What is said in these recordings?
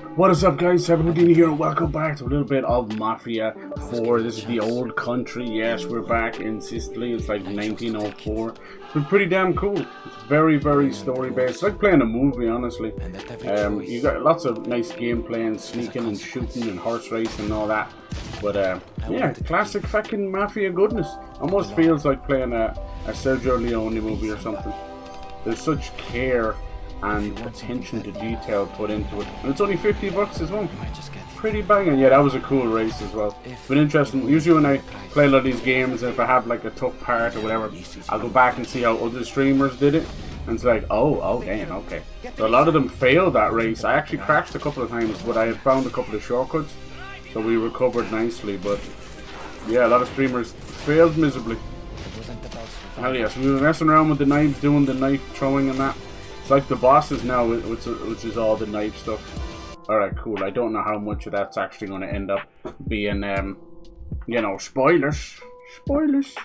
What is up, guys? Houdini here, and welcome back to a little bit of Mafia 4. This is the old country. Yes, we're back in Sicily. It's like 1904. It's been pretty damn cool. It's very, very story-based. It's like playing a movie, honestly. You got lots of nice gameplay and sneaking and shooting and horse racing and all that. But yeah, classic fucking Mafia goodness. Almost feels like playing a Sergio Leone movie or something. There's such care and attention to detail put into it, and it's only 50 bucks as well. Pretty banging. Yeah, that was a cool race as well. It's been interesting. Usually when I play a lot of these games, if I have like a tough part or whatever, I'll go back and see how other streamers did it, and it's like, oh damn, okay. So a lot of them failed that race. I actually crashed a couple of times, but I had found a couple of shortcuts, so we recovered nicely. But yeah, a lot of streamers failed miserably. Hell yes, we were messing around with the knives, doing the knife throwing and that. It's like the bosses now, which is all the knife stuff. Alright, cool. I don't know how much of that's actually going to end up being, you know, spoilers. Spoilers.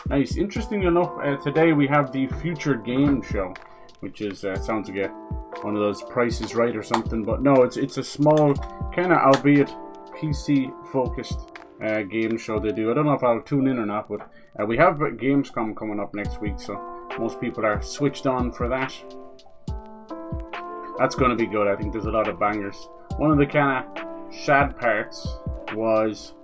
Nice. Interesting enough, today we have the Future Game Show, which is, sounds like one of those Price is Right or something. But no, it's a small, kind of, albeit PC-focused game show they do. I don't know if I'll tune in or not, but we have Gamescom coming up next week, so most people are switched on for that. That's going to be good. I think there's a lot of bangers. One of the kind of sad parts was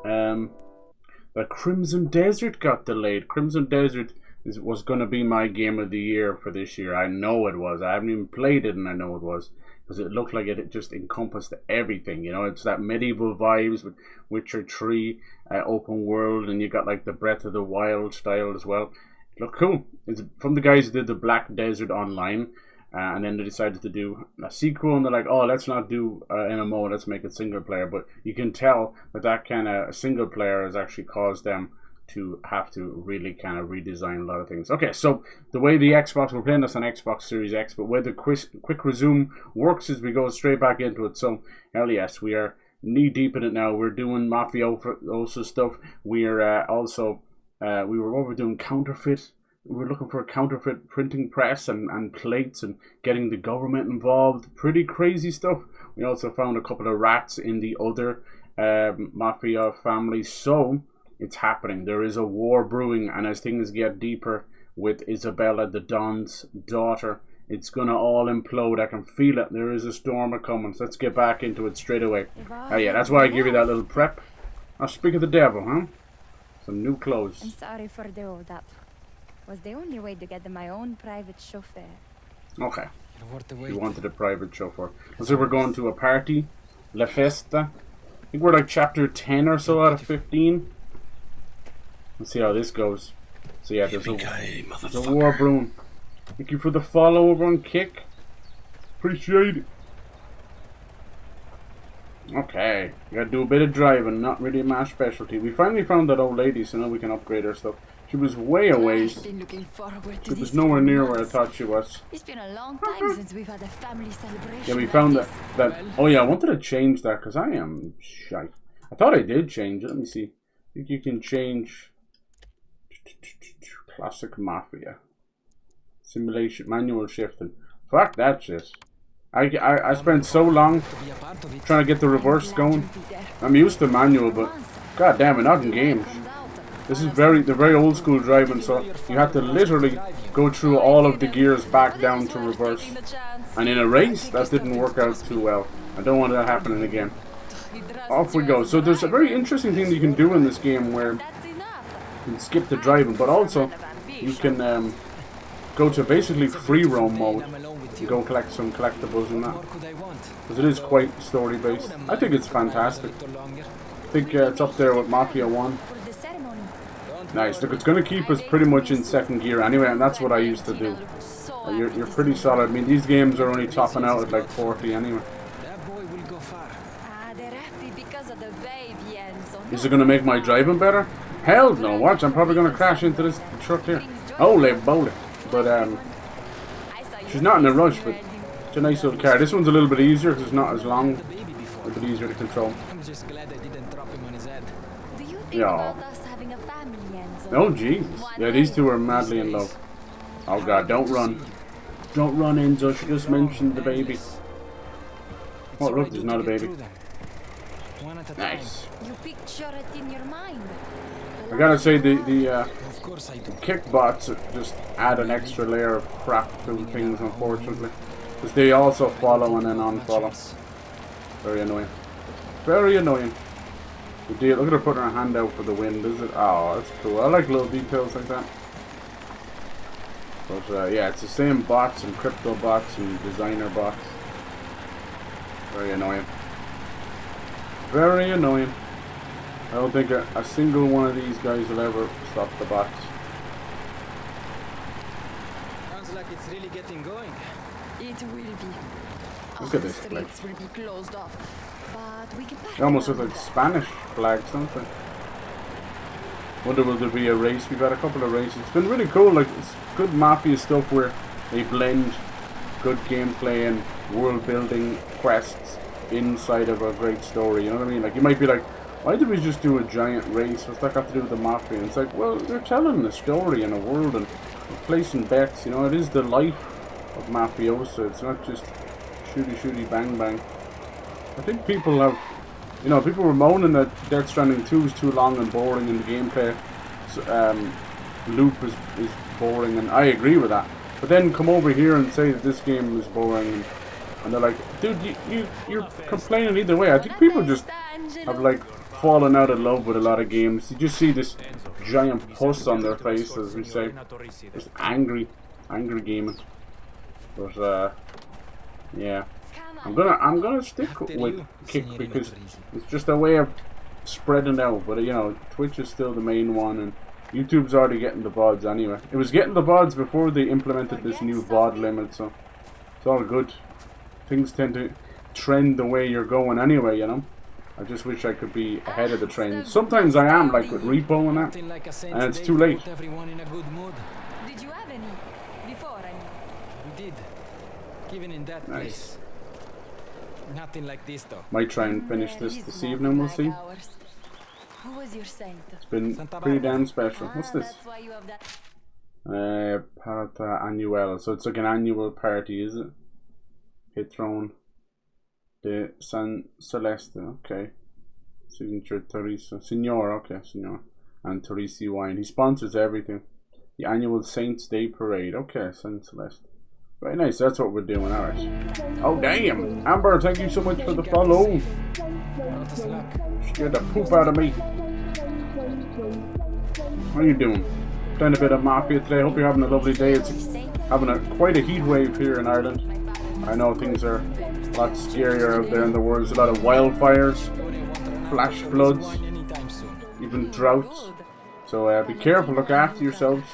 that Crimson Desert got delayed. Crimson Desert was going to be my game of the year for this year. I know it was. I haven't even played it, and I know it was. Because it looked like it just encompassed everything. You know, it's that medieval vibes with Witcher 3, open world, and you got like the Breath of the Wild style as well. It looked cool. It's from the guys who did the Black Desert Online. And then they decided to do a sequel, and they're like, oh, let's not do MMO, let's make it single player. But you can tell that kind of single player has actually caused them to have to really kind of redesign a lot of things. Okay, so the way the Xbox, we're playing this on Xbox Series X, but where the quick resume works is we go straight back into it. So, hell yes, we are knee deep in it now. We're doing mafioso stuff. We are also, we're doing counterfeit. We're looking for a counterfeit printing press and plates and getting the government involved. Pretty crazy stuff. We also found a couple of rats in the other mafia family. So it's happening. There is a war brewing, and as things get deeper with Isabella, the Don's daughter, it's going to all implode. I can feel it. There is a storm coming. So let's get back into it straight away. Oh yeah, that's why I give you that little prep. I'll speak of the devil, huh? Some new clothes. I'm sorry for the hold up. Was the only way to get my own private chauffeur. Okay. You wanted a private chauffeur. So we're going to a party. La Festa. I think we're like chapter 10 or so out of 15. Let's see how this goes. So yeah, there's a war brewing. Thank you for the follow over on Kick. Appreciate it. Okay. We gotta do a bit of driving. Not really my specialty. We finally found that old lady, so now we can upgrade our stuff. She was way away. She was nowhere near where I thought she was. It's been a long time since we've had a family celebration. Yeah, we found that. Oh yeah, I wanted to change that because I am shy. I thought I did change it. Let me see. I think you can change classic Mafia simulation manual shifting. Fuck that shit. I spent so long trying to get the reverse going. I'm used to manual, but god damn it, not in games. This is the very old school driving, so you have to literally go through all of the gears back down to reverse. And in a race, that didn't work out too well. I don't want that happening again. Off we go. So there's a very interesting thing you can do in this game where you can skip the driving, but also you can go to basically free roam mode and go collect some collectibles and that. Because it is quite story based. I think it's fantastic. I think it's up there with Mafia 1. Nice. Look, it's going to keep us pretty much in second gear anyway, and that's what I used to do. You're pretty solid. I mean, these games are only topping out at like 40 anyway. Is it going to make my driving better? Hell no. Watch, I'm probably going to crash into this truck here. Holy moly. But, she's not in a rush, but it's a nice little car. This one's a little bit easier because it's not as long. A bit easier to control. Yeah. Oh Jesus! Yeah, these two are madly in love. Oh God! Don't run! Don't run, Enzo. She just mentioned the baby. Oh look, there's not a baby. One at a Nice. You picture it in your mind. I gotta say the time. Of course I do. kick bots just add an extra layer of crap to things, unfortunately, because they also follow and then unfollow. Very annoying. Very annoying. The deal. Look at her putting her hand out for the wind. Is it? Oh, that's cool. I like little details like that. But yeah, it's the same bots and crypto bots and designer bots. Very annoying. Very annoying. I don't think a single one of these guys will ever stop the bots. Sounds like it's really getting going. It will be. Look at this flag. Streets will be closed off, but we can pass They almost look around like them. Spanish flags, don't they? Wonder will there be a race? We've had a couple of races. It's been really cool. Like, it's good Mafia stuff where they blend good gameplay and world building quests inside of a great story. You know what I mean? Like, you might be like, why did we just do a giant race? What's that got to do with the Mafia? And it's like, well, they're telling a story and a world and placing bets. You know, it is the life of mafioso. It's not just shooty bang bang. I think people have, you know, people were moaning that Death Stranding 2 is too long and boring and the gameplay loop is boring, and I agree with that. But then come over here and say that this game is boring, and they're like, dude, you're complaining either way. I think people just have like fallen out of love with a lot of games. You just see this giant puss on their face, as we say, just angry gaming. But yeah, I'm gonna stick with Kick because it's just a way of spreading out. But you know, Twitch is still the main one, and YouTube's already getting the VODs anyway. It was getting the VODs before they implemented this new VOD limit, so it's all good. Things tend to trend the way you're going anyway, you know. I just wish I could be ahead of the trend. Sometimes I am, like with Repo and that, and it's too late. Did you have any before? I mean. We did. Even in that Nice. place. Nothing like this though. Might try and finish this evening, we'll see. Who was your saint? It's been pretty damn special. What's this? That's why you have that. Parata Annuel. So it's like an annual party, is it? Patron de San Celeste. Okay. Signature Torrisi. Signor, okay, Signor. And Torrisi wine. He sponsors everything. The annual Saints Day Parade. Okay, San Celeste. Very nice, that's what we're doing, alright. Oh damn! Amber, thank you so much for the follow. Scared the poop out of me. How you doing? Playing a bit of Mafia today. Hope you're having a lovely day. It's having quite a heat wave here in Ireland. I know things are a lot scarier out there in the world. There's a lot of wildfires, flash floods, even droughts. So be careful, look after yourselves.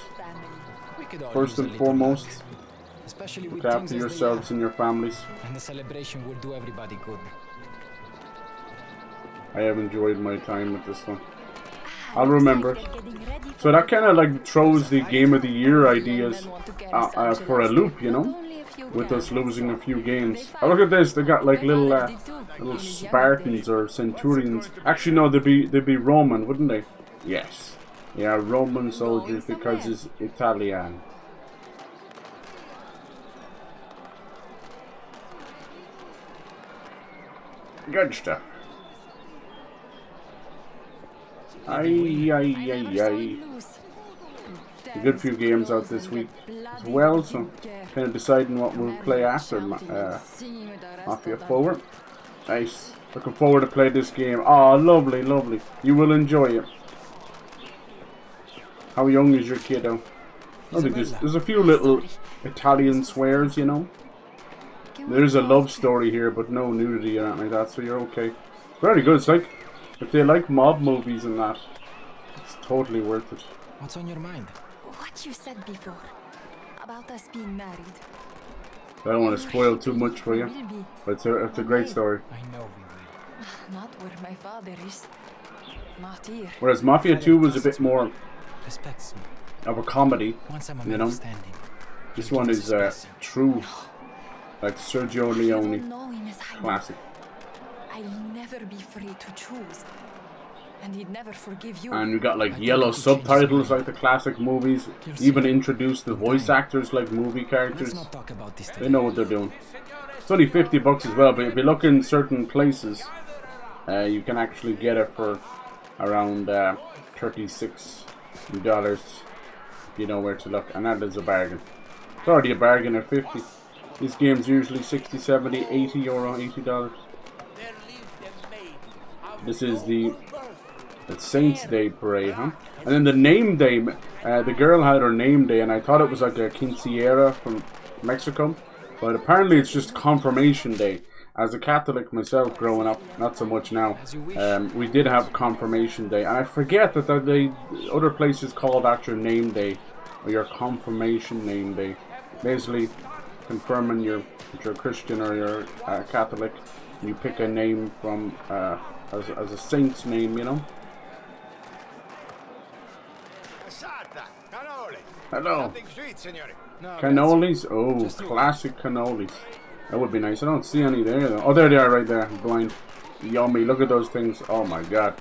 First and foremost. Look after yourselves and your families. And the celebration will do everybody good. I have enjoyed my time with this one. I'll remember it. So that kind of like throws the Game of the Year ideas for a loop, you know? With us losing a few games. Oh, look at this, they got like little Spartans or Centurions. Actually no, they'd be Roman, wouldn't they? Yes. Yeah, Roman soldiers because it's Italian. Good stuff. Aye. A good few games out this week as well, so kind of deciding what we'll play after Mafia 4. Nice. Looking forward to play this game. Oh, lovely, lovely. You will enjoy it. How young is your kiddo? I think there's a few little Italian swears, you know. There's a love story here, but no nudity or anything like that, so you're okay. It's very good. It's like, if they like mob movies and that, it's totally worth it. What's on your mind? What you said before about us being married. I don't want to spoil too much for you, but it's a great story. I know we will. Not where my father is. Not here. Whereas Mafia 2 was a bit more Respects me. of a comedy, Once I'm a you man know. standing. This one is true, like Sergio Leone, Know him as I know. classic. I'll never be free to choose. And he'd never forgive you. And we got like yellow subtitles like the classic movies. Even introduced the voice actors like movie characters. Let's not talk about this They know what they're doing. It's only $50 as well, but if you look in certain places, you can actually get it for around $36. You know where to look, and that is a bargain. It's already a bargain at 50. These games usually 60, 70, 80 euro, $80. This is the Saints Day parade, huh? And then the name day, the girl had her name day, and I thought it was like a quinceañera from Mexico, but apparently it's just confirmation day. As a Catholic myself growing up, not so much now, we did have confirmation day, and I forget that other places call that your name day, or your confirmation name day. Basically, confirming you're Christian or you're Catholic, you pick a name from as a saint's name, you know. Hello. Cannolis? Oh, classic cannolis. That would be nice. I don't see any there though. Oh, there they are right there. I'm blind. Yummy. Look at those things. Oh my god.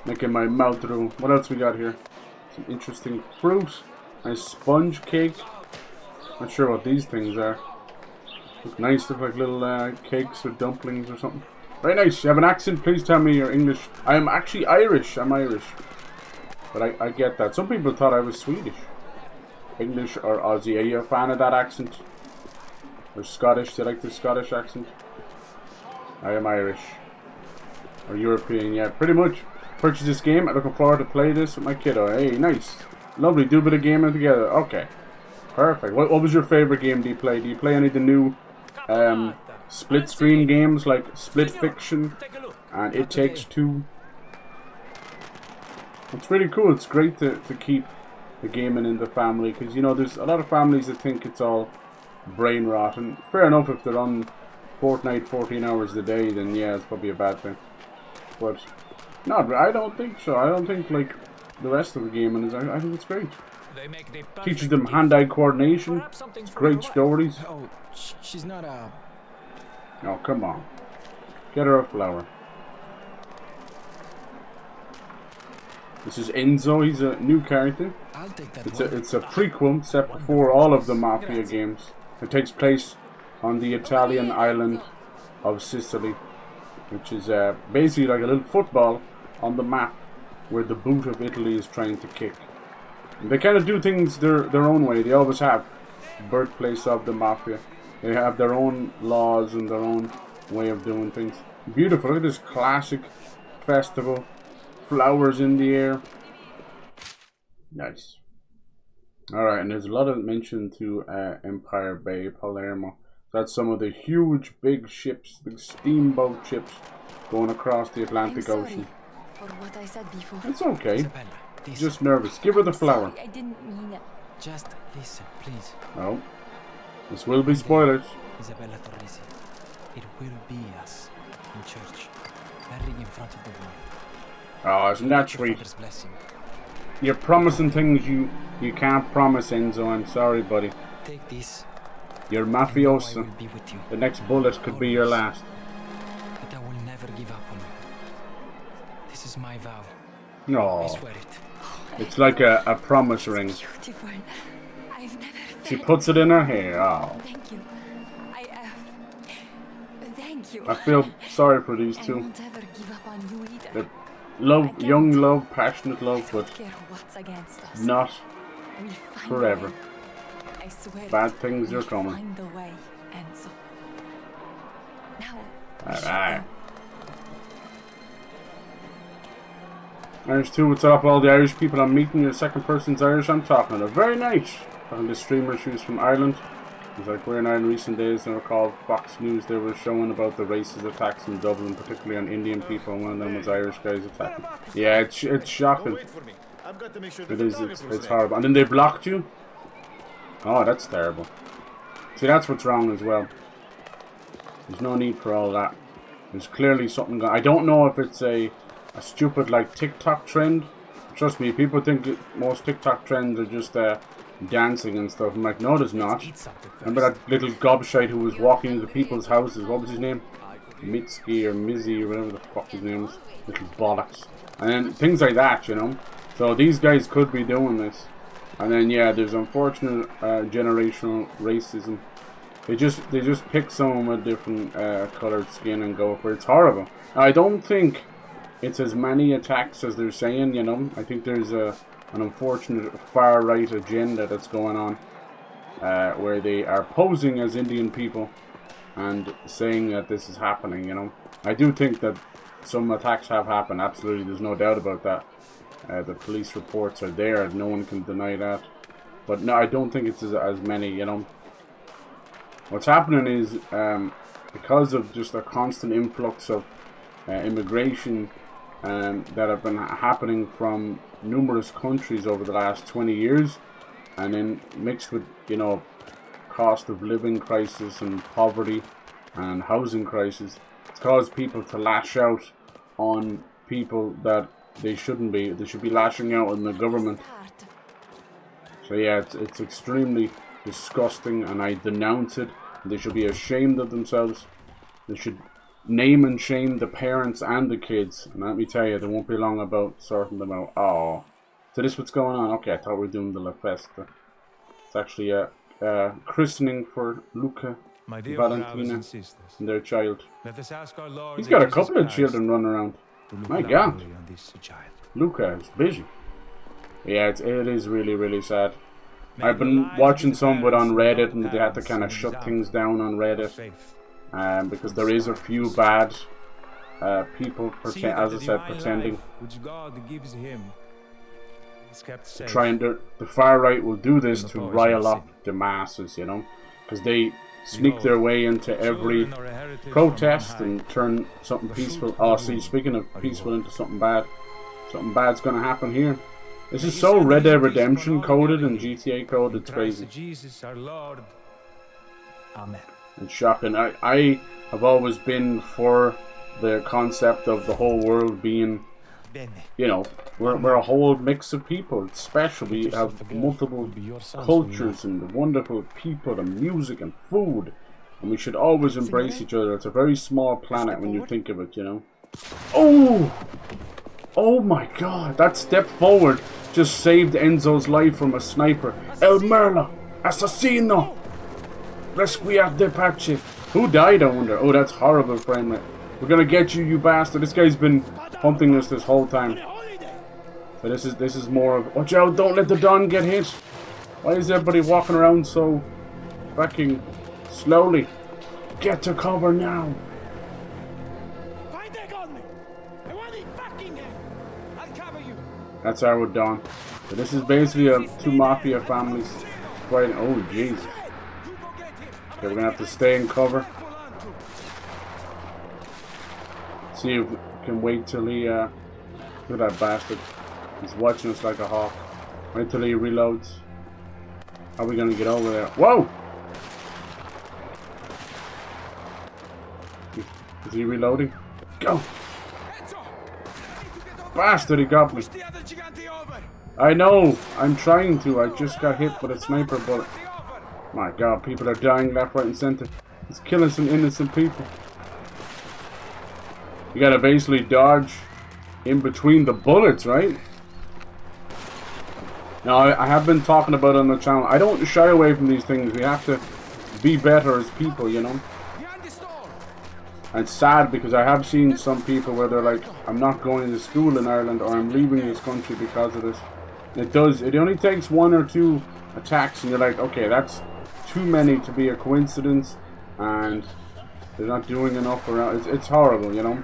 Making my mouth through. What else we got here? Some interesting fruit. Nice sponge cake. Not sure what these things are. Look nice. Look like little cakes or dumplings or something. Very nice. You have an accent? Please tell me you're English. I am actually Irish. I'm Irish. But I get that. Some people thought I was Swedish. English or Aussie. Are you a fan of that accent? Or Scottish? Do you like the Scottish accent? I am Irish. Or European, yeah. Pretty much. Purchase this game. I'm looking forward to play this with my kiddo. Hey, nice. Lovely. Do a bit of gaming together. Okay. Perfect. What was your favorite game do you play? Do you play any of the new split screen games like Split Fiction and It Takes Two? It's really cool. It's great to keep the gaming in the family, because you know there's a lot of families that think it's all brain rot, and fair enough, if they're on Fortnite 14 hours a day, then yeah, it's probably a bad thing. But no, I don't think so. I don't think like the rest of the gaming is. I think it's great. Teaches them hand-eye coordination. Great stories. Oh, she's not a... Oh, come on. Get her a flower. This is Enzo. He's a new character. I'll take that it's a prequel set before all of the Mafia games. It takes place on the Italian island of Sicily, which is basically like a little football on the map where the boot of Italy is trying to kick. And they kind of do things their own way. They always have. Birthplace of the Mafia. They have their own laws and their own way of doing things. Beautiful. Look at this classic festival. Flowers in the air. Nice. Alright, and there's a lot of mention to Empire Bay, Palermo. That's some of the huge, big ships, big steamboat ships going across the Atlantic Ocean. For what I said before. It's okay. Isabella, this... Just nervous. Give her the flower. Sorry, I didn't mean it. Just listen, please. No. This will be spoilers. Isabella Torrisi. It will be us in church, marrying in front of the world. Oh, isn't that sweet? You're promising things you can't promise, Enzo. I'm sorry, buddy. Take this. You're mafioso. I will be with you. The next bullet could be your last. But I will never give up on you. This is my vow. I No. swear it. It's like a promise ring. Beautiful. I've never She felt... puts it in her hair. Oh. Thank you. Thank you. I feel sorry for these I two. won't ever give up on you either. They're love, young love, passionate love, I but don't care what's against us. not We'll find forever. a way. I swear. Bad things are We'll coming. Find the way, Enzo. Now. Alright. Irish 2, what's up, all the Irish people I'm meeting? Your second person's Irish I'm talking to. Very nice. Talking to streamer, she was from Ireland. It's like we're in Ireland in recent days, and I recall Fox News, they were showing about the racist attacks in Dublin, particularly on Indian people, and one of them was Irish guys attacking. Yeah, it's shocking. It is, it's horrible. And then they blocked you? Oh, that's terrible. See, that's what's wrong as well. There's no need for all that. There's clearly something going on. I don't know if it's a stupid, like, TikTok trend. Trust me, people think that most TikTok trends are just dancing and stuff. I'm like, no, there's not. Remember that little gobshite who was walking into people's houses? What was his name? Mitski or Mizzy or whatever the fuck his name is. Little bollocks. And then things like that, you know. So these guys could be doing this. And then yeah, there's unfortunate generational racism. They just pick someone with different colored skin and go for it. It's horrible. Now, I don't think it's as many attacks as they're saying, you know. I think there's an unfortunate far right agenda that's going on, where they are posing as Indian people and saying that this is happening, you know. I do think that some attacks have happened, absolutely, there's no doubt about that. The police reports are there, no one can deny that. But no, I don't think it's as many, you know. What's happening is, because of just a constant influx of immigration that have been happening from numerous countries over the last 20 years, and then mixed with, you know, cost of living crisis and poverty and housing crisis, it's caused people to lash out on people that they shouldn't be. They should be lashing out on the government. So yeah, it's extremely disgusting, and I denounce it. They should be ashamed of themselves. They should name and shame the parents and the kids. And let me tell you, there won't be long about sorting them out. Oh, so this what's going on? Okay, I thought we were doing the La Festa. It's actually a christening for Luca and Valentina and their child. He's got a couple of children running around. My God, Luca is busy. Yeah, it is really, really sad. I've been watching some but on Reddit, and they had to kind of shut things down on Reddit, because there is a few bad people, as I said, pretending. The far right will do this to rile up the masses, you know, because they sneak their way into every protest and turn something peaceful. Oh, see, speaking of peaceful into something bad, something bad's gonna happen here. This is so Red Dead Redemption coded and GTA coded, it's crazy. Amen. It's shocking. I have always been for the concept of the whole world being, you know, we're a whole mix of people. It's special. We have multiple cultures and wonderful people and music and food. And we should always embrace each other. It's a very small planet when you think of it, you know. Oh! Oh my God, that step forward just saved Enzo's life from a sniper. El Merla, assassino, resquiate pace. Who died, I wonder? Oh, that's horrible frame rate. We're gonna get you, you bastard. This guy's been hunting us this whole time. So this is more of, watch out, don't let the Don get hit. Why is everybody walking around so fucking slowly? Get to cover now. That's our Dawn. So this is basically two mafia families fighting. Oh Jesus! Okay, we're gonna have to stay in cover. See if we can wait till he look at that bastard. He's watching us like a hawk. Wait till he reloads. How are we gonna get over there? Whoa! Is he reloading? Go! Bastard, he got me. I know, I'm trying to. I just got hit with a sniper bullet. My God, people are dying left, right, and center. It's killing some innocent people. You gotta basically dodge in between the bullets, right? Now, I have been talking about it on the channel. I don't shy away from these things. We have to be better as people, you know? And it's sad because I have seen some people where they're like, I'm not going to school in Ireland, or I'm leaving this country because of this. It only takes one or two attacks and you're like, okay, that's too many to be a coincidence, and they're not doing enough around. It's horrible, you know?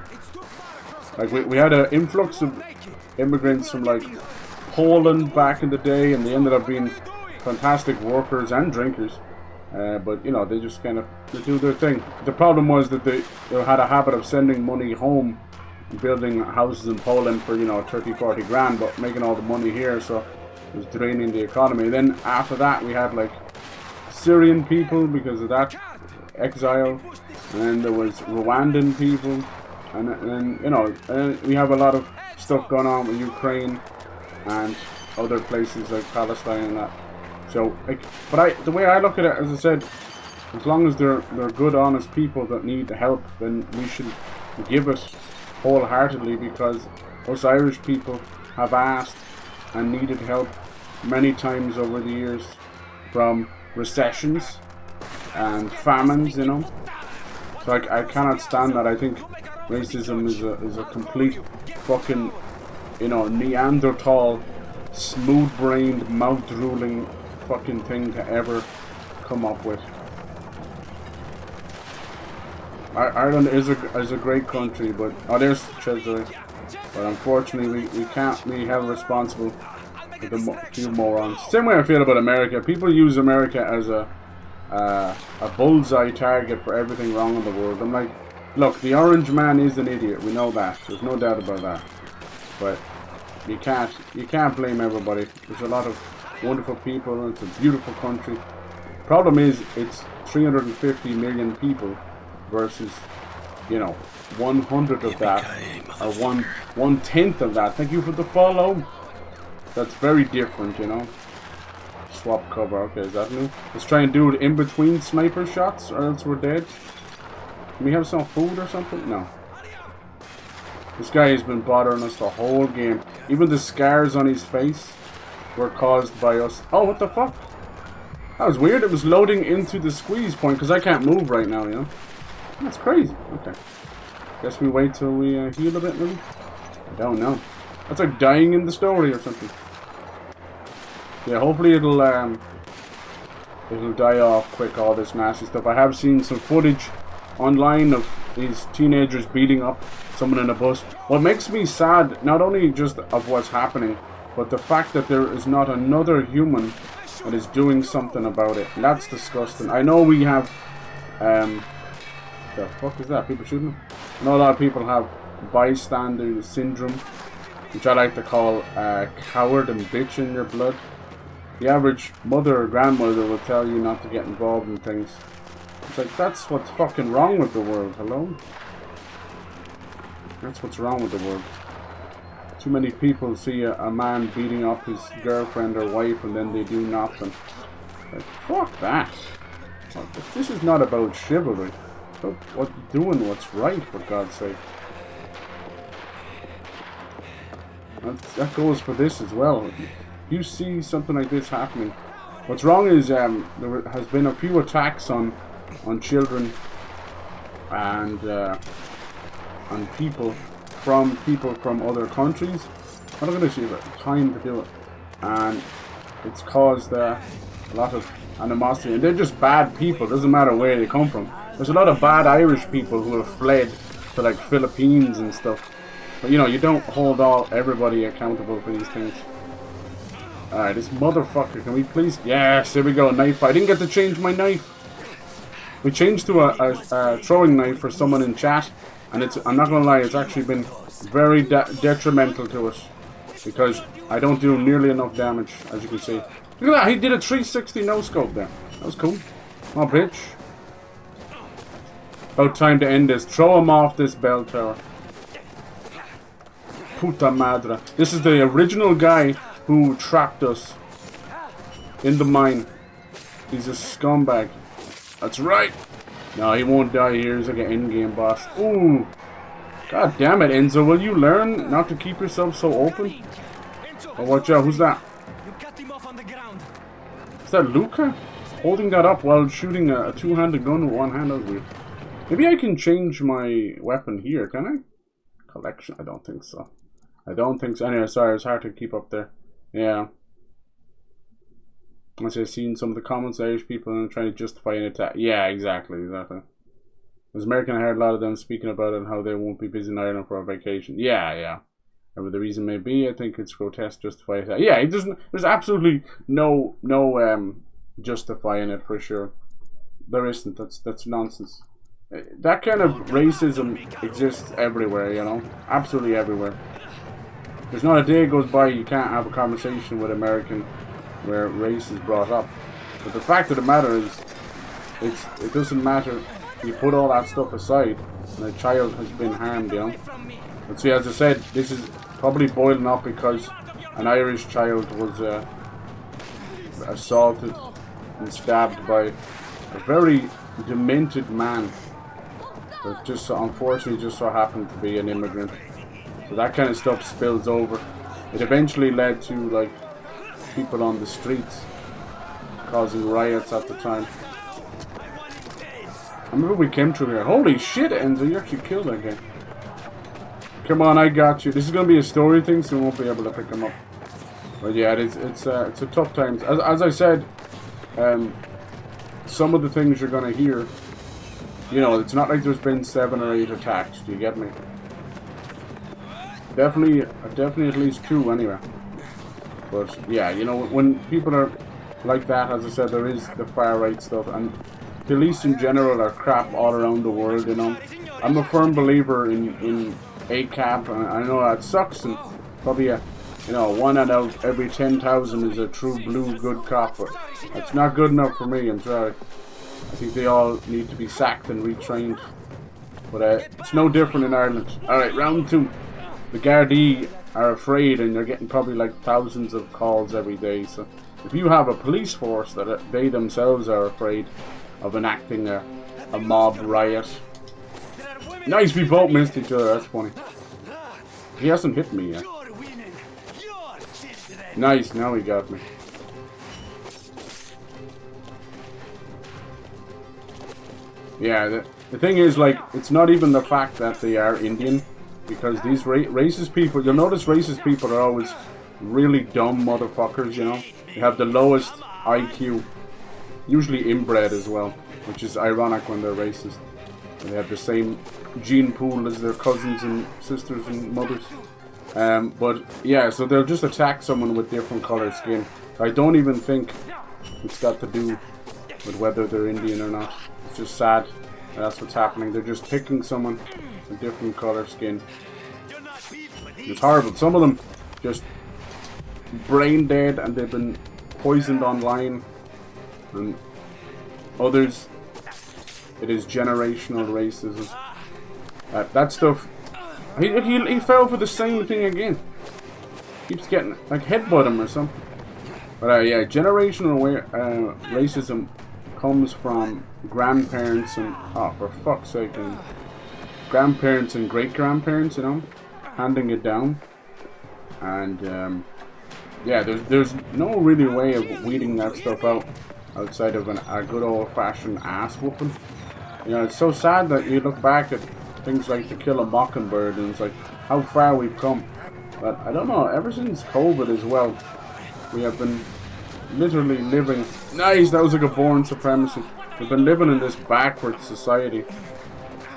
Like we had an influx of immigrants from like Poland back in the day, and they ended up being fantastic workers and drinkers. But you know, they just kind of do their thing. The problem was that they had a habit of sending money home, building houses in Poland for, you know, 30-40 grand, but making all the money here, so it was draining the economy. Then after that we had like Syrian people because of that exile, and then there was Rwandan people, and then, you know, we have a lot of stuff going on with Ukraine and other places like Palestine and that. So, like, but the way I look at it, as I said, As long as they're good, honest people that need help, then we should give it wholeheartedly, because us Irish people have asked and needed help many times over the years, from recessions and famines, you know. So I cannot stand that. I think racism is a complete fucking, you know, Neanderthal, smooth-brained, mouth-drooling fucking thing to ever come up with. Ireland is a great country, but there's Chelsea. But unfortunately, we can't be held responsible for the few morons. Same way I feel about America. People use America as a bullseye target for everything wrong in the world. I'm like, look, the orange man is an idiot. We know that. There's no doubt about that. But you can't blame everybody. There's a lot of wonderful people. It's a beautiful country. Problem is, it's 350 million people versus, you know, 100 of that, or one tenth of that. Thank you for the follow. That's very different, you know. Swap cover. Okay, is that new? Let's try and do it in between sniper shots, or else we're dead. Can we have some food or something? No. This guy has been bothering us the whole game. Even the scars on his face were caused by us. Oh, what the fuck? That was weird. It was loading into the squeeze point because I can't move right now, you know. That's crazy. Okay. Guess we wait till we heal a bit, maybe? I don't know. That's like dying in the story or something. Yeah, hopefully it'll die off quick, all this nasty stuff. I have seen some footage online of these teenagers beating up someone in a bus. What makes me sad, not only just of what's happening, but the fact that there is not another human that is doing something about it. That's disgusting. I know we have the fuck is that? People shooting them? I know a lot of people have bystander syndrome, which I like to call coward and bitch in your blood. The average mother or grandmother will tell you not to get involved in things. It's like, that's what's fucking wrong with the world. Hello? That's what's wrong with the world. Too many people see a man beating up his girlfriend or wife and then they do nothing. Like, fuck that. This is not about chivalry. It's about doing what's right, for God's sake. That goes for this as well. If you see something like this happening, what's wrong is there has been a few attacks on children and on people from other countries. I'm not going to see the time to do it, and it's caused a lot of animosity. And they're just bad people. Doesn't matter where they come from. There's a lot of bad Irish people who have fled to like Philippines and stuff. But you know, you don't hold everybody accountable for these things. Alright, this motherfucker, can we please? Yes, here we go, knife fight. I didn't get to change my knife. We changed to a throwing knife for someone in chat, and I'm not gonna lie, it's actually been very detrimental to us, because I don't do nearly enough damage, as you can see. Look at that, he did a 360 no-scope there. That was cool. Come on, bitch. About time to end this. Throw him off this bell tower. Puta madre. This is the original guy who trapped us in the mine. He's a scumbag. That's right. No, he won't die here. He's like an in-game boss. Ooh. God damn it, Enzo. Will you learn not to keep yourself so open? Oh, watch out. Who's that? Is that Luca? Holding that up while shooting a two-handed gun with one hand. That was weird. Maybe I can change my weapon here, can I? Collection? I don't think so. I don't think so. Anyway, sorry, it's hard to keep up there. Yeah. As I've seen some of the comments, Irish people are trying to justify an attack. Yeah, exactly. As American, I heard a lot of them speaking about it and how they won't be visiting Ireland for a vacation. Yeah. Whatever the reason may be, I think it's grotesque to justify it. Yeah, it doesn't. There's absolutely no justifying it for sure. There isn't. That's nonsense. That kind of racism exists everywhere, you know? Absolutely everywhere. There's not a day goes by you can't have a conversation with American where race is brought up. But the fact of the matter is, it doesn't matter. You put all that stuff aside, and a child has been harmed, you know? But see, as I said, this is probably boiling up because an Irish child was assaulted and stabbed by a very demented man that just so, unfortunately just so happened to be an immigrant. So that kind of stuff spills over. It eventually led to like people on the streets causing riots at the time. I remember we came through here. Holy shit, Enzo, you actually killed that guy. Come on, I got you. This is gonna be a story thing, so we won't be able to pick him up. But yeah, it's a tough times. As I said, some of the things you're gonna hear, you know, it's not like there's been 7 or 8 attacks. Do you get me? Definitely at least 2 anyway. But yeah, you know, when people are like that, as I said, there is the far right stuff, and police in general are crap all around the world. You know, I'm a firm believer in ACAP, and I know that sucks, and probably a, you know, 1 out of every 10,000 is a true blue good cop, but that's not good enough for me. I'm sorry. I think they all need to be sacked and retrained. But it's no different in Ireland. All right, round 2. The Gardaí are afraid, and they're getting probably like thousands of calls every day. So if you have a police force that they themselves are afraid of enacting a mob riot. Nice, we both missed each other. That's funny. He hasn't hit me yet. Nice, now he got me. Yeah, the thing is, like, it's not even the fact that they are Indian, because these racist people, you'll notice racist people are always really dumb motherfuckers, you know? They have the lowest IQ, usually inbred as well, which is ironic when they're racist. And they have the same gene pool as their cousins and sisters and mothers. But yeah, so they'll just attack someone with different colored skin. I don't even think it's got to do with whether they're Indian or not. It's just sad. That's what's happening. They're just picking someone with different color skin. It's horrible. Some of them just brain dead and they've been poisoned online, and others it is generational racism. That stuff. He fell for the same thing again. Keeps getting like headbutt him or something. But yeah, generational racism comes from grandparents and, oh, for fuck's sake, and grandparents and great grandparents, you know, handing it down. And yeah, there's no really way of weeding that stuff out outside of a good old-fashioned ass whooping. You know, it's so sad that you look back at things like To Kill a Mockingbird and it's like how far we've come. But I don't know, ever since COVID as well, we have been literally living. Nice, that was like a born supremacy. We've been living in this backward society.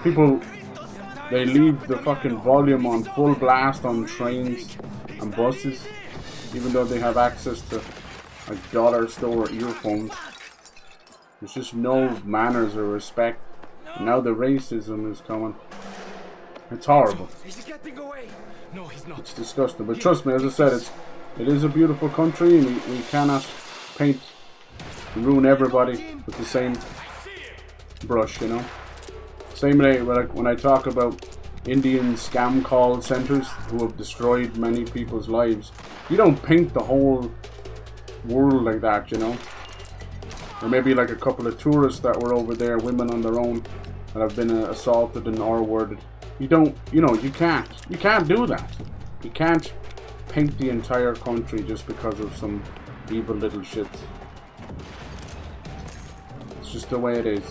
People, they leave the fucking volume on full blast on trains and buses, even though they have access to like dollar store earphones. There's just no manners or respect. And now the racism is coming. It's horrible. It's disgusting. But trust me, as I said, it is a beautiful country, and we cannot paint and ruin everybody with the same brush, you know. Same way, like when I talk about Indian scam call centers who have destroyed many people's lives, you don't paint the whole world like that, you know. Or maybe like a couple of tourists that were over there, women on their own, that have been assaulted and R-worded. You don't, you know, you can't do that. You can't paint the entire country just because of some evil little shits. It's just the way it is.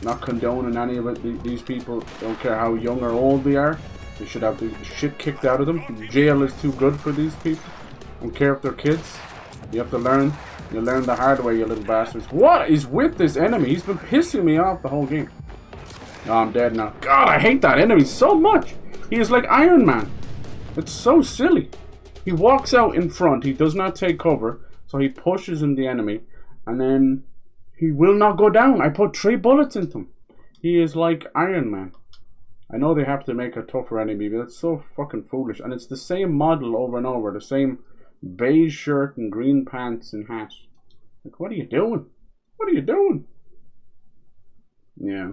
Not condoning any of it. These people, don't care how young or old they are, they should have the shit kicked out of them. Jail is too good for these people. Don't care if they're kids. You have to learn. You learn the hard way, you little bastards. What is with this enemy? He's been pissing me off the whole game. Oh, I'm dead now. God, I hate that enemy so much. He is like Iron Man. It's so silly. He walks out in front. He does not take cover. So he pushes in the enemy. And then he will not go down. I put 3 bullets into him. He is like Iron Man. I know they have to make a tougher enemy, but it's so fucking foolish. And it's the same model over and over. The same beige shirt and green pants and hat. Like, what are you doing? What are you doing? Yeah.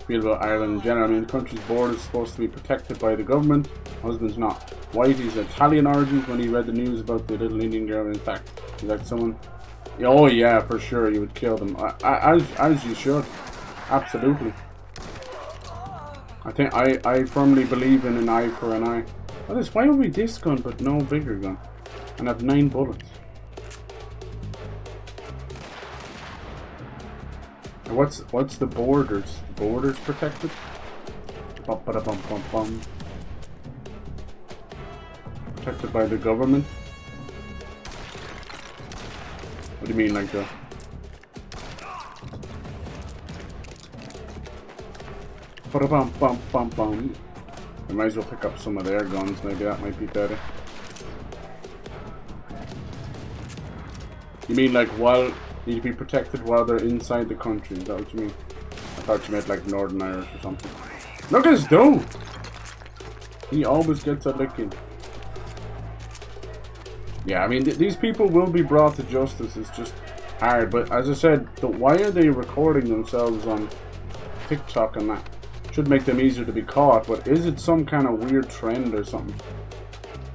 Feel about Ireland in general. I mean, the country's border is supposed to be protected by the government. Husband's not white, he's Italian origins. When he read the news about the little Indian girl, in fact, he's like someone Oh yeah, for sure, you would kill them. As you should. Absolutely. I firmly believe in an eye for an eye. Why have we this gun but no bigger gun? And have 9 bullets. And what's the borders? Borders protected? Bum, ba, da, bum, bum, bum. Protected by the government? What do you mean, like the... Ba-da-bum, bum, bum, bum. I might as well pick up some of their guns, maybe that might be better. You mean like while... Need to be protected while they're inside the country, is that what you mean? I thought you meant like Northern Irish or something. Look at this dude! He always gets a licking. Yeah, I mean, these people will be brought to justice. It's just hard. But as I said, why are they recording themselves on TikTok and that? Should make them easier to be caught. But is it some kind of weird trend or something?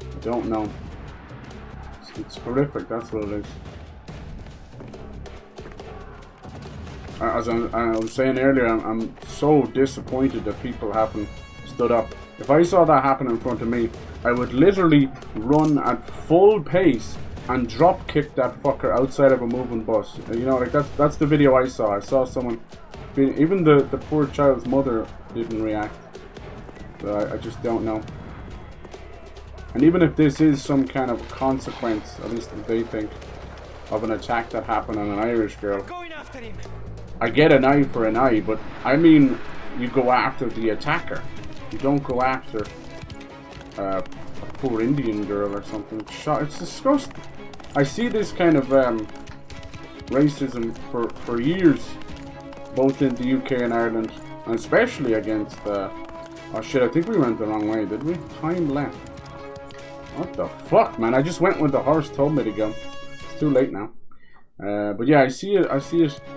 I don't know. It's horrific, that's what it is. As I was saying earlier, I'm so disappointed that people haven't stood up. If I saw that happen in front of me, I would literally run at full pace and drop kick that fucker outside of a moving bus. You know, like that's the video I saw. I saw someone, even the poor child's mother didn't react. So I just don't know. And even if this is some kind of consequence, at least they think, of an attack that happened on an Irish girl, I get an eye for an eye, but I mean, you go after the attacker. You don't go after a poor Indian girl or something. It's disgusting. I see this kind of racism for years, both in the UK and Ireland, and especially against oh shit, I think we went the wrong way, did we? Time left. What the fuck, man? I just went where the horse told me to go. It's too late now. But yeah, I see it.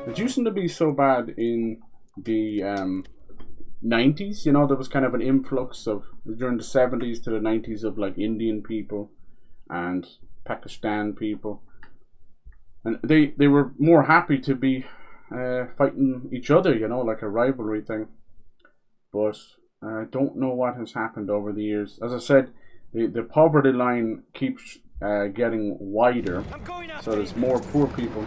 It used to be so bad in the 90s. You know, there was kind of an influx of, during the 70s to the 90s, of like Indian people and Pakistan people, and they were more happy to be fighting each other, you know, like a rivalry thing. But I don't know what has happened over the years. As I said, the poverty line keeps getting wider, so there's more poor people,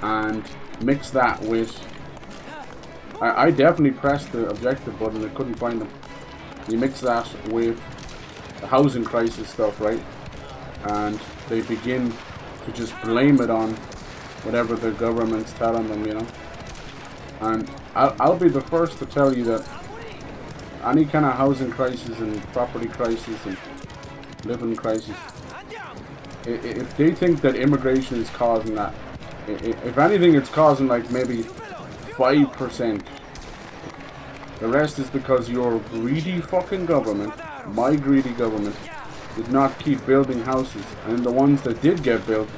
and mix that with I definitely pressed the objective button, I couldn't find them. You mix that with the housing crisis stuff, right, and they begin to just blame it on whatever the government's telling them, you know. And I'll be the first to tell you that any kind of housing crisis and property crisis and living crisis, if they think that immigration is causing that, if anything, it's causing like maybe 5%. The rest is because your greedy fucking government, my greedy government, did not keep building houses, and the ones that did get built,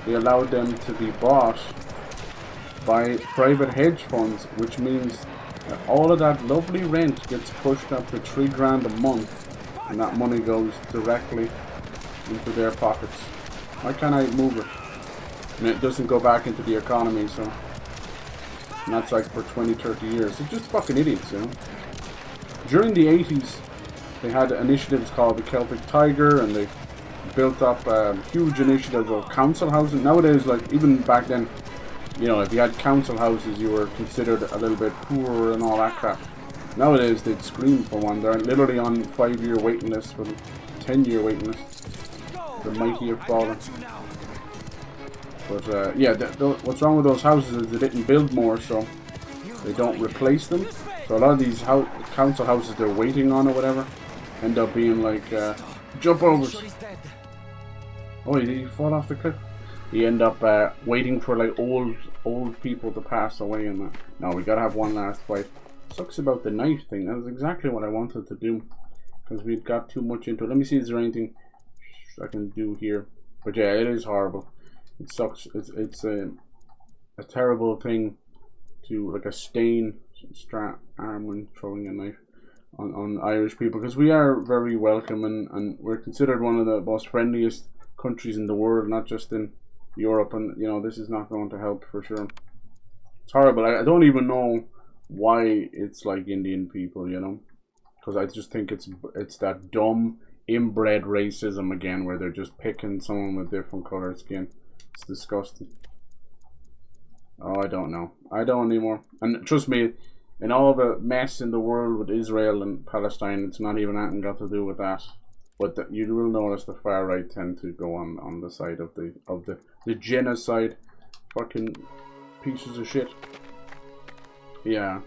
they allowed them to be bought by private hedge funds, which means that all of that lovely rent gets pushed up to $3 a month, and that money goes directly into their pockets. Why can't I move it? And it doesn't go back into the economy, so. And that's like for 20-30 years. It's just fucking idiots, you know. During the 80s, they had initiatives called the Celtic Tiger, and they built up a huge initiative of council housing. Nowadays, like, even back then, you know, if you had council houses, you were considered a little bit poor and all that crap. Nowadays, they'd scream for one. They're literally on 5-year waiting lists, for 10-year waiting lists. The mighty have fallen. But yeah, what's wrong with those houses is they didn't build more, so they don't replace them. So a lot of these council houses they're waiting on or whatever end up being like jump overs. Oh, did he fall off the cliff? You end up waiting for like old people to pass away and that. No, we gotta have one last fight. Sucks about the knife thing. That was exactly what I wanted to do, because we'd got too much into it. Let me see, is there anything I can do here? But yeah, it is horrible. It sucks. It's a terrible thing to, like, a stain strap arm when throwing a knife on Irish people, because we are very welcome, and we're considered one of the most friendliest countries in the world, not just in Europe, and you know this is not going to help for sure. It's horrible. I don't even know why it's like Indian people, you know, because I just think it's that dumb inbred racism again, where they're just picking someone with different colored skin. It's disgusting. Oh, I don't know. I don't anymore. And trust me, in all the mess in the world with Israel and Palestine, it's not even anything got to do with that. But you will notice the far right tend to go on the side of the genocide. Fucking pieces of shit. Yeah.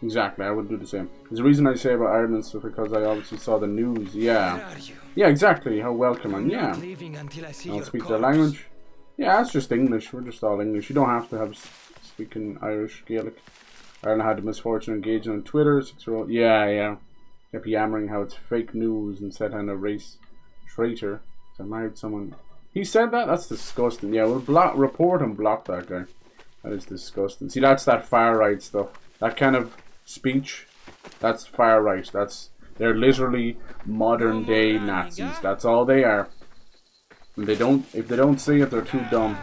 Exactly, I would do the same. There's a reason I say about Ireland stuff because I obviously saw the news. Yeah. Yeah, exactly. How welcoming. Yeah. I don't speak their language. Yeah, it's just English. We're just all English. You don't have to have speaking Irish, Gaelic. Ireland had the misfortune of engaging on Twitter. 6-year-old. Yeah, yeah. Kept yammering how it's fake news and said I'm a race traitor. So I married someone. He said that? That's disgusting. Yeah, we'll report and block that guy. That is disgusting. See, that's that far right stuff. That kind of speech. That's far right. They're literally modern day Nazis. That's all they are. And if they don't see it, they're too dumb.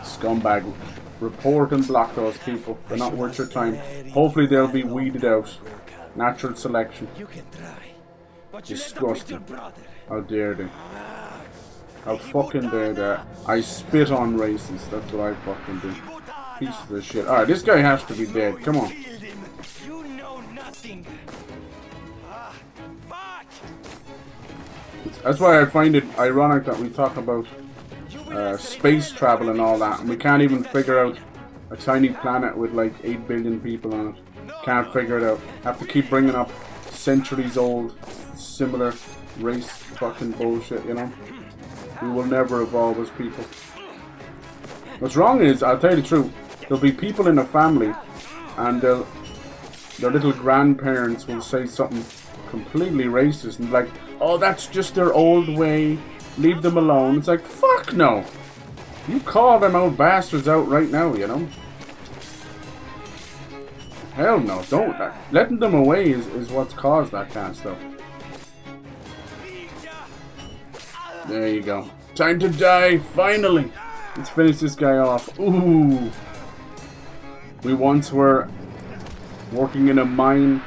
Scumbag. Report and block those people. They're not worth your time. Hopefully they'll be weeded out. Natural selection. Disgusting. How dare they? How fucking dare they? I spit on racists. That's what I fucking do. Pieces of shit. Alright, this guy has to be dead. Come on. That's why I find it ironic that we talk about space travel and all that, and we can't even figure out a tiny planet with like 8 billion people on it. Can't figure it out. Have to keep bringing up centuries old, similar race fucking bullshit, you know? We will never evolve as people. What's wrong is, I'll tell you the truth, there'll be people in a family and their little grandparents will say something completely racist and like, oh, that's just their old way, leave them alone. It's like, fuck no. You call them out bastards out right now, you know? Hell no, don't. Letting them away is what's caused that kind of stuff. There you go. Time to die, finally. Let's finish this guy off. Ooh. We once were working in a mine.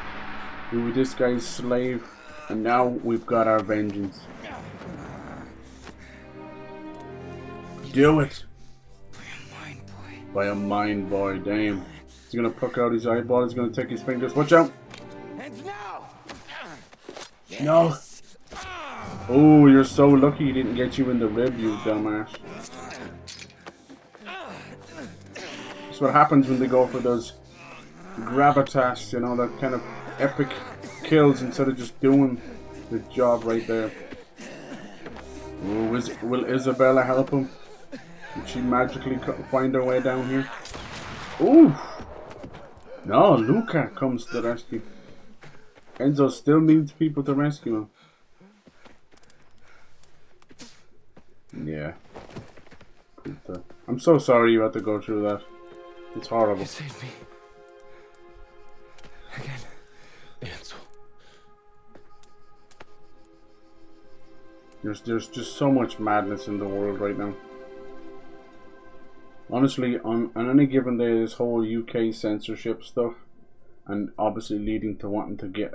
We were this guy's slave. And now we've got our vengeance. Do it. By a mine boy, damn. He's gonna pluck out his eyeball, he's gonna take his fingers. Watch out! No! Oh, you're so lucky he didn't get you in the rib, you dumbass. That's what happens when they go for those gravitas, you know, that kind of epic kills instead of just doing the job right there. Ooh, will Isabella help him? Did she magically find her way down here? Ooh! No, Luca comes to the rescue. Enzo still needs people to rescue him. Yeah. I'm so sorry you had to go through that. It's horrible. You saved me. Again, Enzo. There's just so much madness in the world right now. Honestly, on any given day, this whole UK censorship stuff, and obviously leading to wanting to get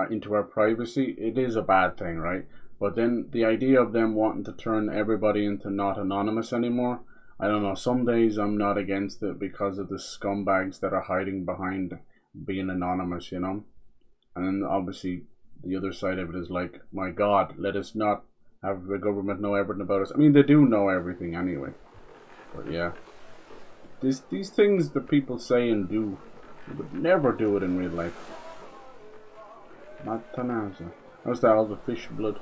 into our privacy, it is a bad thing, right? But then the idea of them wanting to turn everybody into not anonymous anymore, I don't know, some days I'm not against it because of the scumbags that are hiding behind being anonymous, you know? And then obviously the other side of it is like, my God, let us not have the government know everything about us. I mean, they do know everything anyway. But yeah, these things that people say and do, they would never do it in real life. Not Tanaza. How's that, all the fish blood?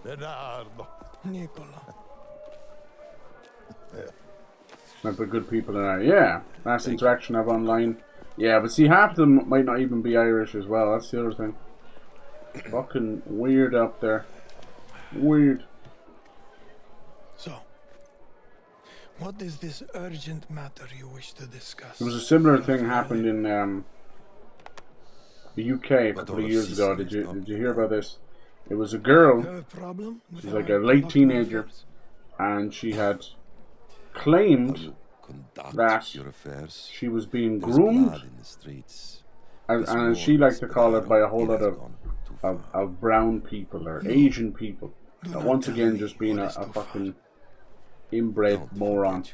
Leonardo. Nicola. Might be good people in there. Yeah, last interaction I have online. Yeah, but see, half of them might not even be Irish as well. That's the other thing. Fucking weird up there. Weird. So, What is this urgent matter you wish to discuss? There was a similar thing happened in the UK a couple of years ago. Did you hear about this? It was a girl. She's like a late teenager, and she had claimed that she was being groomed, and she liked to call it by a whole lot of brown people or Asian people. Once again, just being a fucking inbred moron.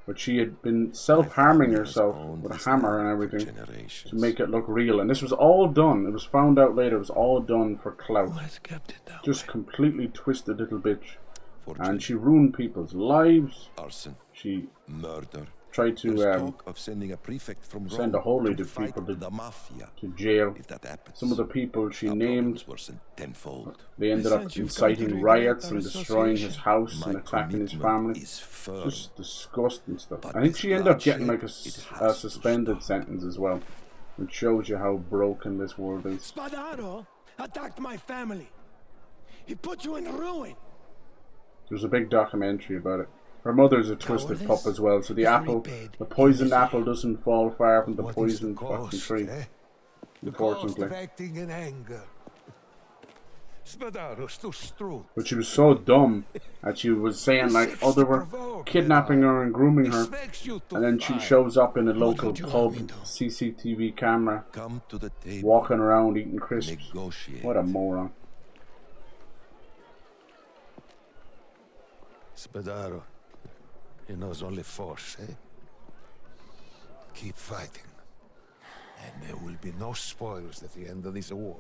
But she had been self-harming herself with a hammer and everything to make it look real. And this was all done. It was found out later. It was all done for clout. Just completely twisted little bitch. And she ruined people's lives. Arson. She murder. Tried to sending a prefect from send a whole lot of people the Mafia. to jail. If that happens, some of the people she named, tenfold. they ended up inciting riots and destroying his house and attacking his family. Just disgusting stuff. I think she ended up getting like a suspended sentence as well, which shows you how broken this world is. Spadaro attacked my family. He put you in ruin. There's a big documentary about it. Her mother's a twisted pup as well, so the poisoned apple doesn't fall far from the poisoned fucking tree. Unfortunately. But she was so dumb that she was saying like, oh, they were kidnapping her and grooming her, and then she shows up in a local pub, CCTV camera, walking around eating crisps. What a moron. Spadaro, he knows only force, eh? Keep fighting. And there will be no spoils at the end of this war.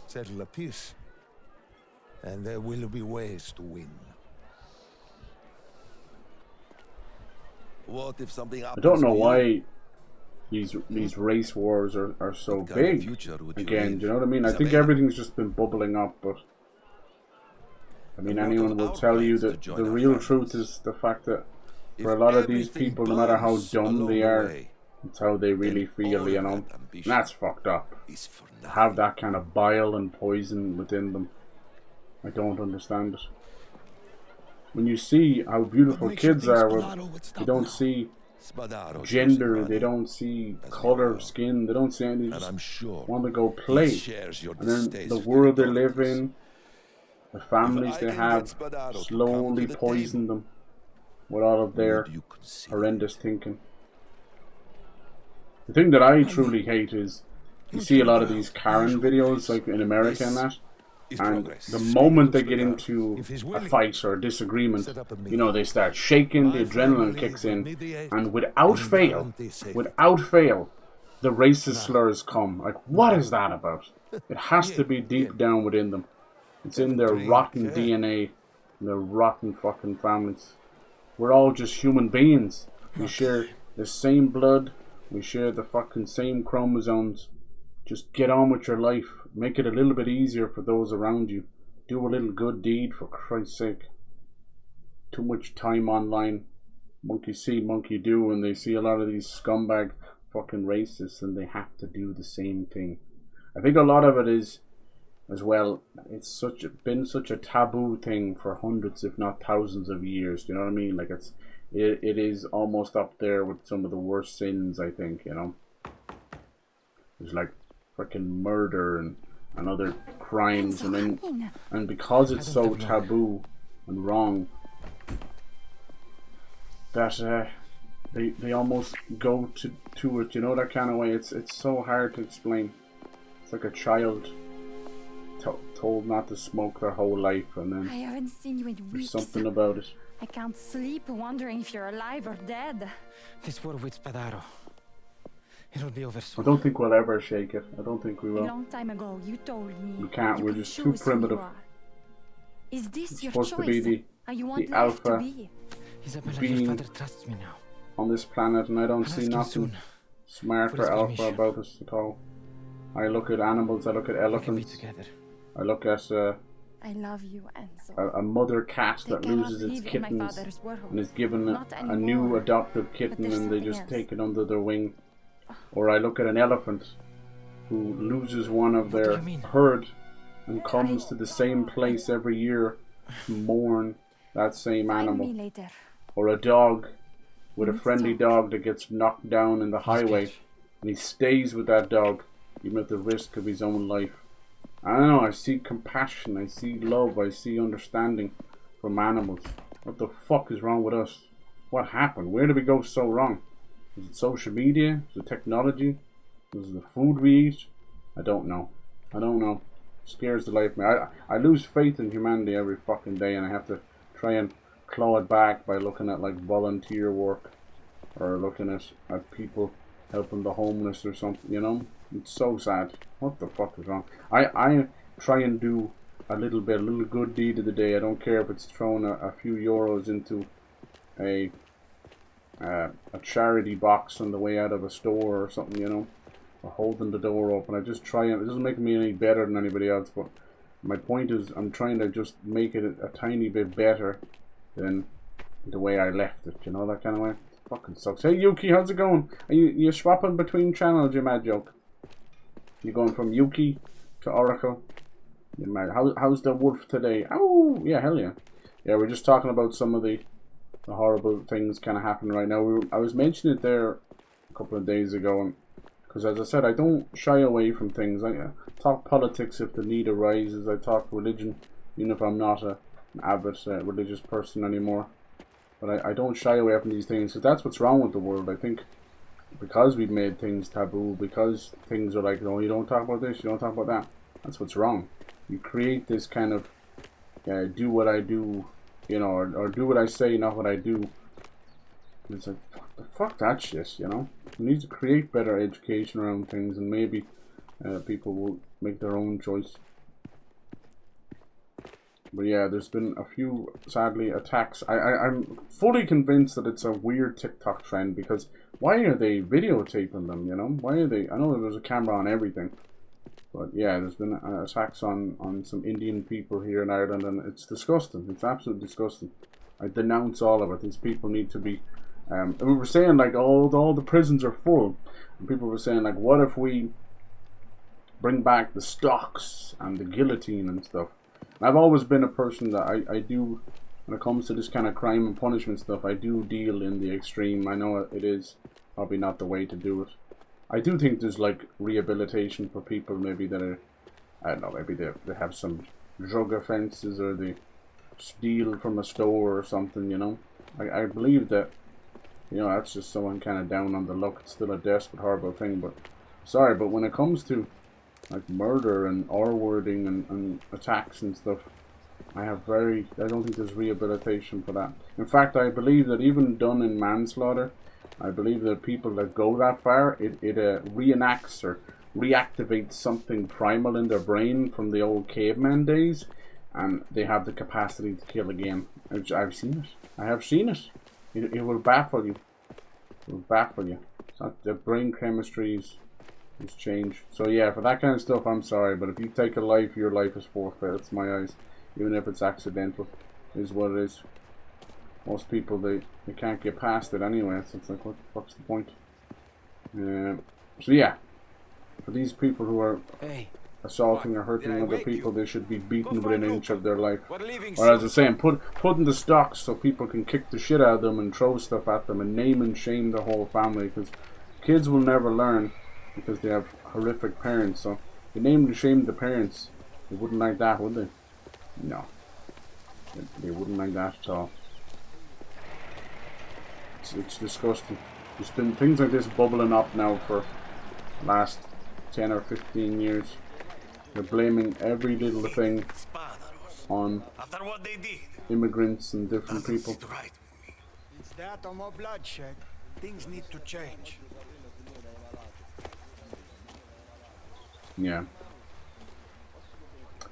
Settle a peace. And there will be ways to win. What if something I don't know why these race wars are so big. Again, do you know what I mean? I think everything's just been bubbling up, but I mean, anyone will tell you that the real truth is the fact that for a lot of these people, no matter how dumb they are, it's how they really feel, you know. And that's fucked up. To have that kind of bile and poison within them. I don't understand it. When you see how beautiful kids are, they don't see gender, they don't see color of skin, they don't see anything, they just want to go play. And then the world they live in, the families they have, slowly poison them with all of their horrendous thinking. The thing that I truly hate is you see a lot of these Karen videos like in America and that, and the moment they get into a fight or a disagreement, you know, they start shaking, the adrenaline kicks in, and without fail, the racist slurs come. Like, what is that about? It has to be deep down within them. It's in their rotten DNA, in their rotten fucking families. We're all just human beings. We share the same blood. We share the fucking same chromosomes. Just get on with your life. Make it a little bit easier for those around you. Do a little good deed, for Christ's sake. Too much time online. Monkey see, monkey do, and they see a lot of these scumbag fucking racists and they have to do the same thing. I think a lot of it is as well, it's been such a taboo thing for hundreds if not thousands of years. Do you know what I mean? Like it is almost up there with some of the worst sins, I think, you know. There's like freaking murder and other crimes, and because it's so taboo and wrong that they almost go to it, you know, that kind of way. It's so hard to explain. It's like a child told not to smoke their whole life, and then I haven't seen you in weeks. There's something about it. I can't sleep wondering if you're alive or dead. This war with Spadaro, it'll be over soon. I don't think we'll ever shake it. I don't think we will. A long time ago, you told me we can't. We're just too primitive. Is this it's your supposed choice? to be the alpha being your father trusts me now. On this planet, and I don't see nothing smart or alpha about us at all. I look at animals. I look at elephants. I look at I love you, Enzo. A mother cat that loses its kittens and is given a new adoptive kitten, and they just take it under their wing. Or I look at an elephant who loses one of their herd and comes to the same place every year to mourn that same Find animal. me later. Or a dog with a friendly dog that gets knocked down in the highway, and he stays with that dog even at the risk of his own life. I don't know, I see compassion, I see love, I see understanding from animals. What the fuck is wrong with us? What happened? Where did we go so wrong? Is it social media? Is it technology? Is it the food we eat? I don't know. I don't know. It scares the life of me. I lose faith in humanity every fucking day, and I have to try and claw it back by looking at like volunteer work or looking at people helping the homeless or something, you know? It's so sad. What the fuck is wrong? I try and do a little good deed of the day. I don't care if it's throwing a few euros into a charity box on the way out of a store or something, you know, or holding the door open. I just try, and it doesn't make me any better than anybody else, but my point is I'm trying to just make it a tiny bit better than the way I left it, you know, that kind of way. It fucking sucks. Hey Yuki, how's it going? Are you swapping between channels, you mad joke? You going from Yuki to Oracle? You mad? How's the wolf today? Oh yeah, hell yeah. Yeah, we're just talking about some of the horrible things kind of happening right now. I was mentioning it there a couple of days ago, and because as I said, I don't shy away from things. I talk politics if the need arises. I talk religion, even if I'm not an avid religious person anymore. But I don't shy away from these things, because that's what's wrong with the world. I think because we've made things taboo, because things are like, oh, you don't talk about this, you don't talk about that. That's what's wrong. You create this kind of do what I do, you know, or do what I say, not what I do. And it's like, fuck that shit, you know. We need to create better education around things, and maybe people will make their own choice. But yeah, there's been a few, sadly, attacks. I'm fully convinced that it's a weird TikTok trend, because why are they videotaping them, you know? Why are they... I know there's a camera on everything. But yeah, there's been attacks on some Indian people here in Ireland, and it's disgusting. It's absolutely disgusting. I denounce all of it. These people need to be... we were saying, like, all the prisons are full. And people were saying, like, what if we bring back the stocks and the guillotine and stuff? And I've always been a person that I do, when it comes to this kind of crime and punishment stuff, I do deal in the extreme. I know it is probably not the way to do it. I do think there's like rehabilitation for people maybe that are, I don't know, maybe they have some drug offenses, or they steal from a store or something, you know. I believe that, you know, that's just someone kind of down on the luck. It's still a desperate, horrible thing, but sorry, but when it comes to like murder and R-wording and attacks and stuff, I don't think there's rehabilitation for that. In fact, I believe that even done in manslaughter, I believe that people that go that far, it reenacts or reactivates something primal in their brain from the old caveman days, and they have the capacity to kill again. I've seen it. I have seen it. It will baffle you. It will baffle you. It's not, the brain chemistries has changed. So yeah, for that kind of stuff, I'm sorry, but if you take a life, your life is forfeit. It's my eyes. Even if it's accidental, is what it is. Most people, they can't get past it anyway, so it's like, what the fuck's the point? So yeah, for these people who are assaulting or hurting other people, they should be beaten within an inch of their life. Or as I say, put in the stocks so people can kick the shit out of them and throw stuff at them and name and shame the whole family, because kids will never learn because they have horrific parents. So they name and shame the parents. They wouldn't like that, would they? No. They wouldn't like that at all. It's disgusting. There's been things like this bubbling up now for the last 10 or 15 years. They're blaming every little thing on immigrants and different people. It's that or more bloodshed. Things need to change. Yeah.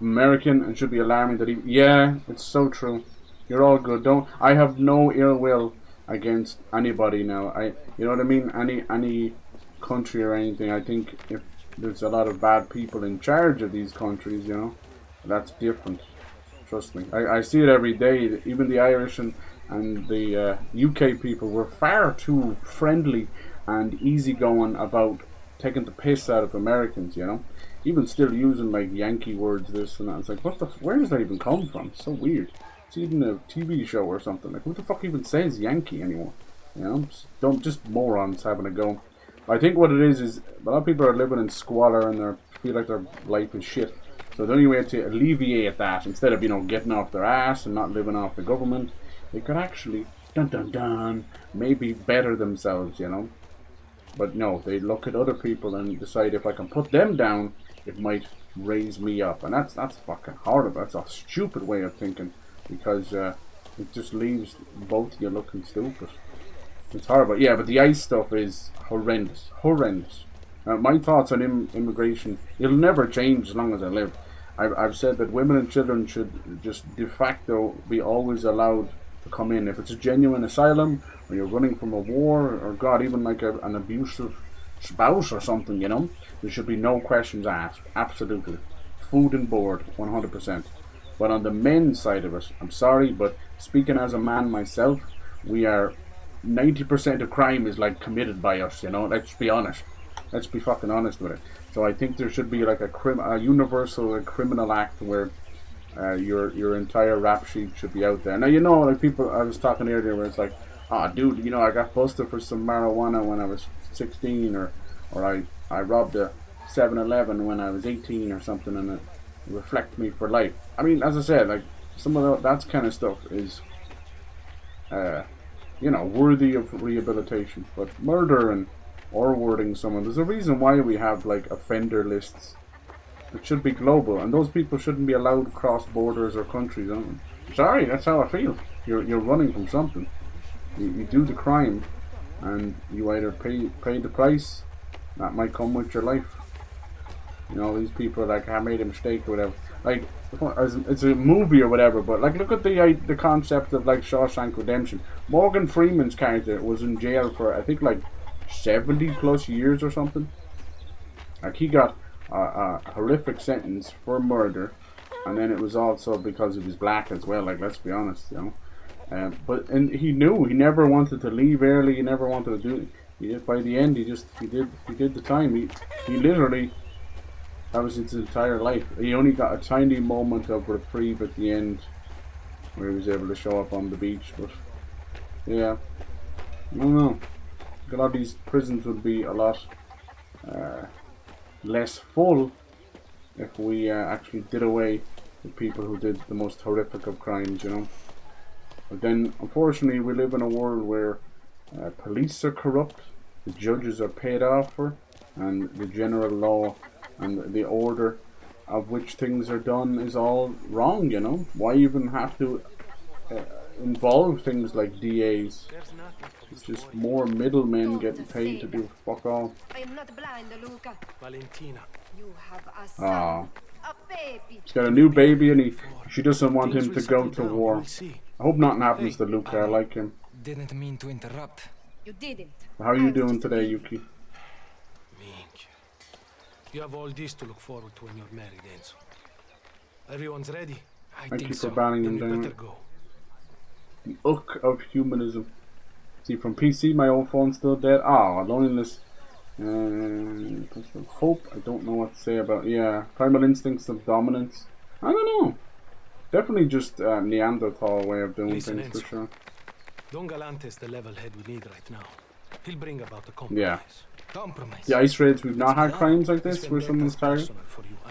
American, and should be alarming that he... Yeah, it's so true. You're all good. I have no ill will against anybody now. You know what I mean? Any country or anything. I think if there's a lot of bad people in charge of these countries, you know, that's different. Trust me. I see it every day. Even the Irish and the UK people were far too friendly and easygoing about taking the piss out of Americans, you know. Even still using like Yankee words, this and that. It's like, where does that even come from? It's so weird. see it in a TV show or something. Like, who the fuck even says Yankee anymore? You know, just morons having a go. I think what it is a lot of people are living in squalor and they feel like their life is shit. So the only way to alleviate that, instead of, you know, getting off their ass and not living off the government, they could actually, dun dun dun, maybe better themselves, you know. But no, they look at other people and decide if I can put them down, it might raise me up. And that's fucking horrible. That's a stupid way of thinking, because it just leaves both of you looking stupid. It's horrible. Yeah, but the ICE stuff is horrendous. Horrendous. My thoughts on immigration, it'll never change as long as I live. I've said that women and children should just de facto be always allowed to come in. If it's a genuine asylum, or you're running from a war, or God, even like an abusive spouse or something, you know, there should be no questions asked. Absolutely. Food and board, 100%. But on the men's side of it, I'm sorry, but speaking as a man myself, we are 90% of crime is like committed by us, you know. Let's be honest. Let's be fucking honest with it. So I think there should be like a universal criminal act where your entire rap sheet should be out there. Now, you know, like people, I was talking earlier where it's like, ah, oh, dude, you know, I got busted for some marijuana when I was 16, or I robbed a 7-Eleven when I was 18 or something, and it reflects me for life. I mean, as I said, like some of that kind of stuff is, you know, worthy of rehabilitation. But murder or wording someone, there's a reason why we have like offender lists. It should be global, and those people shouldn't be allowed to cross borders or countries. Sorry, that's how I feel. You're running from something. You do the crime, and you either pay the price that might come with your life. You know, these people like, I made a mistake or whatever. Like, it's a movie or whatever, but like, look at the concept of like Shawshank Redemption. Morgan Freeman's character was in jail for, I think, like 70 plus years or something. Like, he got a horrific sentence for murder, and then it was also because he was black as well. Like, let's be honest, you know. And he knew he never wanted to leave early. He never wanted to do it. By the end, he did the time. He literally, that was his entire life. He only got a tiny moment of reprieve at the end, where he was able to show up on the beach. But yeah, I don't know. A lot of these prisons would be a lot less full if we actually did away with people who did the most horrific of crimes, you know. But then, unfortunately, we live in a world where police are corrupt, the judges are paid off for, and the general law and the order of which things are done is all wrong, you know. Why even have to involve things like DAs? It's just more middlemen getting paid to do fuck all. I'm not blind, Luca. Valentina. You have a son, a baby. He's got a new baby, and she doesn't want him to go to war. I hope nothing happens to Luca. I like him. Didn't mean to interrupt. You didn't. How are you doing today, Yuki? Mink. You have all this to look forward to when you're married, Enzo. Everyone's ready. Thank you for banning him down. Go. The uck of humanism. See, from PC, my old phone's still dead. Ah, loneliness. Hope. I don't know what to say about. Yeah, primal instincts of dominance. I don't know. Definitely just Neanderthal way of doing things, for sure. Don Galante is the level head we need right now. He'll bring about a compromise. Yeah. Compromise. The ICE raids, we've not had crimes like this where someone's tired.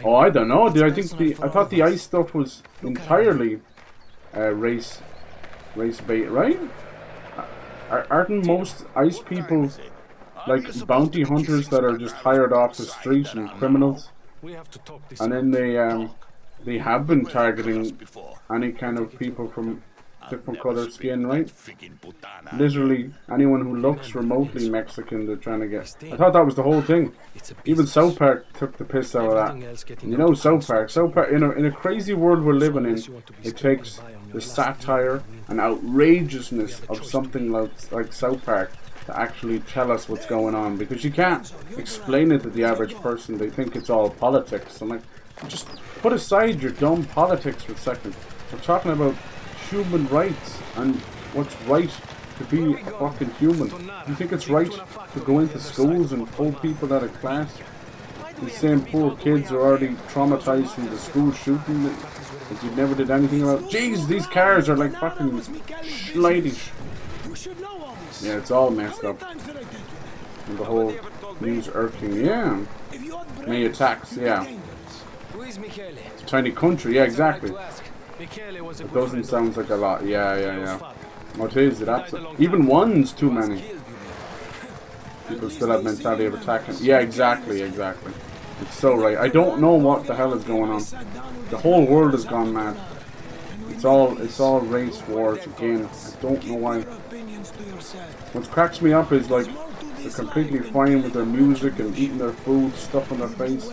Oh, I don't know. I thought the ICE stuff was entirely race bait, right? Aren't most ICE people like bounty hunters that are just hired off the street and criminals? And then they have been targeting any kind of people from different colored skin, right? Literally anyone who looks remotely Mexican, they're trying to get. I thought that was the whole thing. Even South Park took the piss out of that. You know, South Park in a crazy world we're living in, it takes the satire and outrageousness of something like South Park to actually tell us what's going on, because you can't explain it to the average person. They think it's all politics. I'm like, just put aside your dumb politics for a second. We're talking about human rights and what's right to be a fucking human. You think it's right to go into schools and pull people out of class? These same poor kids are already traumatized from the school shooting. Because you never did anything about. Jeez, these cars are like fucking schleidish. You should know all this. Yeah, it's all messed up. Times did I tell you? And the whole news irking. Yeah. If you had Many attacks. Yeah. Who is Michele? It's a tiny country. Yeah, exactly. Michele was a It good doesn't friend sound like a lot. Yeah, yeah, of yeah. father. What is it? Absolutely. Even one's too many. People still have mentality of attacking. Yeah, exactly, exactly. It's so right. I don't know what the hell is going on. The whole world has gone mad. It's all race wars again. I don't know why. What cracks me up is like they're completely fine with their music and eating their food, stuff on their face,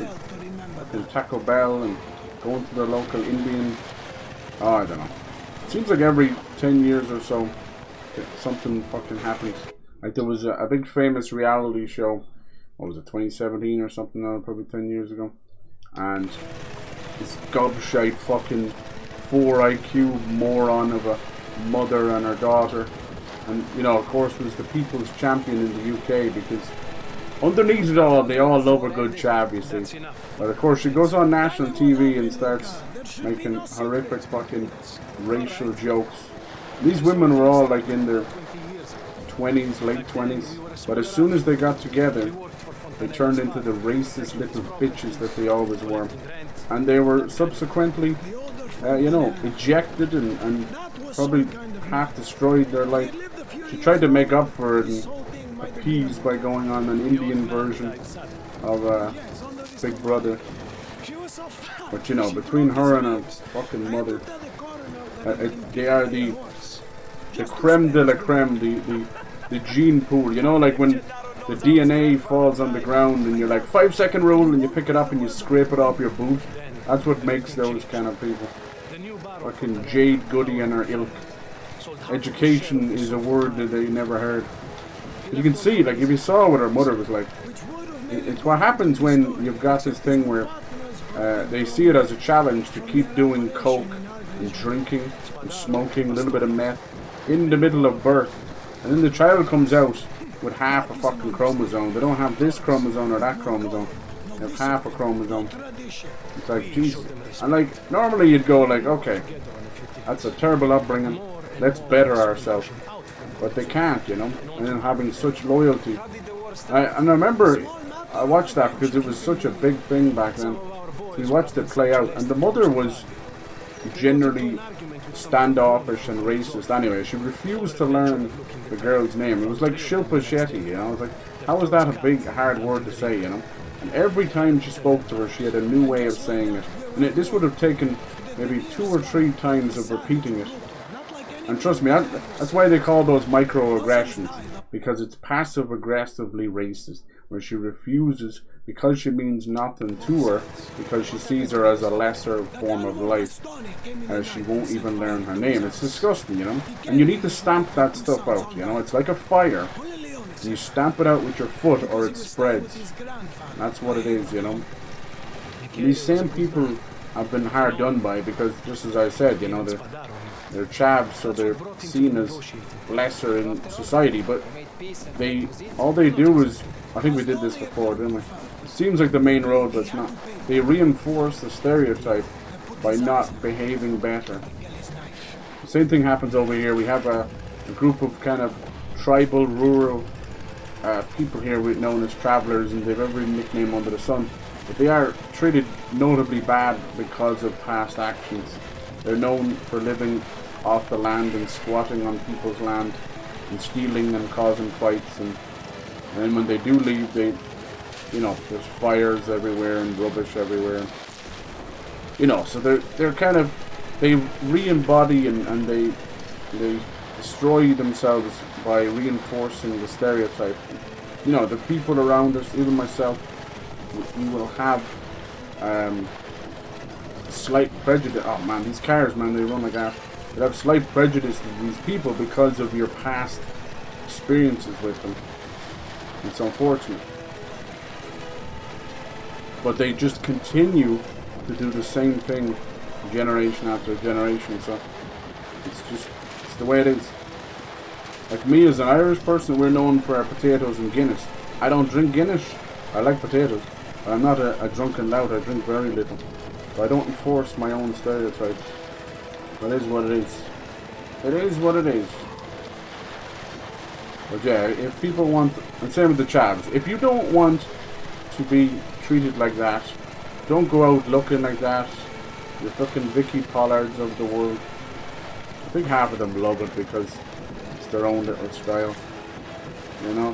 and Taco Bell and going to their local Indian. Oh, I don't know. It seems like every 10 years or so, something fucking happens. Like there was a big famous reality show. What was it, 2017 or something? Probably 10 years ago. And this gobshite fucking 4 IQ moron of a mother and her daughter. And, you know, of course, was the people's champion in the UK because underneath it all, they all love a good chab, you see. But of course, she goes on national TV and starts making horrific fucking racial jokes. These women were all like in their 20s, late 20s. But as soon as they got together, they turned into the racist little bitches that they always were. And they were subsequently, you know, ejected and probably half destroyed their life. She tried to make up for it and appease by going on an Indian version of Big Brother. But you know, between her and her fucking mother, they are the creme de la creme, the gene pool. You know, like when the DNA falls on the ground and you're like 5-second rule and you pick it up and you scrape it off your boot. That's what makes those kind of people. Fucking Jade Goody and her ilk. Education is a word that they never heard. But you can see, like, if you saw what her mother was like, it's what happens when you've got this thing where they see it as a challenge to keep doing coke and drinking and smoking, a little bit of meth in the middle of birth. And then the child comes out with half a fucking chromosome. They don't have this chromosome or that chromosome. They have half a chromosome. It's like, Jesus. And like, normally you'd go like, okay, that's a terrible upbringing. Let's better ourselves. But they can't, you know. And then having such loyalty. And I remember I watched that because it was such a big thing back then. So we watched it play out. And the mother was generally standoffish and racist. Anyway, she refused to learn the girl's name. It was like Shilpa Shetty, you know. I was like, how was that a big, hard word to say, you know? And every time she spoke to her, she had a new way of saying it. And this would have taken maybe 2 or 3 times of repeating it. And trust me, that's why they call those microaggressions. Because it's passive-aggressively racist. Where she refuses, because she means nothing to her, because she sees her as a lesser form of life. She won't even learn her name. It's disgusting, you know. And you need to stamp that stuff out, you know. It's like a fire. You stamp it out with your foot or it spreads. That's what it is, you know. And these same people have been hard done by because, just as I said, you know, they're chavs, so they're seen as lesser in society. But all they do is, I think we did this before, didn't we? It seems like the main road, but it's not. They reinforce the stereotype by not behaving better. The same thing happens over here. We have a group of kind of tribal, rural people here known as travelers, and they have every nickname under the sun. But they are treated notably bad because of past actions. They're known for living off the land and squatting on people's land and stealing and causing fights. And then when they do leave, they, you know, there's fires everywhere and rubbish everywhere. You know, so they're kind of, they re-embody and they destroy themselves by reinforcing the stereotype. You know, the people around us, even myself, we will have slight prejudice. Oh man, these cars, man, they run like that. You have slight prejudice to these people because of your past experiences with them. It's unfortunate. But they just continue to do the same thing generation after generation, so it's the way it is. Like me as an Irish person, we're known for our potatoes and Guinness. I don't drink Guinness. I like potatoes. But I'm not a drunken lout. I drink very little. So I don't enforce my own stereotypes. It is what it is. It is what it is. But yeah, if people want, and same with the chavs, if you don't want to be treated like that, don't go out looking like that. You're fucking Vicky Pollards of the world. I think half of them love it because it's their own little style. You know?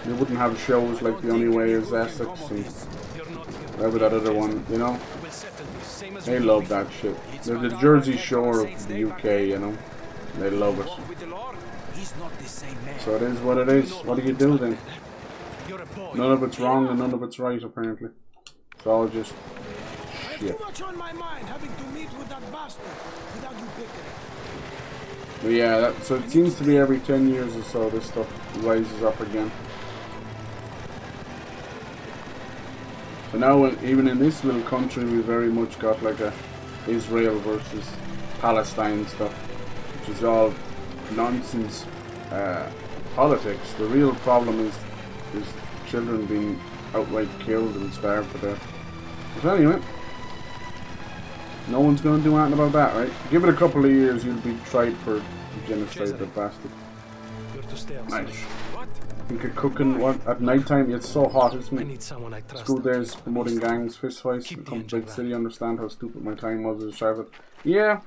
They wouldn't have shows like The Only Way is Essex and whatever that other one, you know? They love that shit. They're the Jersey Shore of the UK, you know? They love it. So it is what it is. What do you do then? None of it's wrong and none of it's right, apparently. It's all just shit. But yeah, so it seems to be every 10 years or so this stuff rises up again. So now, even in this little country, we very much got like a Israel versus Palestine stuff, which is all nonsense politics. The real problem is children being outright killed and starved to death. But anyway, no one's going to do anything about that, right? Give it a couple of years, you'll be tried for genocide, the bastard. Nice. I think cooking at night time, it's so hot, isn't it? School days, promoting gangs, fist fights, come to big city, understand how stupid my time was as a child. Yeah,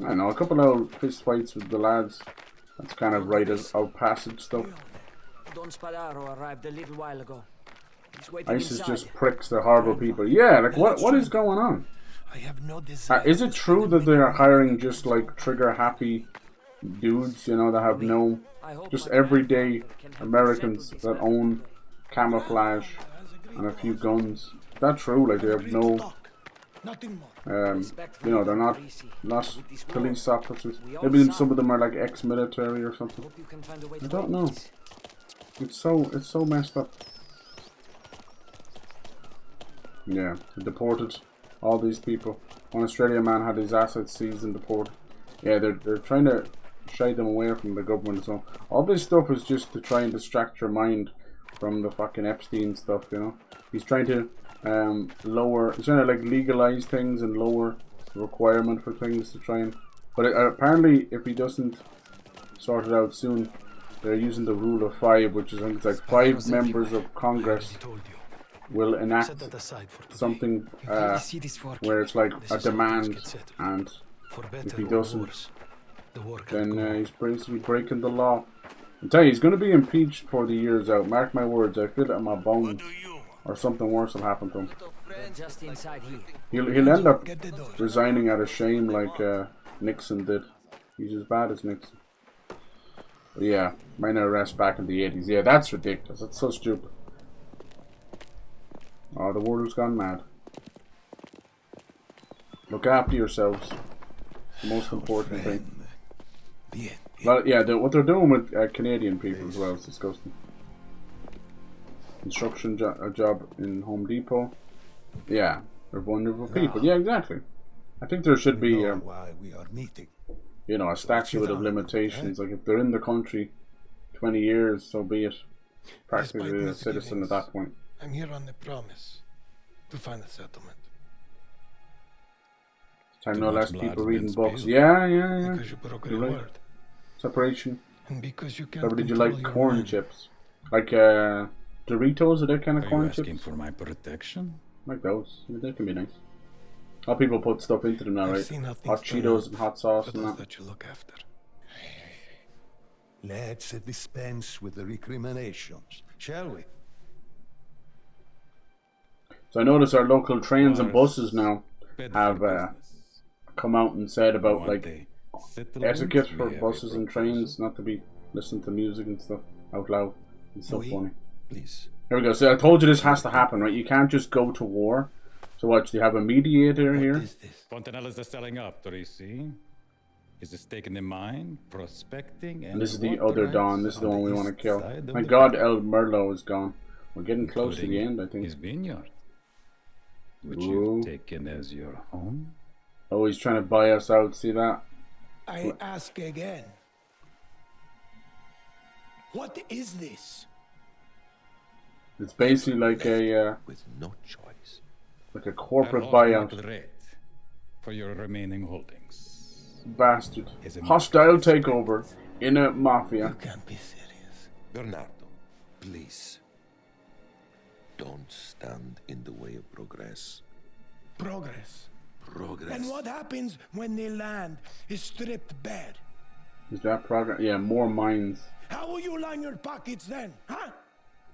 I know, a couple of fist fights with the lads. That's kind of right as our passage stuff. Don Spadaro arrived a little while ago. ISIS just pricks, they're horrible people. Yeah, like what is going on? I have no desire. Is it true that they're hiring just like trigger happy dudes, you know, that have no, just everyday Americans that own camouflage and a few guns? Is that true? Like they have no, you know, they're not police officers. Maybe some of them are like ex-military or something. I don't know. It's so messed up. Yeah, they deported all these people. One Australian man had his assets seized and deported. Yeah, they're trying to shy them away from the government. So all this stuff is just to try and distract your mind from the fucking Epstein stuff, you know. He's trying to he's trying to like legalize things and lower the requirement for things to try and, but apparently if he doesn't sort it out soon, they're using the rule of 5, which is, I think it's like 5 members of Congress will enact something where it's like a demand, and if he doesn't, then he's basically breaking the law. I tell you, he's going to be impeached before the year's out. Mark my words, I feel it in my bones. Or something worse will happen to him. He'll end up resigning out of shame like Nixon did. He's as bad as Nixon. But yeah, minor arrest back in the 80s. Yeah, that's ridiculous. That's so stupid. Oh, the world has gone mad. Look after yourselves. The most important thing. Well, yeah, what they're doing with Canadian people as well is disgusting. Construction job in Home Depot. Yeah, they're vulnerable people. Yeah, exactly. I think there should be, why we are meeting. You know, a statute of limitations. Like if they're in the country 20 years, so be it. Practically a citizen at that point. I'm here on the promise to find a settlement. Time no less people reading books. Yeah. Because you broke your Right. word. Separation. And because you can't Or did you control like your corn mind. chips? Like Doritos, are they kind of corn chips? For my protection? Like those. Yeah, they can be nice. A lot of people put stuff into them now, I've right? seen how things Hot turn Cheetos out and hot sauce for and those that. that you look after. Let's dispense with the recriminations, shall we? So I notice our local trains and buses now have come out and said about like etiquette for buses and trains, not to be listening to music and stuff out loud. It's so funny. Please. Here we go. So I told you this has to happen, right? You can't just go to war. So what? Do you have a mediator here? What is this? Fontanella's the selling up, Torrisi. Is this taken in mind? Prospecting And this is the other Dawn. This is the one we want to kill. My God, El Merlot is gone. We're getting close to the end, I think. His vineyard, which Ooh. you've taken as your home. Oh, he's trying to buy us out. See that? I ask again. What is this? It's basically like a With no choice. Like a corporate I'll offer buyout. market rate for your remaining holdings. Bastard. Is it Hostile takeover in a mafia. You can't be serious. Bernardo, please. Don't stand in the way of progress. Progress. Progress. And what happens when the land is stripped bare? Is that progress? Yeah, more mines. How will you line your pockets then, huh?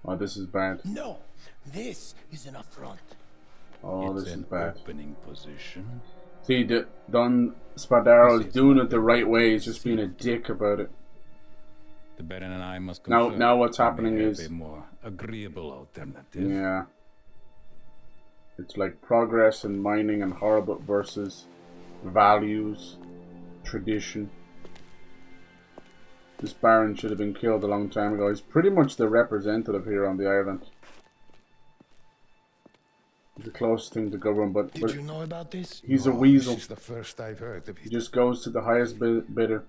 Oh, this is bad. No, this is an affront. Oh, It's this is an bad. opening position. See, Don Spadaro is doing it the right way. He's just being a dick about it. The Baron and I must Now- confer. now what's We may happening have is- a more agreeable alternative. Yeah. It's like progress and mining and horrible versus values, tradition. This Baron should have been killed a long time ago. He's pretty much the representative here on the island. He's the closest thing to government, but Did you know about this? he's a No, weasel. This is the first I've heard of He it. just goes to the highest bidder.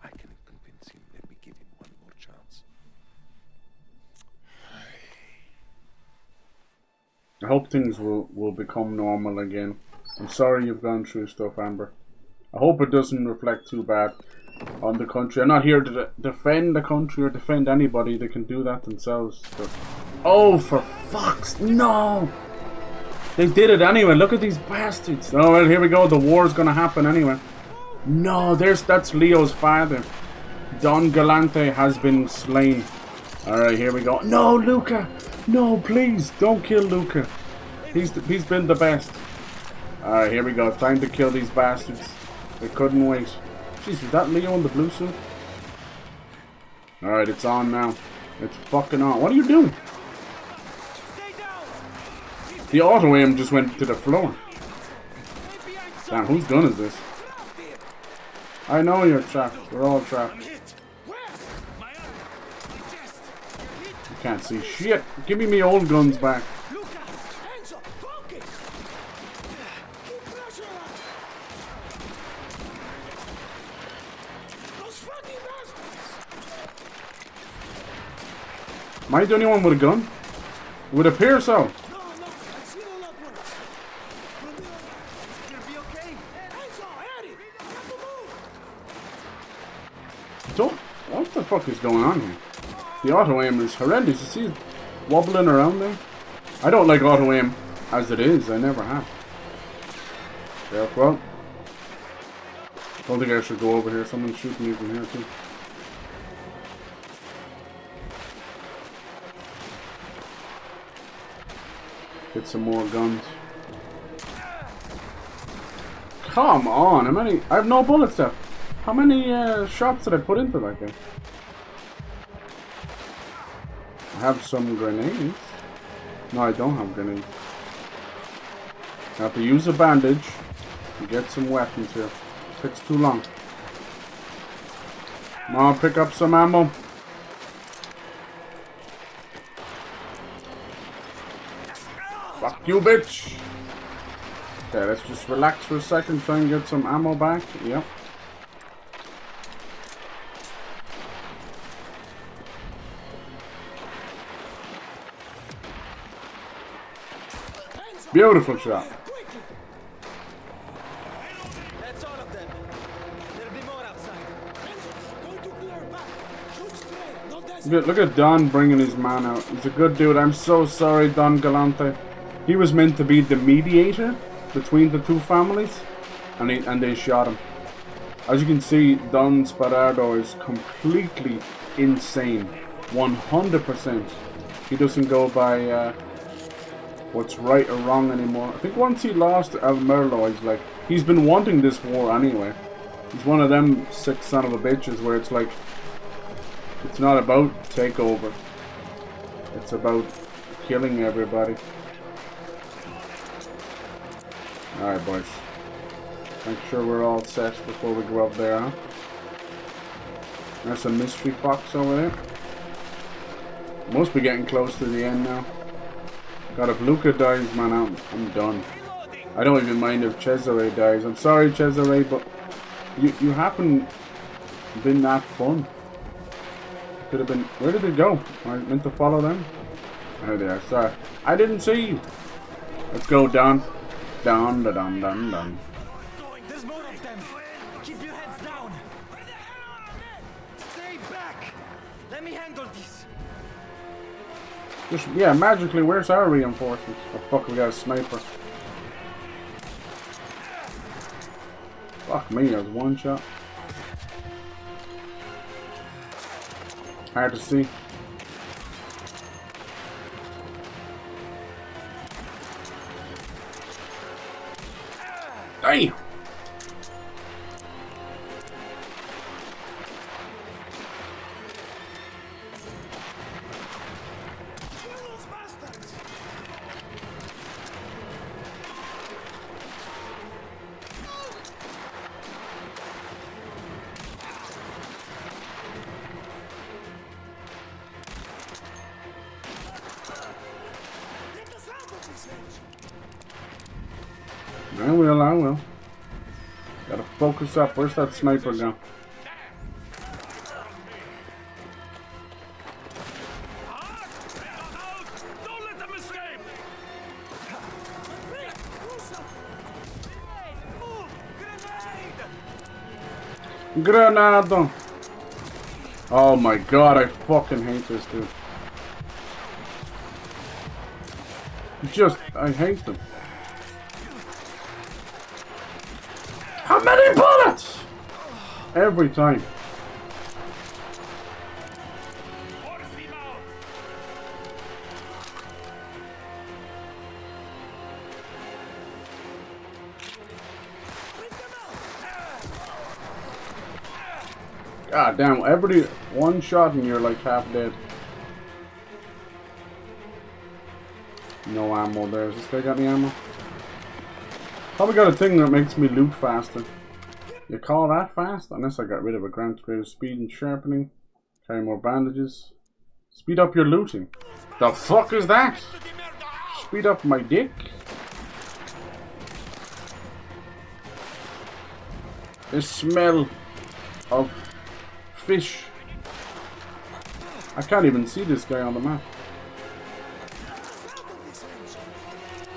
I can convince him. Let me give him one more chance. I hope things will become normal again. I'm sorry you've gone through stuff, Amber. I hope it doesn't reflect too bad on the country. I'm not here to defend the country or defend anybody. They can do that themselves. But oh, for fuck's no! They did it anyway. Look at these bastards. Oh well, here we go. The war's gonna happen anyway. No, that's Leo's father. Don Galante has been slain. All right, here we go. No, Luca. No, please don't kill Luca. He's been the best. All right, here we go. Time to kill these bastards. They couldn't wait. Jeez, is that Leo in the blue suit? All right, it's on now. It's fucking on. What are you doing? The auto aim just went to the floor. Damn, whose gun is this? I know you're trapped. We're all trapped. You can't see shit. Give me old guns back. Am I the only one with a gun? It would appear so. What the fuck is going on here? The auto aim is horrendous. You see it wobbling around there? I don't like auto aim as it is. I never have. Careful. Don't think I should go over here. Someone's shooting me from here too. Get some more guns. Come on! How many? I have no bullets left. How many shots did I put into that guy? I have some grenades. No, I don't have grenades. I have to use a bandage and get some weapons here. It takes too long. Come on, pick up some ammo. Fuck you, bitch! Okay, let's just relax for a second, try and get some ammo back. Yep. Beautiful shot. That's all of them. There'll be more outside. Look at Don bringing his man out. He's a good dude. I'm so sorry, Don Galante. He was meant to be the mediator between the two families, and they shot him. As you can see, Don Sparardo is completely insane. 100%. He doesn't go by what's right or wrong anymore. I think once he lost El Merlo, he's been wanting this war anyway. He's one of them sick son of a bitches where it's like, it's not about takeover. It's about killing everybody. Alright, boys. Make sure we're all set before we go up there, huh? There's a mystery fox over there. Must be getting close to the end now. God, if Luca dies, man, I'm done. I don't even mind if Cesare dies. I'm sorry, Cesare, but you haven't been that fun. Could have been. Where did they go? I meant to follow them. There they are. Sorry, I didn't see you. Let's go, Don. Don, da, don, don, don. There's more of them. Keep your heads down. Stay back. Let me handle this. Just, yeah, magically, where's our reinforcements? Oh, fuck, we got a sniper. Fuck me, that was one shot. Hard to see. Damn! I will. Gotta focus up. Where's that sniper gun? Don't let them escape! Granado! Oh my god, I fucking hate this dude. I hate them. How many bullets? Every time. God damn, every one shot and you're like half dead. No ammo there. Has this guy got any ammo? Probably got a thing that makes me loot faster. You call that fast? Unless I got rid of it. Grants greater speed and sharpening. Carry more bandages. Speed up your looting. The fuck is that? Speed up my dick? The smell of fish. I can't even see this guy on the map.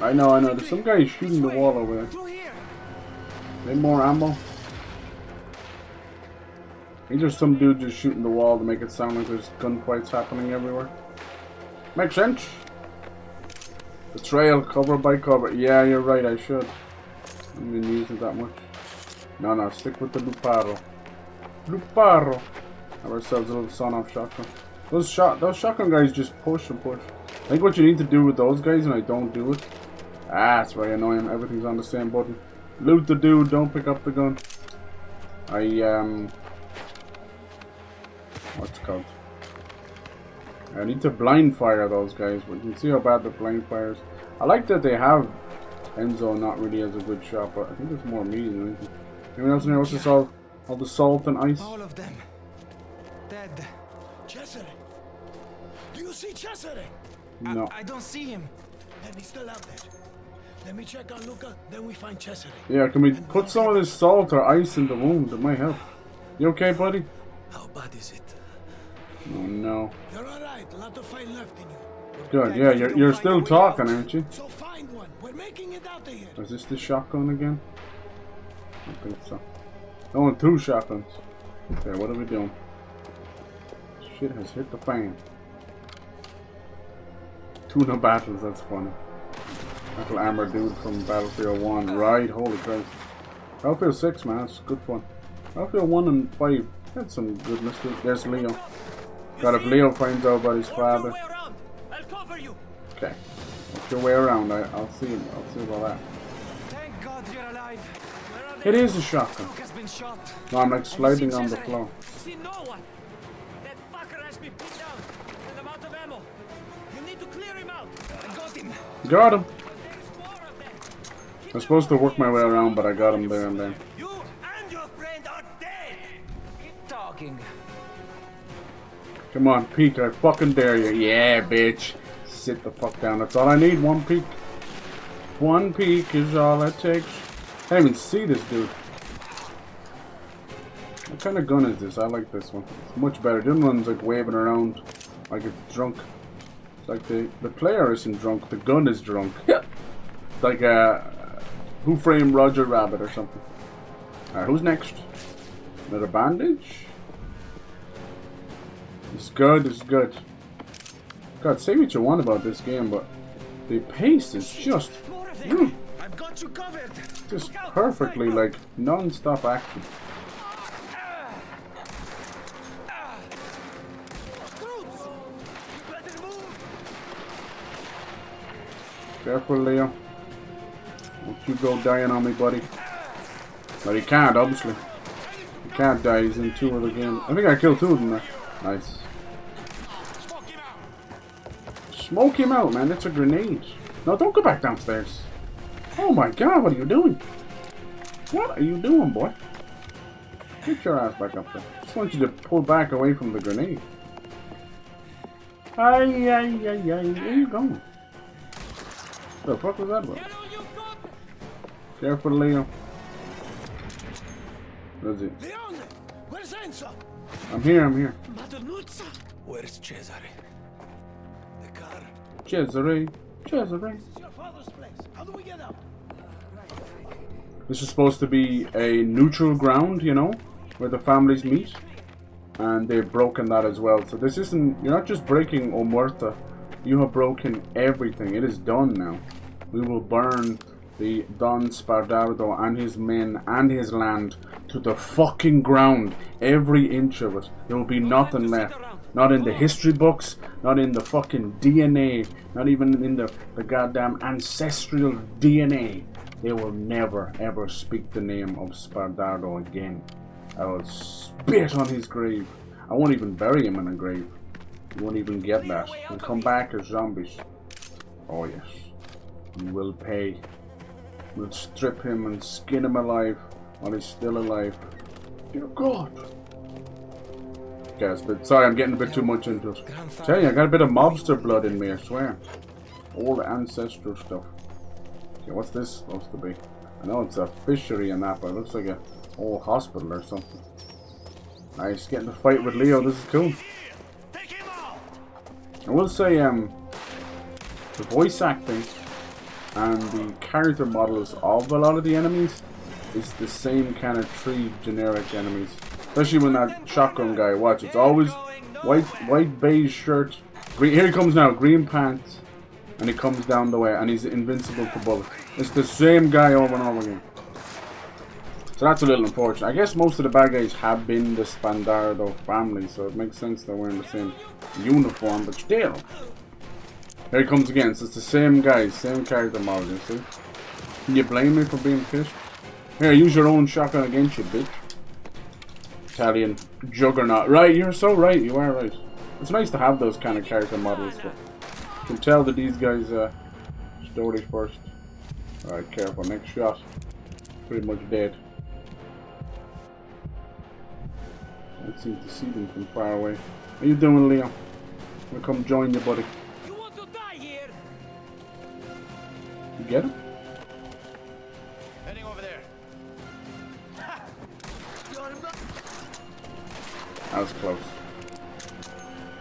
I know. There's some guy shooting the wall over there. Need more ammo? I think there's some dude just shooting the wall to make it sound like there's gunfights happening everywhere. Makes sense. The trail, cover by cover. Yeah, you're right, I should. I haven't been using it that much. No, stick with the Luparo. Luparo! Have ourselves a little son-off shotgun. Those shotgun guys just push and push. I think what you need to do with those guys, and I don't do it. Ah, it's very annoying. Everything's on the same button. Loot the dude, don't pick up the gun. What's it called? I need to blind fire those guys, but you can see how bad the blind fires. I like that they have Enzo not really as a good shot, but I think it's more me than anything. Anyone else in here? What's this all the salt and ice? All of them. Dead. Cesare! Do you see Cesare? No. I don't see him. Then he's still out there. Let me check on Luca, then we find Cesare. Yeah, can we put some of this salt or ice in the wound? It might help. You okay, buddy? How bad is it? Oh no. You're alright, a lot of fight left in you. Good, yeah, you're still talking, aren't you? So find one. We're making it out of here. Is this the shotgun again? I think so. I want 2 shotguns. Okay, what are we doing? Shit has hit the fan. Tuna battles, that's funny. Metal armor dude from Battlefield 1. Right, holy Christ. Battlefield 6, man, that's good fun. Battlefield 1 and 5 had some goodness to it. There's Leo. God, if Leo finds out about his father. Okay. Work your way around. I'll see him. I'll see about that. Thank God you're alive. It is a shotgun. Luke has been shot. No, I'm like sliding on the floor. See no one. That fucker has been pinned down. And I'm out of ammo. You need to clear him out. I got him. Got him. I'm supposed to work my way around, but I got him there and then. You and your friend are dead. Keep talking. Come on, peek. I fucking dare you. Yeah, bitch. Sit the fuck down. That's all I need. 1 peek. 1 peek is all it takes. I can't even see this dude. What kind of gun is this? I like this one. It's much better. The other one's like waving around like it's drunk. It's like the player isn't drunk. The gun is drunk. Yeah. It's like a Who Framed Roger Rabbit or something. Alright, who's next? Another bandage? It's good, it's good. God, say what you want about this game, but the pace is just... I've got you covered. Just perfectly, like, non-stop action. Careful, Leo. Don't you go dying on me, buddy. But he can't, obviously. He can't die, he's in 2 other games. I think I killed 2 of them there. Nice. Smoke him out, man. That's a grenade. No, don't go back downstairs. Oh my god, what are you doing? What are you doing, boy? Get your ass back up there. Just want you to pull back away from the grenade. Where you going? What the fuck was that about? Careful, Leo. Where is it? Leon, where's Enzo? I'm here, I'm here. Madonnuzza. Where's Cesare? The car. Cesare. It's your father's place. How do we get out? This is supposed to be a neutral ground, you know, where the families meet. And they've broken that as well. So this isn't, you're not just breaking Omerta. You have broken everything. It is done now. We will burn the Don Spardardo and his men and his land to the fucking ground. Every inch of it. There will be nothing left. Not in the history books. Not in the fucking DNA. Not even in the goddamn ancestral DNA. They will never ever speak the name of Spardardo again. I will spit on his grave. I won't even bury him in a grave. You won't even get that. He'll come back as zombies. Oh yes. You will pay. We'll strip him and skin him alive while he's still alive. Dear God. Guys, but sorry, I'm getting a bit too much into it. Tell you, I got a bit of mobster blood in me, I swear. Old ancestral stuff. Okay, what's this supposed to be? I know it's a fishery and that, but it looks like a old hospital or something. Nice, getting to fight with Leo, this is cool. I will say, the voice acting and the character models of a lot of the enemies is the same kind of 3 generic enemies. Especially when that shotgun guy, watch, it's always white beige shirt, green, here he comes now, green pants, and he comes down the way, and he's invincible to bullets. It's the same guy over and over again. So that's a little unfortunate. I guess most of the bad guys have been the Spandardo family, so it makes sense they're wearing the same uniform, but still. Here he comes again, so it's the same guy, same character model, you see? Can you blame me for being pissed? Here, use your own shotgun against you, bitch. Italian juggernaut. Right, you're so right, you are right. It's nice to have those kind of character models, but you can tell that these guys story first. Alright, careful, next shot. Pretty much dead. I seem to see them from far away. How you doing, Leo? I'm gonna come join you, buddy. You want to die here? You get him? Heading over there. That was close.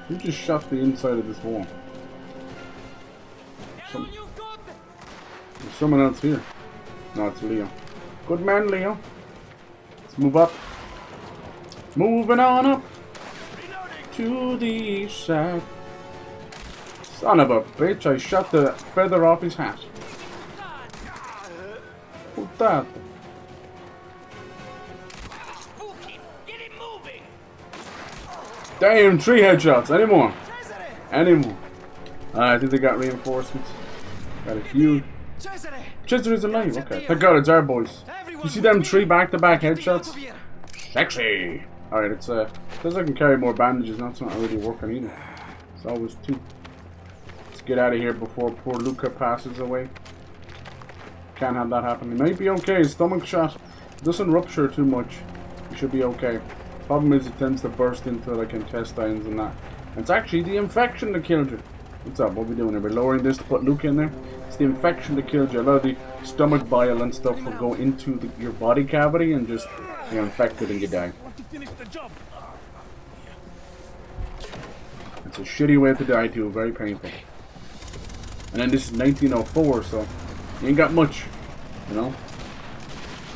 You just shot the inside of this wall. There's someone else here. No, it's Leo. Good man, Leo. Let's move up. Moving on up to the east side. Son of a bitch, I shot the feather off his hat. What's that? Damn, 3 headshots. Any more? Any more? I think they got reinforcements. Got a huge... Cesare's alive. Okay. Thank God it's our boys. You see them 3 back-to-back headshots? Sexy! Alright, it's says I can carry more bandages, that's not really working either. It's always 2. Let's get out of here before poor Luca passes away. Can't have that happen. He might be okay, stomach shot. It doesn't rupture too much. He should be okay. Problem is it tends to burst into like intestines and that. And it's actually the infection that killed you. What's up? What are we doing? Are we lowering this to put Luca in there? It's the infection that killed you. A lot of the stomach bile and stuff will go into your body cavity and just you're infected and you die. It's a shitty way to die too, very painful. And then this is 1904, so You ain't got much, you know?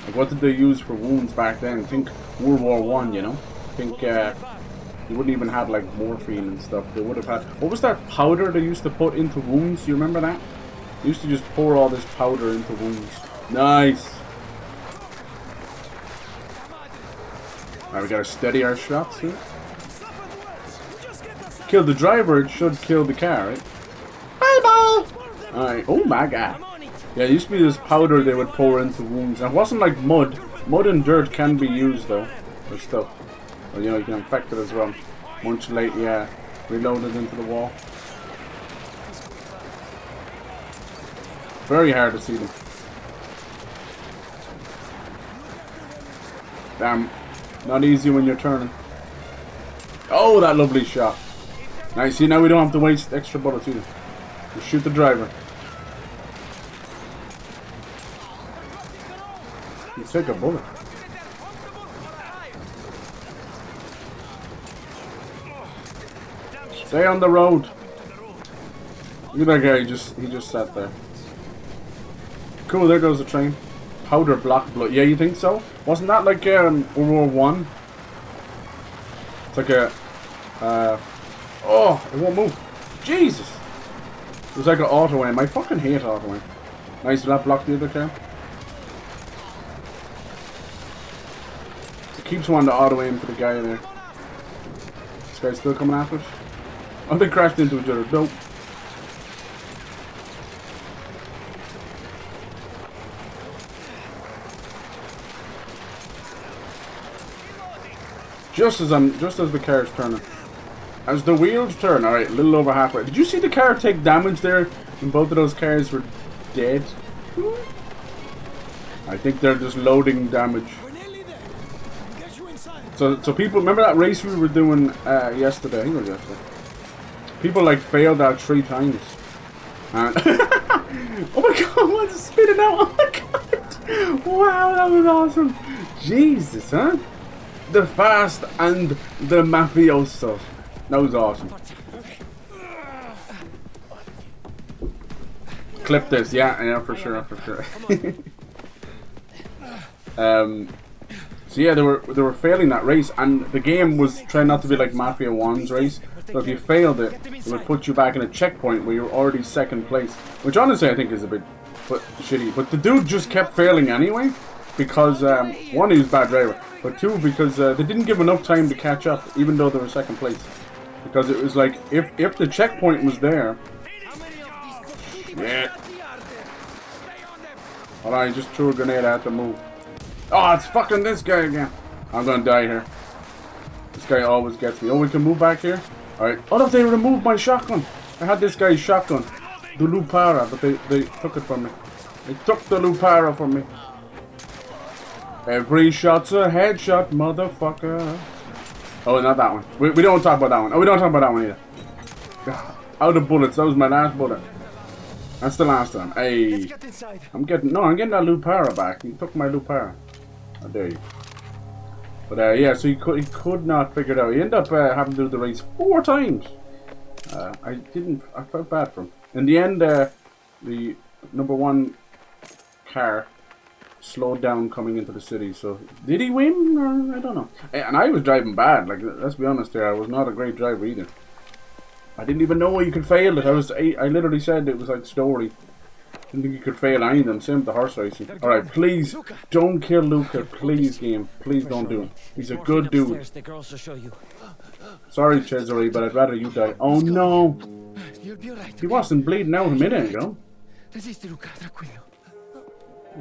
Like, what did they use for wounds back then? Think World War One, you know? Think, you wouldn't even have, like, morphine and stuff. They would have had... What was that powder they used to put into wounds? You remember that? They used to just pour all this powder into wounds. Nice! Alright, we gotta steady our shots here. Kill the driver, it should kill the car, right? Bye-bye! Alright, oh my god. Yeah, it used to be this powder they would pour into wounds. And it wasn't like mud. Mud and dirt can be used, though, for stuff. Or, you know, you can infect it as well. Munch late, yeah. Reload it into the wall. Very hard to see them. Damn. Not easy when you're turning. Oh, that lovely shot. Nice. See, now we don't have to waste extra bullets either. Just shoot the driver. You take a bullet. Stay on the road. Look at that guy. He just sat there. Cool. There goes the train. Powder block blood. Yeah, you think so? Wasn't that like World War One? It's like a. Oh, it won't move. Jesus. It was like an auto aim. I fucking hate auto aim. Nice. Did that block the other car? It keeps wanting to auto aim for the guy there. This guy's still coming after us. Oh, they crashed into each other. Nope. Just as the car's turning. As the wheels turn, alright, a little over halfway. Did you see the car take damage there? And both of those cars were dead. I think they're just loading damage. So people, remember that race we were doing yesterday? I think it was yesterday. People like failed that 3 times. And oh my god, what's spinning out? Oh my god! Wow, that was awesome. Jesus, huh? The fast and the mafiosos. That was awesome. Clip this, yeah, for sure. So yeah, they were failing that race, and the game was trying not to be like Mafia 1's race. So if you failed it, it would put you back in a checkpoint where you're already second place, which honestly I think is a bit shitty. But the dude just kept failing anyway, because one, he was a bad driver, but two, because they didn't give enough time to catch up, even though they were second place. Because it was like, if the checkpoint was there... Yeah. Alright, I just threw a grenade, I had to move. Oh, it's fucking this guy again. I'm gonna die here. This guy always gets me. Oh, we can move back here? Alright. Oh, they removed my shotgun. I had this guy's shotgun. The Lupara, but they took it from me. They took the Lupara from me. Every shot's a headshot, motherfucker. Oh, not that one. We don't talk about that one. Oh, we don't talk about that one either. Out of bullets. That was my last bullet. That's the last time. Hey. I'm getting that Lupara back. He took my Lupara. How dare you. But yeah, so he could not figure it out. He ended up having to do the race 4 times. I felt bad for him. In the end, the #1 car slowed down coming into the city. So did he win? Or, I don't know. And I was driving bad. Like, let's be honest there, I was not a great driver either. I didn't even know you could fail it. I literally said it was like story. Didn't think you could fail any of them. Same with the horse racing. Alright, please don't kill Luca. Please, game. Please don't do it. He's a good dude. Sorry, Cesare, but I'd rather you die. Oh no! He wasn't bleeding out a minute ago.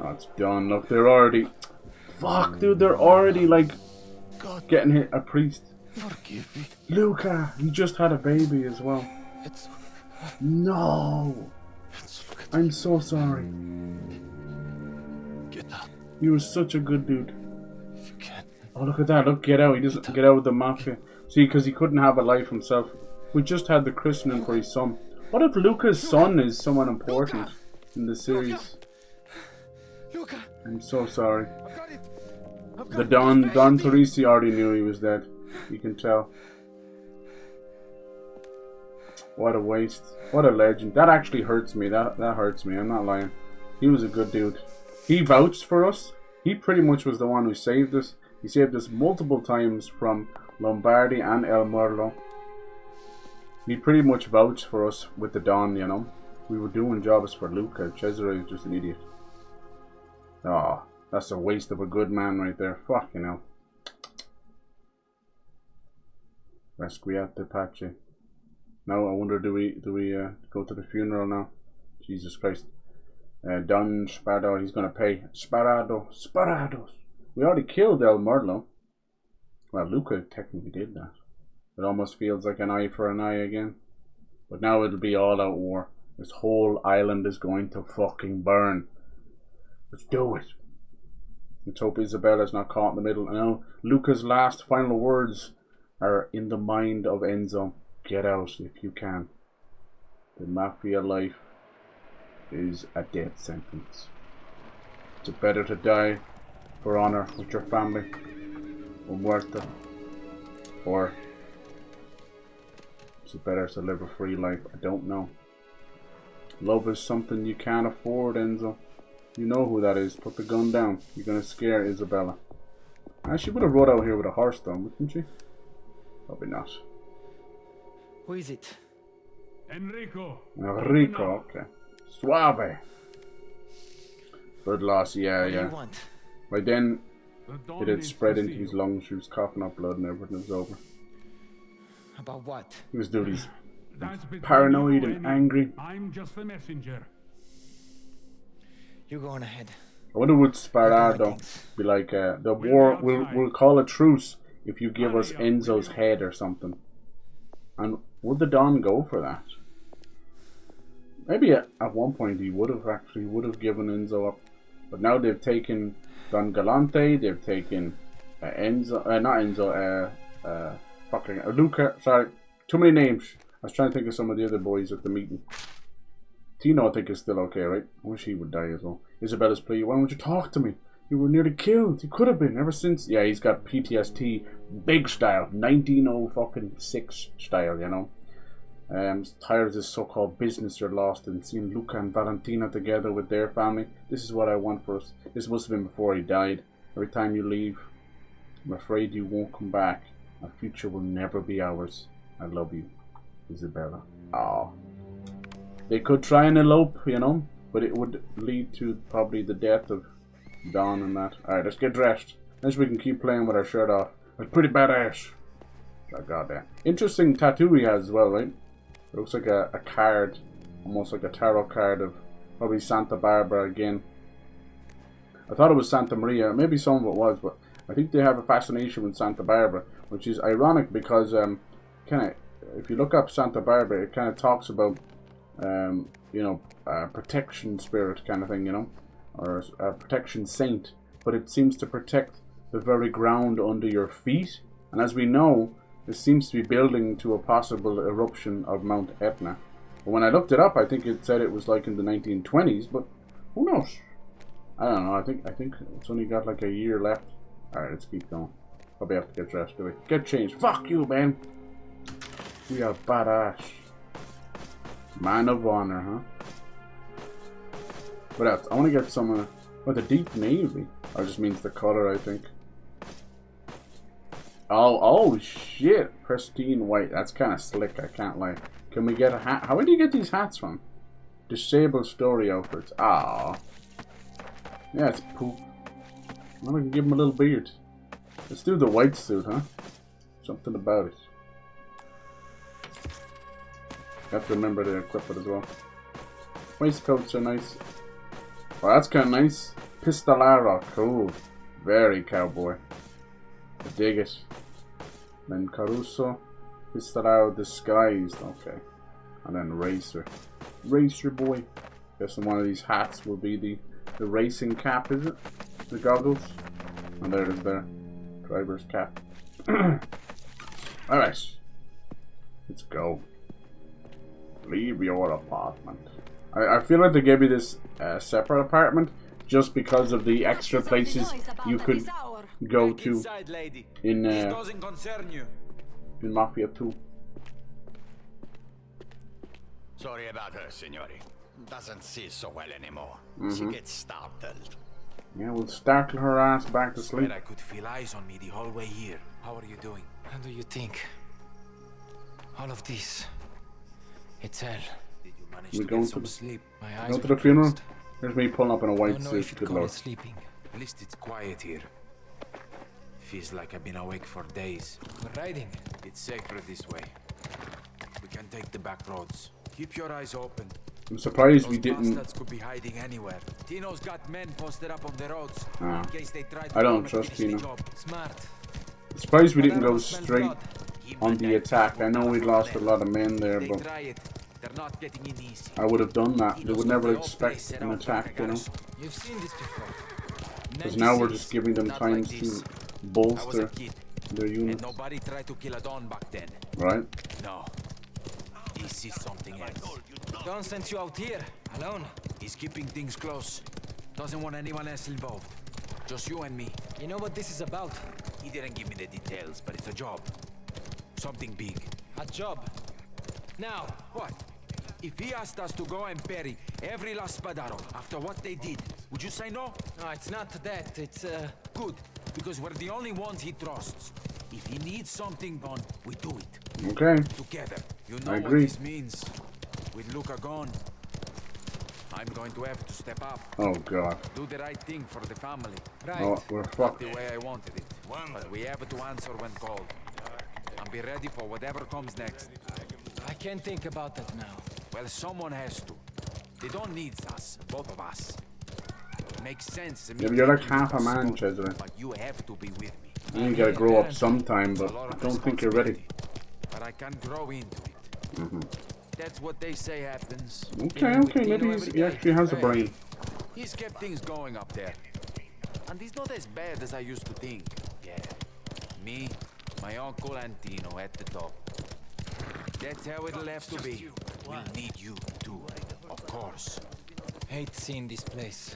Oh, it's done. Look, they're already... Fuck, dude, they're already, like, getting hit. A priest. Luca, he just had a baby as well. No! I'm so sorry. He was such a good dude. Oh, look at that. Look, get out. He doesn't get out with the Mafia. See, because he couldn't have a life himself. We just had the christening for his son. What if Luca's son is someone important in the series? I'm so sorry. The Don Torrisi already knew he was dead. You can tell. What a waste. What a legend. That actually hurts me. That hurts me. I'm not lying. He was a good dude. He vouched for us. He pretty much was the one who saved us. He saved us multiple times from Lombardy and El Merlo. He pretty much vouched for us with the Don, you know. We were doing jobs for Luca. Cesare is just an idiot. Oh, that's a waste of a good man right there. Fucking hell. Resquiate Pace. Now I wonder, do we go to the funeral now? Jesus Christ. Don Sparado, he's gonna pay. Sparados. We already killed El Merlo. Well, Luca technically did that. It almost feels like an eye for an eye again. But now it'll be all out war. This whole island is going to fucking burn. Let's do it. Let's hope Isabella's not caught in the middle. Now, Luca's last final words are in the mind of Enzo. Get out if you can. The Mafia life is a death sentence. It's better to die for honor with your family, or muerto, or is it better to live a free life? I don't know. Love is something you can't afford, Enzo. You know who that is. Put the gun down. You're gonna scare Isabella. She would have rode out here with a horse though, wouldn't she? Probably not. Who is it? Enrico. Enrico, okay. Suave. Blood loss, yeah. What do you want? By then, it had spread into his lungs. She was coughing up blood and everything was over. About what? He was doing these paranoid and angry. I'm just the messenger. You go on ahead. I wonder would Sparado be like, the war, we'll call a truce if you give us Enzo's head or something. And would the Don go for that? Maybe at one point he would have given Enzo up. But now they've taken Don Galante, they've taken Enzo, not Enzo, fucking Luca, sorry, too many names. I was trying to think of some of the other boys at the meeting. Tino, I think, is still okay, right? I wish he would die as well. Isabella's plea, why won't you talk to me? You were nearly killed. You could have been ever since. Yeah, he's got PTSD, big style, 1906 style, you know. Tired of this so-called business you're lost in, seeing Luca and Valentina together with their family. This is what I want for us. This must have been before he died. Every time you leave, I'm afraid you won't come back. Our future will never be ours. I love you, Isabella. Oh. They could try and elope, you know, but it would lead to probably the death of Don and that. Alright, let's get dressed. Unless we can keep playing with our shirt off. It's pretty badass. Oh, goddamn. Interesting tattoo he has as well, right? It looks like a card, almost like a tarot card of probably Santa Barbara again. I thought it was Santa Maria, maybe some of it was, but I think they have a fascination with Santa Barbara, which is ironic because if you look up Santa Barbara, it kind of talks about protection spirit kind of thing, you know, or a protection saint, but it seems to protect the very ground under your feet, and as we know, this seems to be building to a possible eruption of Mount Etna. But when I looked it up, I think it said it was like in the 1920s, but who knows? I don't know. I think it's only got like a year left. Alright, let's keep going. Probably have to get dressed, do we? Get changed. Fuck you, man. We are badass. Man of honor, huh? What else? I want to get some with a deep navy. Or just means the color, I think. Oh shit! Pristine white. That's kind of slick, I can't lie. Can we get a hat? How do you get these hats from? Disabled story outfits. Ah. Yeah, it's poop. Well, we can give him a little beard. Let's do the white suit, huh? Something about it. You have to remember to equip it as well. Waistcoats are nice. Well, that's kind of nice. Pistolero. Cool. Very cowboy. I dig it. Then Caruso. Pistolero disguised. Okay. And then Racer. Racer boy. Guessing one of these hats will be the racing cap, is it? The goggles. And there it is there. Driver's cap. Alright. Let's go. Leave your apartment. I feel like they gave you this separate apartment just because of the extra places you could go to in Mafia 2. Sorry about her, signori. doesn't see so well anymore. She gets startled. Yeah, we'll startle her ass back to sleep. I could feel eyes on me the whole way here. How are you doing? How do you think? All of this. It's hell. Did you manage We to going get to some the sleep? My go eyes to were the funeral? closed. There's me pulling up in a white Don't know suit. if you'd Good call lord. it sleeping. At least it's quiet here. Feels like I've been awake for days. We're riding. It's safer this way. We can take the back roads. Keep your eyes open. I'm surprised Those we didn't. bastards could be hiding anywhere. Tino's got men posted up on the roads Ah. in case they try to I don't come and trust finish the Tino. job. Smart. I'm surprised we didn't Whatever go smells straight blood. on the attack. I know we'd lost a lot of men there, They but try it. They're not getting in easy. I would have done that. They Tino's would got never the whole place expect set an out attack, like you a know. garrison. You've seen this before. Because now we're 90s. just giving them Not time like this. to I was a bolster kid, their and units, nobody tried to kill a Don back then. right? No. This is something else. Don sent you out here, alone. He's keeping things close. Doesn't want anyone else involved. Just you and me. You know what this is about? He didn't give me the details, but it's a job. Something big. A job. Now. What? If he asked us to go and bury every last Spadaro after what they did, would you say no? No, it's not that. It's, Good, because we're the only ones he trusts. If he needs something done, we do it. Okay. Together. You know I what agree. this means. With Luca gone, I'm going to have to step up. Oh god. Do the right thing for the family. right. Oh, we're Not fucked. the way I wanted it. But we have to answer when called. And be ready for whatever comes next. I can't think about that now. Well, someone has to. They don't need us, both of us. It makes sense to me. Yeah, but you're like taking half a Luca's man, spot, Cesare. But you have to be with me. You gotta grow up sometime, It's a but lot I of don't think you're ready. responsibility, But I can grow into it. That's what they say happens. Okay, okay, maybe he actually has a brain. He's kept things going up there. And he's not as bad as I used to think. Yeah. Me, my uncle and Tino at the top. That's how it'll have to be. We'll need you too, of course. Hate seeing this place.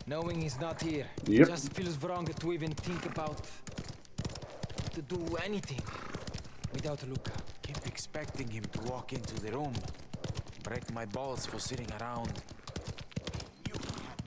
Knowing he's not here. Yep. Just feels wrong to even think about... to do anything without Luca. Keep expecting him to walk into the room. Break my balls for sitting around.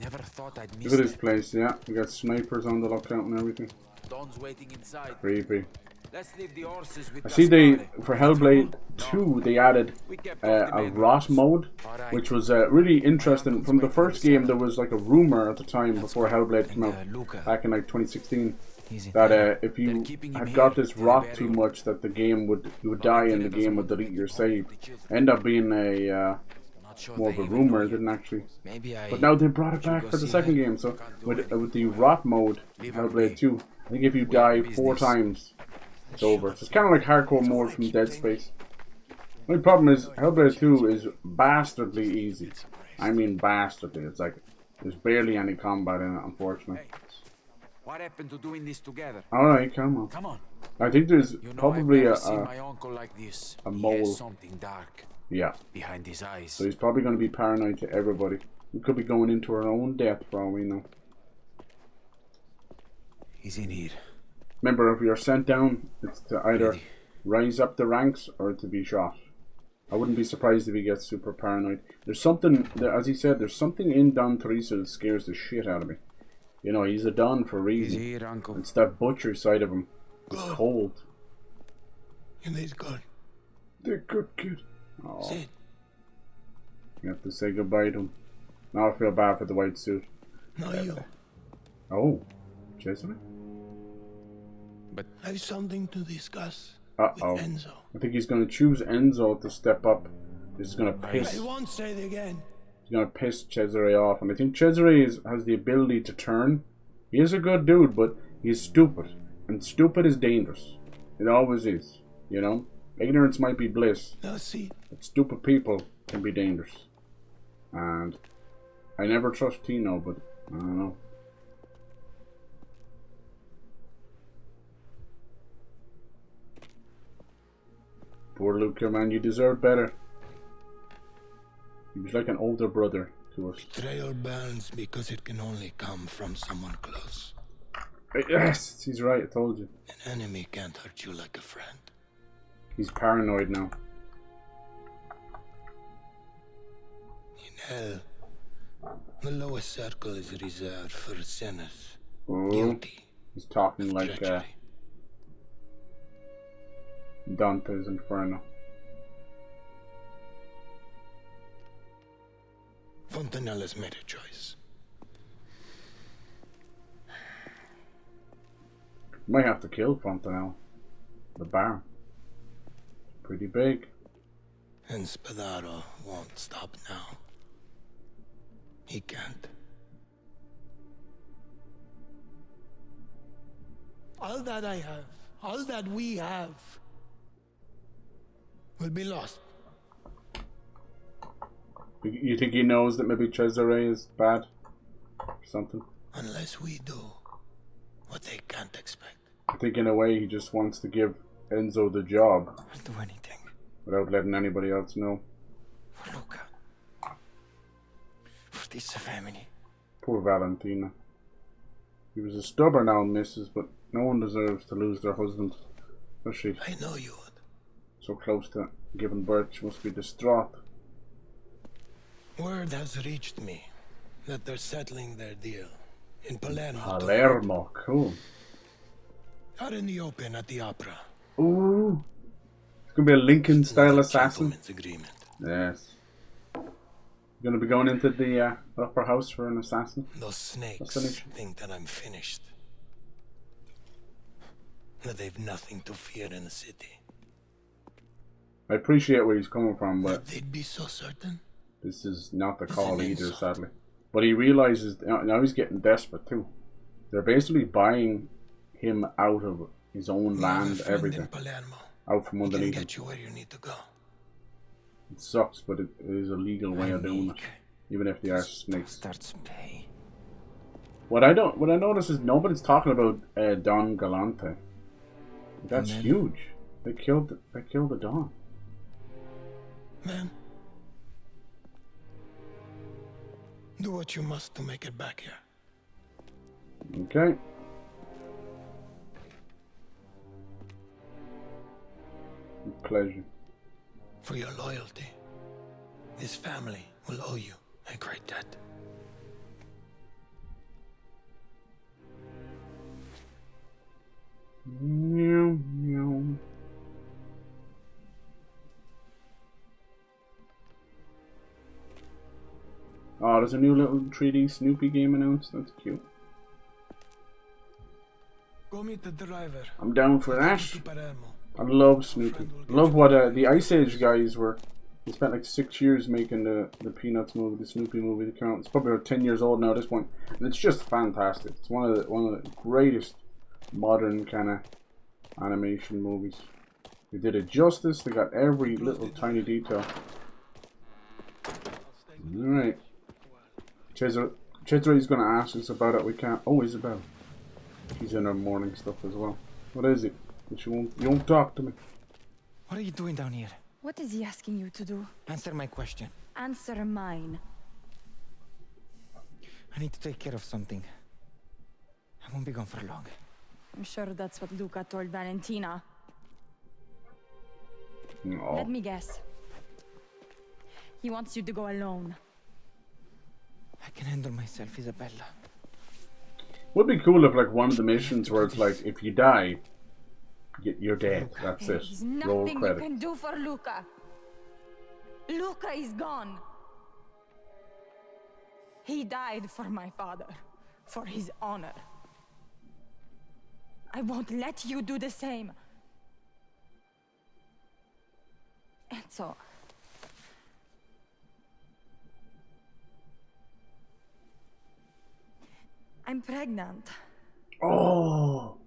Never thought I'd miss Look at this that. place, yeah. We got snipers on the lookout and everything. Don's waiting inside. Creepy. Let's leave the horses with I see they, for Hellblade No. 2, they added We kept off the a main rot roads. mode, Alright. which was really interesting. From the first game, there was like a rumor at the time before Hellblade came out, Luca. back in like 2016, He's in that there. if They're you keeping him had here got this till rot the too burial. much, that the game would, you would die and the game would delete your save. End up being a Not sure more of they a even rumor, know it didn't yet. actually. Maybe I... But now they brought it Should back go for the see second her. game, so Can't do with anything. the rot mode, Leave her Hellblade be. 2, I think if you We have die 4 business. times, it's over. So it's kind of like hardcore mode from Dead Space. The only problem is Hellblade 2 is bastardly easy. I mean bastardly. It's like there's barely any combat in it, unfortunately. What happened to doing this together? Alright, come on. Come on. I think there's You know, probably I've never a seen my uncle like this. a He mole. has something dark yeah. behind his eyes. So he's probably going to be paranoid to everybody. We could be going into our own death for all we know. He's in here. Remember, if you're sent down, it's to either rise up the ranks or to be shot. I wouldn't be surprised if he gets super paranoid. There's something, as he said, there's something in Don Torrisi that scares the shit out of me. You know, he's a Don for a He's reason. here, uncle. It's that butcher side of him. It's cold. And he's good. The good kid. Oh, Sit. you have to say goodbye to him. Now I feel bad for the white suit. No, you. Oh, Jason? But I have something to discuss Uh-oh. with Enzo. I think he's going to choose Enzo to step up. This is going to piss. I won't say it again. He's going to piss Cesare off. And I think Cesare has the ability to turn. He is a good dude, but he's stupid. And stupid is dangerous. It always is. You know? Ignorance might be bliss. Now see. But stupid people can be dangerous. And I never trust Tino, but I don't know. Poor Luca, man, you deserve better. He was like an older brother to us. Betrayal burns because it can only come from someone close. Yes, he's right, I told you. An enemy can't hurt you like a friend. He's paranoid now. You Hell. The lowest circle is reserved for sinners. Ooh, Guilty. he's talking like Dante's Inferno. Fontanella's made a choice. Might have to kill Fontanelle. The bar. Pretty big. And Spadaro won't stop now. He can't. All that I have, all that we have, will be lost. You think he knows that maybe Cesare is bad? Or something? Unless we do what they can't expect. I think in a way he just wants to give Enzo the job. I'll do anything. Without letting anybody else know. For Luca. For this family. Poor Valentina. He was a stubborn old missus, but no one deserves to lose their husband. Does she? I know you would. So close to giving birth, she must be distraught. Word has reached me that they're settling their deal in Palermo. Palermo, cool. Out in the open at the opera. Ooh. It's gonna be a Lincoln-style assassin. Agreement. Yes. You're gonna be going into the upper house for an assassin? Those snakes think that I'm finished. That they've nothing to fear in the city. I appreciate where he's coming from, but they'd be so certain. This is not the call either, sadly. But he realizes now he's getting desperate too. They're basically buying him out of his own land, everything, out from underneath him. Get you where you need to go. It sucks, but it is a legal way of doing it, even if they are snakes. What I notice is nobody's talking about Don Galante. That's huge. They killed the Don. Man, do what you must to make it back here. Okay. With pleasure. For your loyalty, this family will owe you a great debt. Meow, meow. Oh, there's a new little 3D Snoopy game announced. That's cute. Go meet the driver. I'm down for that. I love Snoopy. I love what the Ice Age guys were. They spent like 6 years making the Peanuts movie, the Snoopy movie. That came out. It's probably about 10 years old now at this point, and it's just fantastic. It's one of the greatest modern kind of animation movies. They did it justice. They got every little tiny detail. All right. Cesare's gonna ask us about it. We can't. Oh, Isabel. She's in her morning stuff as well. What is it? You won't talk to me. What are you doing down here? What is he asking you to do? Answer my question. Answer mine. I need to take care of something. I won't be gone for long. I'm sure that's what Luca told Valentina. No. Let me guess. He wants you to go alone. I can handle myself, Isabella. Would be cool if like one of the missions where it's like if you die, you're dead. That's it. There's Roll nothing credit. you can do for Luca. Luca is gone. He died for my father, for his honor. I won't let you do the same. Enzo. I'm pregnant. Oh.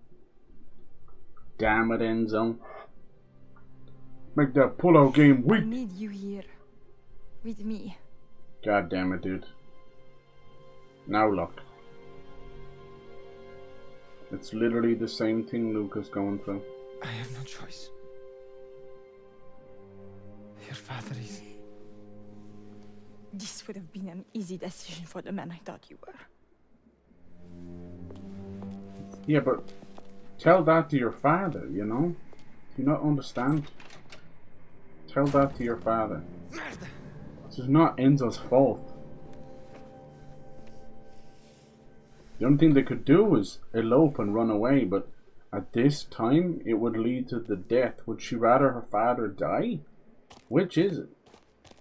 Damn it, Enzo. Make that pull-out game I weak. need you here. With me. God damn it, dude. Now look. It's literally the same thing Luca's going through. I have no choice. Your father is... This would have been an easy decision for the man I thought you were. Yeah, but tell that to your father, you know? Do you not understand? Tell that to your father. This is not Enzo's fault. The only thing they could do was elope and run away, but at this time it would lead to the death. Would she rather her father die? Which is it?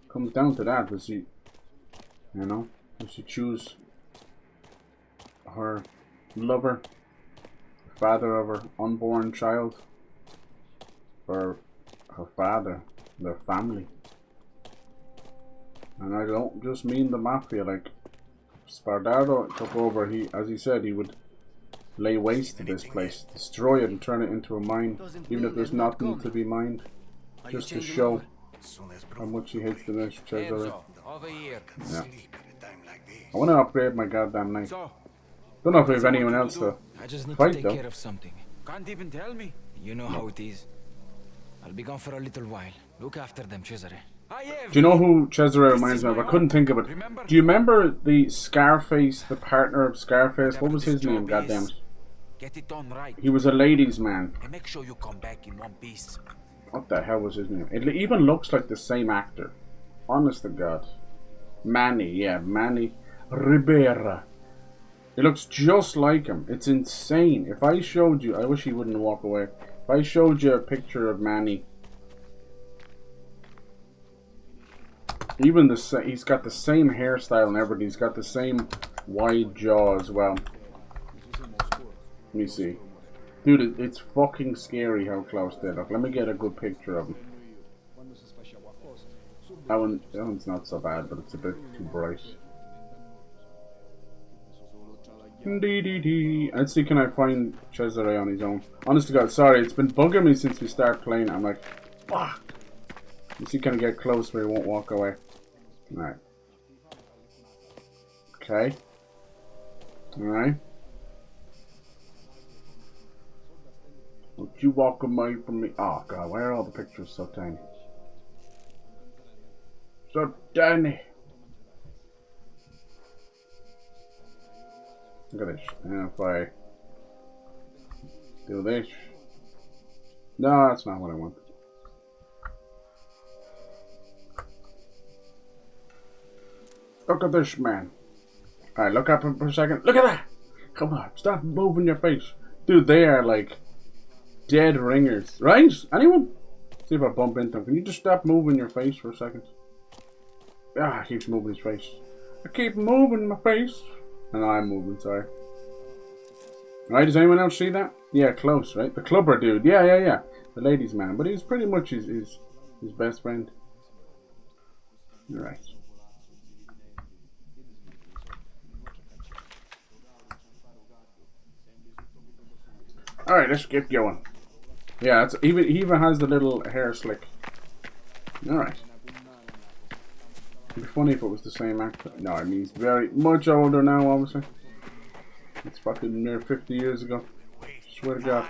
Comes down to that. Does she, you know, does she choose her lover, the father of her unborn child, or her father, their family? And I don't just mean the Mafia. Like, Spardardo took over, as he said, he would lay waste to this place, destroy it and turn it into a mine, even if there's nothing to be mined, just to show how much he hates the next Cesare. Yeah. I want to upgrade my goddamn knife. Don't know if we have anyone else to fight though. Can't even tell me. You know how it is. I'll be gone for a little while. Look after them, Cesare. Do you know who Cesare reminds me of? I couldn't think of it. Do you remember the Scarface, the partner of Scarface? What was his name? Goddamn it. Get it done right. He was a ladies' man. And make sure you come back in one piece. What the hell was his name? It even looks like the same actor. Honest to God. Manny, yeah, Manny Ribera. It looks just like him. It's insane. If I showed you, I wish he wouldn't walk away. If I showed you a picture of Manny, even he's got the same hairstyle and everything. He's got the same wide jaw as well. Let me see. Dude, it's fucking scary how close they look. Let me get a good picture of him. That one's not so bad, but it's a bit too bright. Let's see, can I find Cesare on his own? Honest to God, sorry, it's been bugging me since we started playing. I'm like, fuck. Let's see, can I get close where he won't walk away? Alright. Okay. Alright. Don't you walk away from me. Oh God, why are all the pictures so tiny? So tiny. Look at this. And if I do this. No, that's not what I want. Look at this man. Alright, look up for a second. Look at that! Come on, stop moving your face. Dude, they are like dead ringers. Right? Anyone? See if I bump into him. Can you just stop moving your face for a second? Ah, he keeps moving his face. I keep moving my face. And I'm moving, sorry. Right, does anyone else see that? Yeah, close, right? The clubber dude. Yeah. The ladies' man. But he's pretty much his best friend. Right. Alright, let's get going. Yeah, it's he even has the little hair slick. Alright. It'd be funny if it was the same actor. No, I mean he's very much older now, obviously. It's fucking near 50 years ago. Swear to God.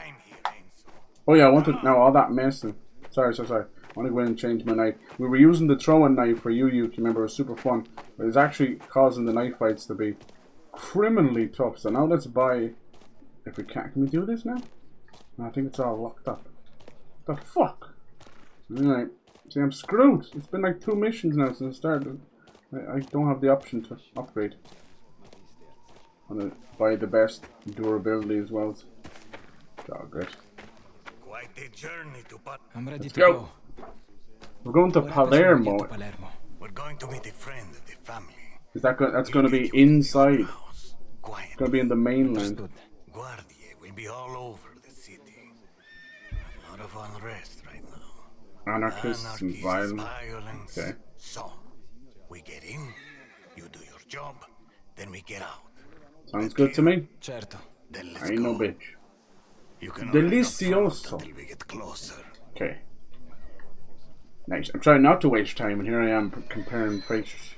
Oh yeah, I wanted now all that mess and sorry. I want to go in and change my knife. We were using the throwing knife for you remember, it was super fun. But it's actually causing the knife fights to be criminally tough. So now let's buy, if we can we do this now? No, I think it's all locked up. The fuck? Alright. See, I'm screwed. It's been like 2 missions now since I started. I don't have the option to upgrade. I'm gonna buy the best durability as well. Oh, good. Quite a journey to I'm ready Let's to go. We're going to Palermo. We're going to meet a friend of the family. Is that that's going to be inside? It's going to be in the mainland. Guardia will be all over the city. A lot of unrest right now. Anarchists and violence. Okay. So, we get in, you do your job, then we get out. Sounds good to me. Certo. I ain't no bitch. You can Delicioso. we get closer. Okay. Nice. I'm trying not to waste time, and here I am comparing faces.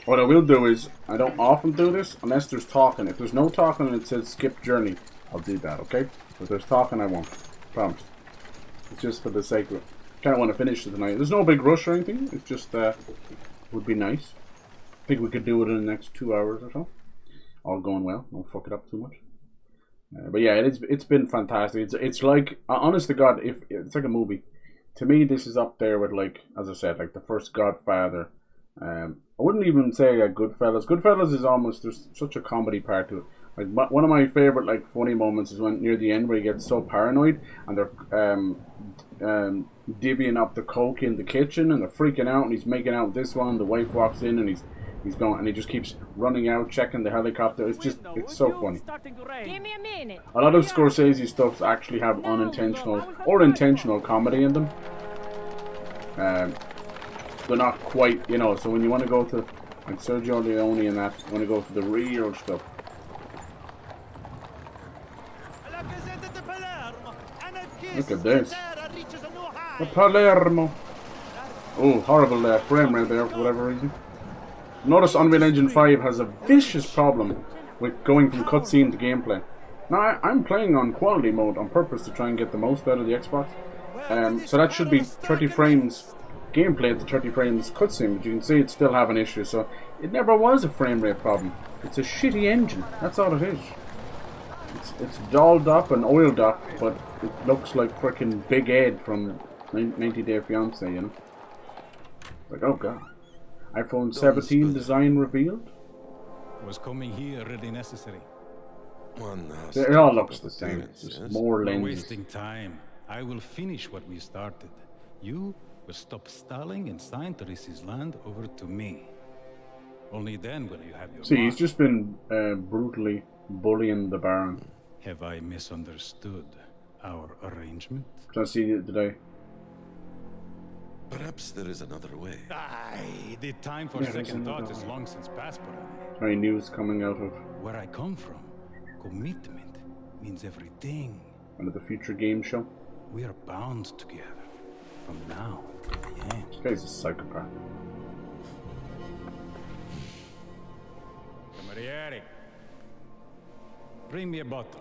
What I will do is, I don't often do this unless there's talking. If there's no talking and it says skip journey, I'll do that, okay? If there's talking, I won't. Promise. It's just for the sake of it. Kind of want to finish it tonight. There's no big rush or anything. It's just, would be nice. I think we could do it in the next 2 hours or so. All going well. Don't fuck it up too much. But yeah, it's been fantastic. It's like, honest to God, if it's like a movie. To me, this is up there with, like, as I said, like the first Godfather, I wouldn't even say Goodfellas. Goodfellas is almost, there's such a comedy part to it. Like one of my favorite like funny moments is when near the end where he gets so paranoid and they're divvying up the coke in the kitchen and they're freaking out and he's making out with this one. The wife walks in and he's going and he just keeps running out checking the helicopter. It's so funny. Give me a minute. A lot of Scorsese stuffs actually have unintentional or intentional comedy in them. They're not quite, you know. So when you want to go to like Sergio Leone and that, you want to go to the real stuff. Look at this. The Palermo. Oh, horrible frame rate there for whatever reason. Notice Unreal Engine 5 has a vicious problem with going from cutscene to gameplay. Now, I'm playing on quality mode on purpose to try and get the most out of the Xbox. So that should be 30 frames gameplay to 30 frames cutscene, but you can see it's still having issues. So it never was a frame rate problem. It's a shitty engine. That's all it is. It's dolled up and oiled up, but it looks like frickin' Big Ed from 90 Day Fiancé, you know? Like, oh god. iPhone 17 design revealed? Was coming here really necessary? It all looks the same. It's just more No lenses. wasting time. I will finish what we started. You will stop stalling and sign Torrisi's land over to me. Only then will you have your See, he's mark. just been brutally bullying the Baron. Have I misunderstood our arrangement? Did I see it today? Perhaps there is another way. Aye, the time for Yeah, there's second another thoughts is way. long since past, Barani. Any news coming out of Where I come from, commitment means everything. one of the future game show? We are bound together from now to the end. This guy's a psychopath. Cameriere, bring me a bottle.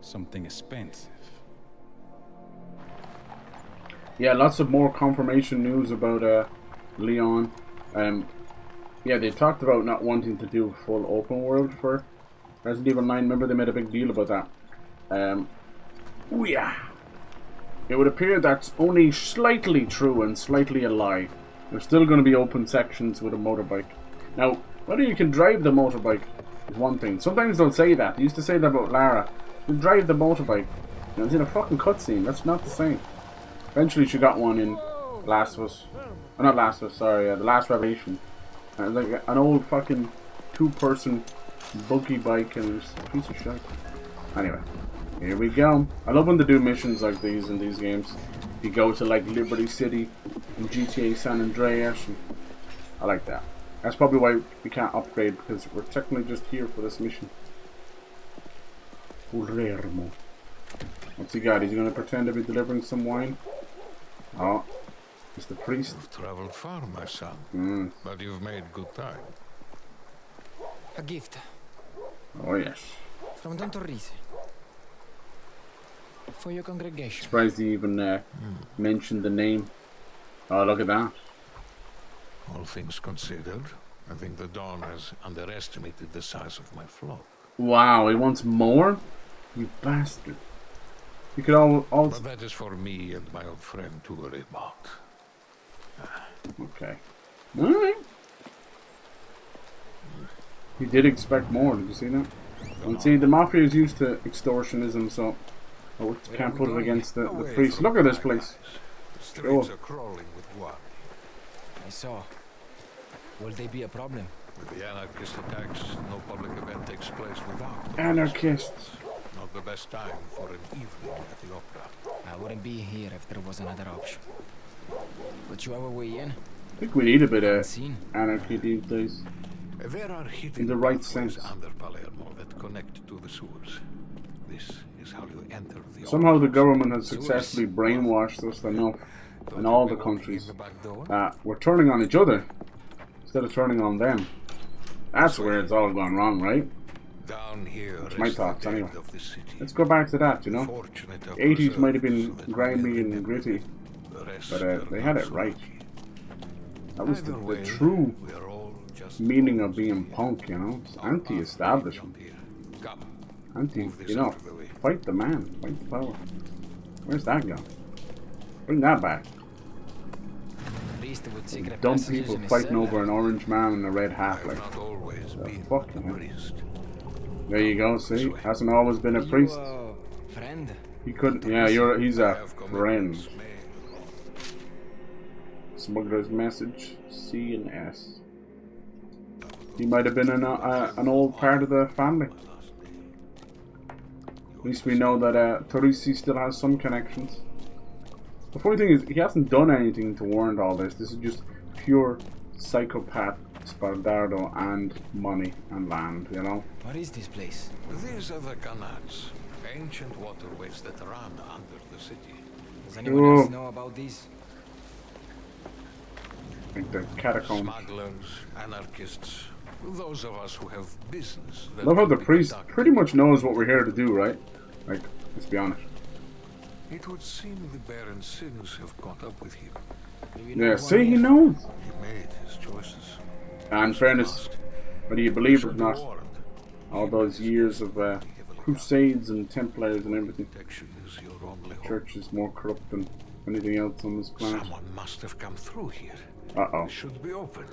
Something expensive. Yeah, lots of more confirmation news about Leon. Yeah, they talked about not wanting to do full open world for Resident Evil 9. Remember they made a big deal about that. Oh yeah. It would appear that's only slightly true and slightly a lie. There's still going to be open sections with a motorbike. Now, whether you can drive the motorbike is one thing. Sometimes they'll say that. They used to say that about Lara. You drive the motorbike. And it's in a fucking cutscene. That's not the same. Eventually she got one in Last of Us. Oh, not Last of Us, sorry. The Last Revelation. Like an old fucking two-person buggy bike and it's a piece of shit. Anyway. Here we go. I love when they do missions like these in these games. You go to like Liberty City in GTA San Andreas. And I like that. That's probably why we can't upgrade because we're technically just here for this mission. Palermo. What's he got? Is he going to pretend to be delivering some wine? Oh, it's the priest. You've traveled far, my son, but you've made good time. A gift Oh yes. from Don Torrisi. For your congregation. Surprised he even mentioned the name. Oh, look at that. All things considered, I think the Don has underestimated the size of my flock. Wow, he wants more? You bastard. You could all But that is for me and my old friend to worry about. Okay. Alright. He did expect more, did you see that? And see, the Mafia is used to extortionism, so we can't put it against the priest. Look at this place. The streets are crawling with war. I saw. Will they be a problem? With the anarchist attacks, no public event takes place without. Anarchists. Not the best time for an evening at the opera. I wouldn't be here if there was another option. But you have a way in? I think we need a bit of anarchy these days. There are hidden In the right pathways sense. under Palermo that connect to the sewers. This is how you enter the Somehow the opera. government has successfully brainwashed us enough in all the countries that we're turning on each other instead of turning on them. That's where it's all gone wrong, right? Down here That's my rests the thoughts dead anyway. of the city. Let's go back to that, you know? Fortunate The are 80s might have been preserved so that grimy we and remember gritty, the rest but are they had not it so right. lucky. That was Either the way, true we are all just meaning of being punk, you know? It's anti-establishment. Come, Anti, move this you know, out of the way. fight the man, fight the power. Where's that gone? Bring that back. priest with secret Dumb passages people in his fighting cell. over an orange man in a red hat, I've like. not always been Fucking a hell. priest. There you go, see? Hasn't always been a priest. Friend? He couldn't, yeah, he's a friend. Smuggler's message, C and S. He might have been an old part of the family. At least we know that Torrisi still has some connections. The funny thing is, he hasn't done anything to warrant all this. This is just pure psychopath Spardardo and money and land, you know? What is this place? These are the canals, ancient waterways that run under the city. Does anyone else know about these? Like the catacombs. Smugglers, anarchists, those of us who have business. Love how the priest pretty much knows what we're here to do, right? Like, let's be honest. It would seem the Baron's sins have caught up with him. Yeah, see, he knows. He made his choices. And in fairness, whether you believe it or not, all those years of crusades and Templars and everything, the church is more corrupt than anything else on this planet. Someone must have come through here. Uh-oh. It should be open.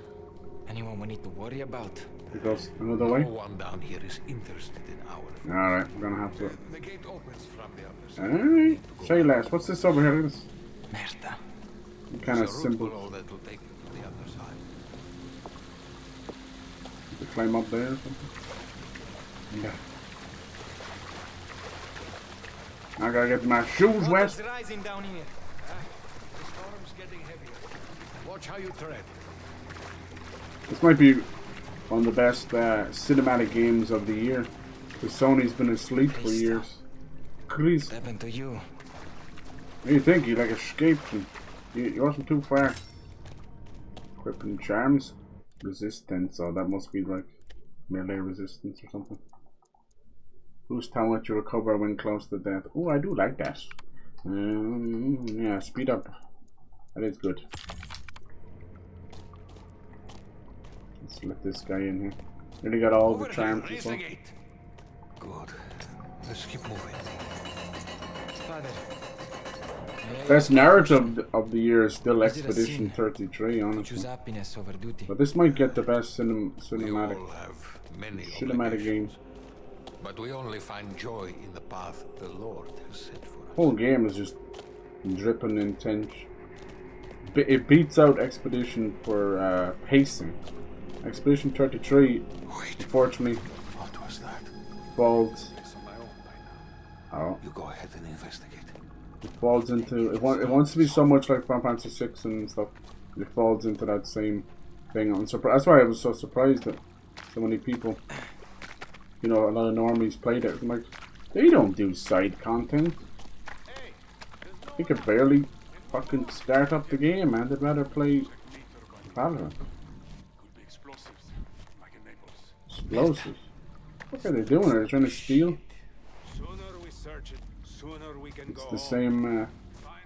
Anyone we need to worry about? It goes another way? No one down here is interested in our affairs. Alright, we're gonna have to... The gate opens from the other side. Alright. Say less. What's this over here? Look at this. Merda. Kind of There's a simple. route that will take you to the other side. To climb up there or something? Yeah. I gotta get my shoes wet. It's rising down here. The storm's getting heavier. Watch how you tread. This might be one of the best cinematic games of the year. Because Sony's been asleep for years. Chris. What happened to you? What do you think? You like escaped and you wasn't too far. Equipping charms. Resistance, so that must be like melee resistance or something. Boost how much you recover when close to death. Oh, I do like that. Yeah, speed up. That is good. Let's let this guy in here. Really got all the charms and stuff. Good. Let's keep moving. Father. Best narrative of the year is still Expedition 33, honestly. Choose happiness over duty. But this might get the best cinematic game. But we only find joy in the path the Lord has set for us. Whole game is just dripping intense. It beats out Expedition for pacing. Expedition 33, unfortunately, What was that? falls. Oh. You go ahead and investigate. It falls into it wants to be so much like Final Fantasy 6 and stuff. It falls into that same thing. I'm surprised. That's why I was so surprised that so many people, you know, a lot of normies played it. I'm like, they don't do side content. They could barely fucking start up the game, man. They'd rather play Valorant. Explosives. What are they doing? Are they trying to steal? It's the same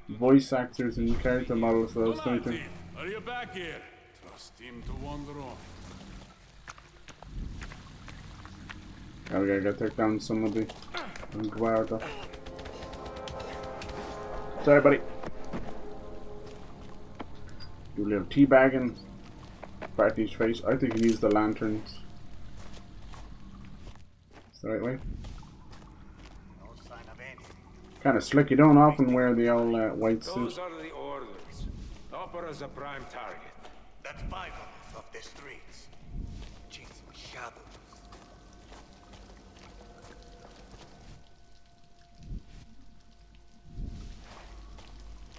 voice actors and character models that I was thinking. Are you back here? Trust him to wander on. Okay, I gotta take down some of the guarda. Sorry, buddy. Do a little teabagging. Party's face. I think he used the lanterns. Is the right way? Kind of slick. You don't often wear the old white suit. Those are the orders. Opera's a prime target. That's 5 of the streets. Chasing shadows.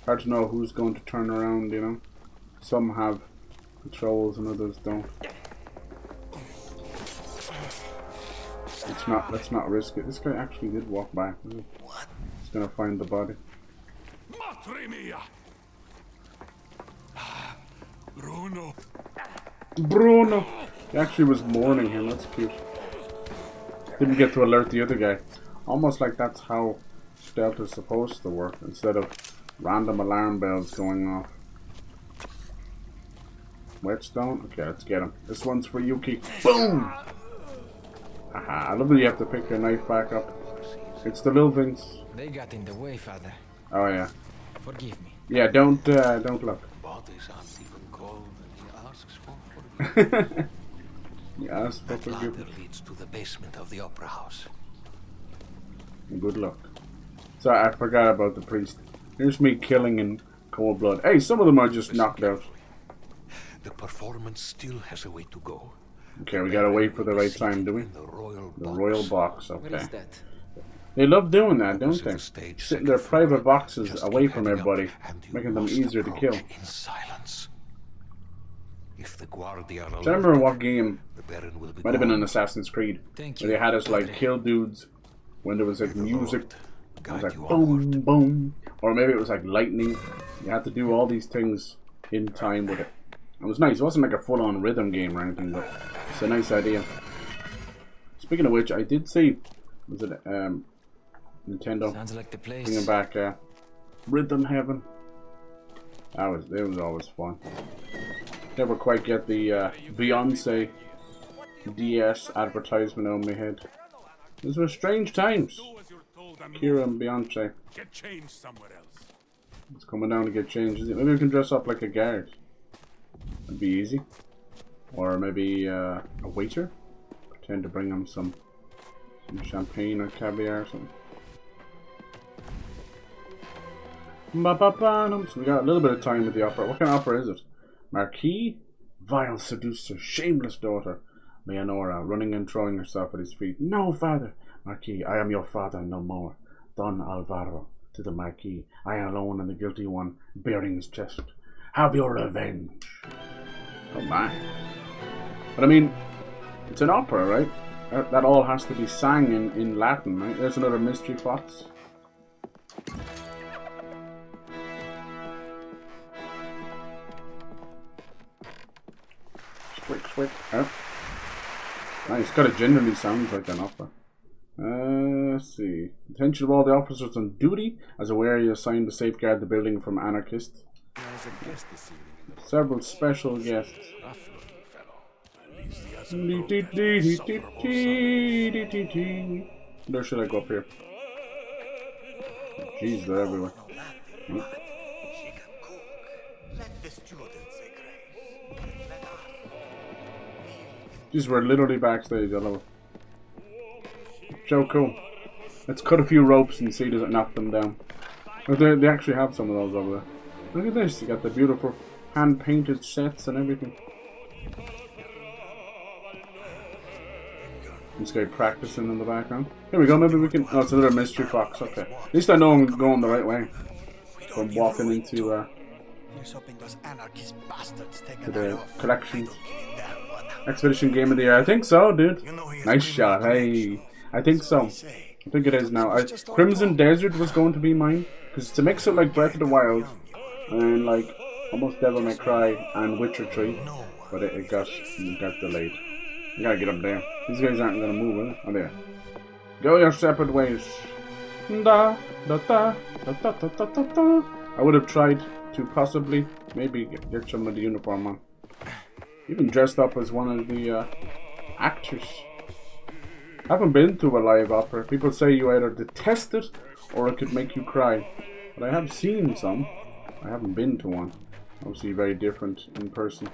Hard to know who's going to turn around, you know. Some have patrols and others don't. Let's not risk it. This guy actually did walk back. What? He's gonna find the body. Bruno! He actually was mourning him, that's cute. Didn't get to alert the other guy. Almost like that's how stealth is supposed to work, instead of random alarm bells going off. Whetstone? Okay, let's get him. This one's for Yuki. Boom! Haha, I love that you have to pick your knife back up. It's the little things. They got in the way, Father. Oh yeah. Forgive me. Yeah, don't look. Bodies aren't even Yes, That ladder leads to the basement of the opera house. Good luck. Sorry, I forgot about the priest. Here's me killing in cold blood. Hey, some of them are just knocked out. The performance still has a way to go. Okay, we gotta wait for the right time, do we? The royal box, okay. What is that? They love doing that, don't they? Sit in their private boxes away from everybody, making them easier to kill. In silence. If the Guardia I remember what game, might have been an Assassin's Creed, where they had us like kill dudes when there was like music, it was like boom, boom, or maybe it was like lightning. You had to do all these things in time with it. It was nice. It wasn't like a full-on rhythm game or anything, but it's a nice idea. Speaking of which, I did see, was it Nintendo? Sounds like the place. Bringing back Rhythm Heaven. It was always fun. Never quite get the Beyonce DS advertisement on my head. These were strange times. Kira and Beyonce. Get changed somewhere else. It's coming down to get changed. Maybe we can dress up like a guard. That'd be easy. Or maybe a waiter. Pretend to bring him some champagne or caviar or something. So we got a little bit of time with the opera. What kind of opera is it? Marquis? Vile seducer, shameless daughter. Leonora, running and throwing herself at his feet. No, father! Marquis, I am your father, no more. Don Alvaro, to the Marquis. I alone am the guilty one, bearing his chest. Have your revenge. Oh my. But I mean, it's an opera, right? That all has to be sang in Latin, right? There's another mystery box. Quick. Oh. Nice. Kind of generally sounds like an opera. Let's see. Attention of all the officers on duty. As aware, you assigned to safeguard the building from anarchists. Several special guests. Where should I go up here? Jeez, they're everywhere. These were literally backstage, I love it. So cool. Let's cut a few ropes and see does it knock them down. But they actually have some of those over there. Look at this, you got the beautiful hand-painted sets and everything. This guy practicing in the background. Here we go, maybe we can... Oh, it's another mystery box, okay. At least I know I'm going the right way. So I'm walking into the collection. Expedition Game of the Year. I think so, dude. Nice shot. Hey, I think so. I think it is now. Crimson Desert was going to be mine because to mix it like Breath of the Wild and like almost Devil May Cry and Witcher 3, but it got delayed. I gotta get up there. These guys aren't gonna move, are they? Oh, there. Go your separate ways. Da da da da da da da da da. I would have tried to possibly maybe get some of the uniform on. Even dressed up as one of the actors. I haven't been to a live opera. People say you either detest it or it could make you cry. But I have seen some. I haven't been to one. Obviously very different in person.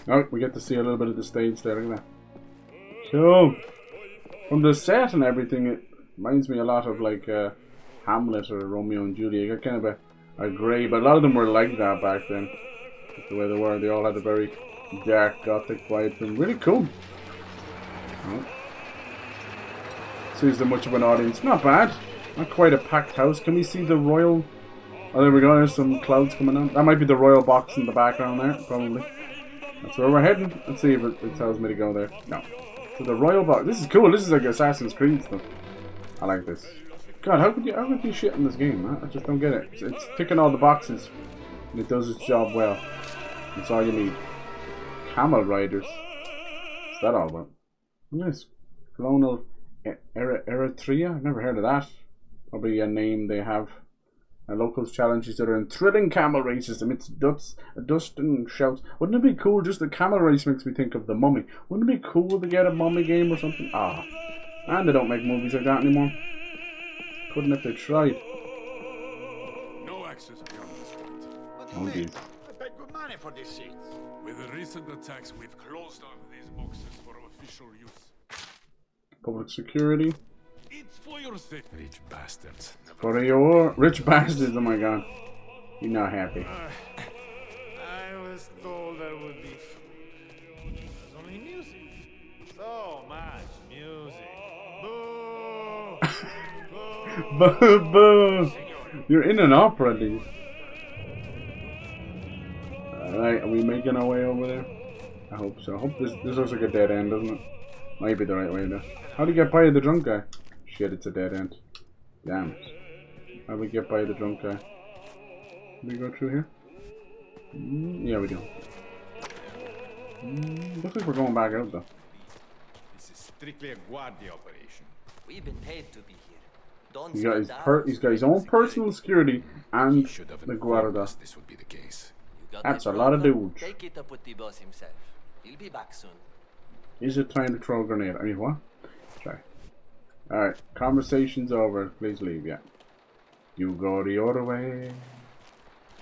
Oh, we get to see a little bit of the stage there. Look at that. Cool. From the set and everything, it reminds me a lot of like Hamlet or Romeo and Juliet. I got kind of a grey, but a lot of them were like that back then. That's the way they were. They all had a very dark, gothic vibe. And really cool. Oh. Seems so much of an audience. Not bad. Not quite a packed house. Can we see the royal... Oh, there we go. There's some clouds coming out. That might be the royal box in the background there, probably. That's where we're heading. Let's see if it tells me to go there. No. So the royal box. This is cool. This is like Assassin's Creed stuff. I like this. God, how could you shit in this game, man? I just don't get it. It's ticking all the boxes. And it does its job well. That's all you need. Camel riders. What's that all about? What is this? Colonial Eritrea? I've never heard of that. Probably a name they have. Locals challenge each other in thrilling camel races amidst dust and shouts. Wouldn't it be cool? Just the camel race makes me think of The Mummy. Wouldn't it be cool to get a mummy game or something? Ah. And they don't make movies like that anymore. Couldn't if they tried. No access beyond this point. Oh, geez. I paid good money for these seats. With the recent attacks, we've closed off these boxes for official use. Public security. It's for your sake. Rich bastards. For your rich bastards, oh my god. You're not happy. I was told there would be food. There's only music. So much music. Boo! Boo! Boo! You're in an opera, dude. Alright, are we making our way over there? I hope so. I hope this looks like a dead end, doesn't it? Might be the right way though. How do you get by the drunk guy? Shit, it's a dead end. Damn it. How do we get by the drunk guy? Can we go through here? Yeah, we do. Looks like we're going back out though. This is strictly a guardia operation. We've been paid to be here. Don't He's got his own personal security and the guarda. This would be the case. That's a lot of dudes. Take it up with the boss himself. He'll be back soon. Is it time to throw a grenade? I mean, what? Sorry. Alright, conversation's over. Please leave, yeah. You go your way,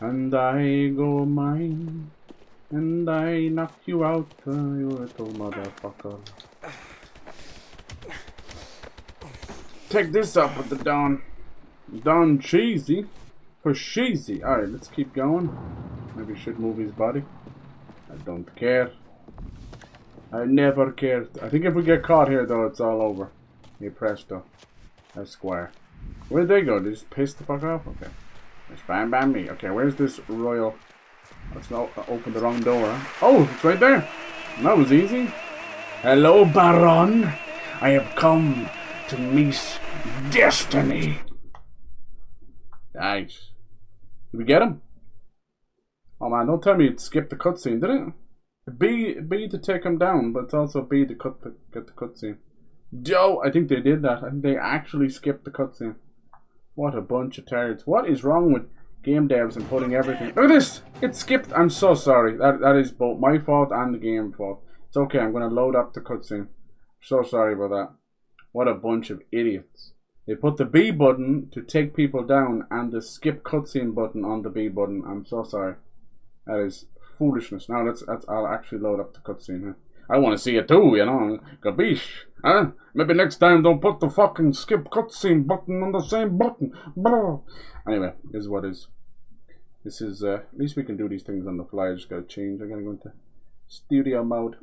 and I go mine, and I knock you out, you little motherfucker. Take this up with the Don Cheesy. For Cheesy. Alright, let's keep going. Maybe should move his body. I don't care. I never cared. I think if we get caught here though, it's all over. Hey presto. Esquire. Where'd they go? They just piss the fuck off? Okay. It's fine by me. Okay, where's this royal... Let's not open the wrong door, huh? Oh, it's right there. That was easy. Hello, Baron. I have come to meet destiny. Nice. Did we get him? Oh man, don't tell me it skipped the cutscene, did it? B to take him down, but it's also B to get the cutscene. Joe, I think they did that. I think they actually skipped the cutscene. What a bunch of tards. What is wrong with game devs and putting everything... Look at this! It skipped. I'm so sorry. That is both my fault and the game fault. It's okay, I'm going to load up the cutscene. So sorry about that. What a bunch of idiots. They put the B button to take people down and the skip cutscene button on the B button. I'm so sorry. That is foolishness. Now I'll actually load up the cutscene here. I want to see it too, you know. Gabish. Huh? Maybe next time don't put the fucking skip cutscene button on the same button. Blah. Anyway, this is what is. This is, at least we can do these things on the fly. I just gotta change. I gotta go into studio mode.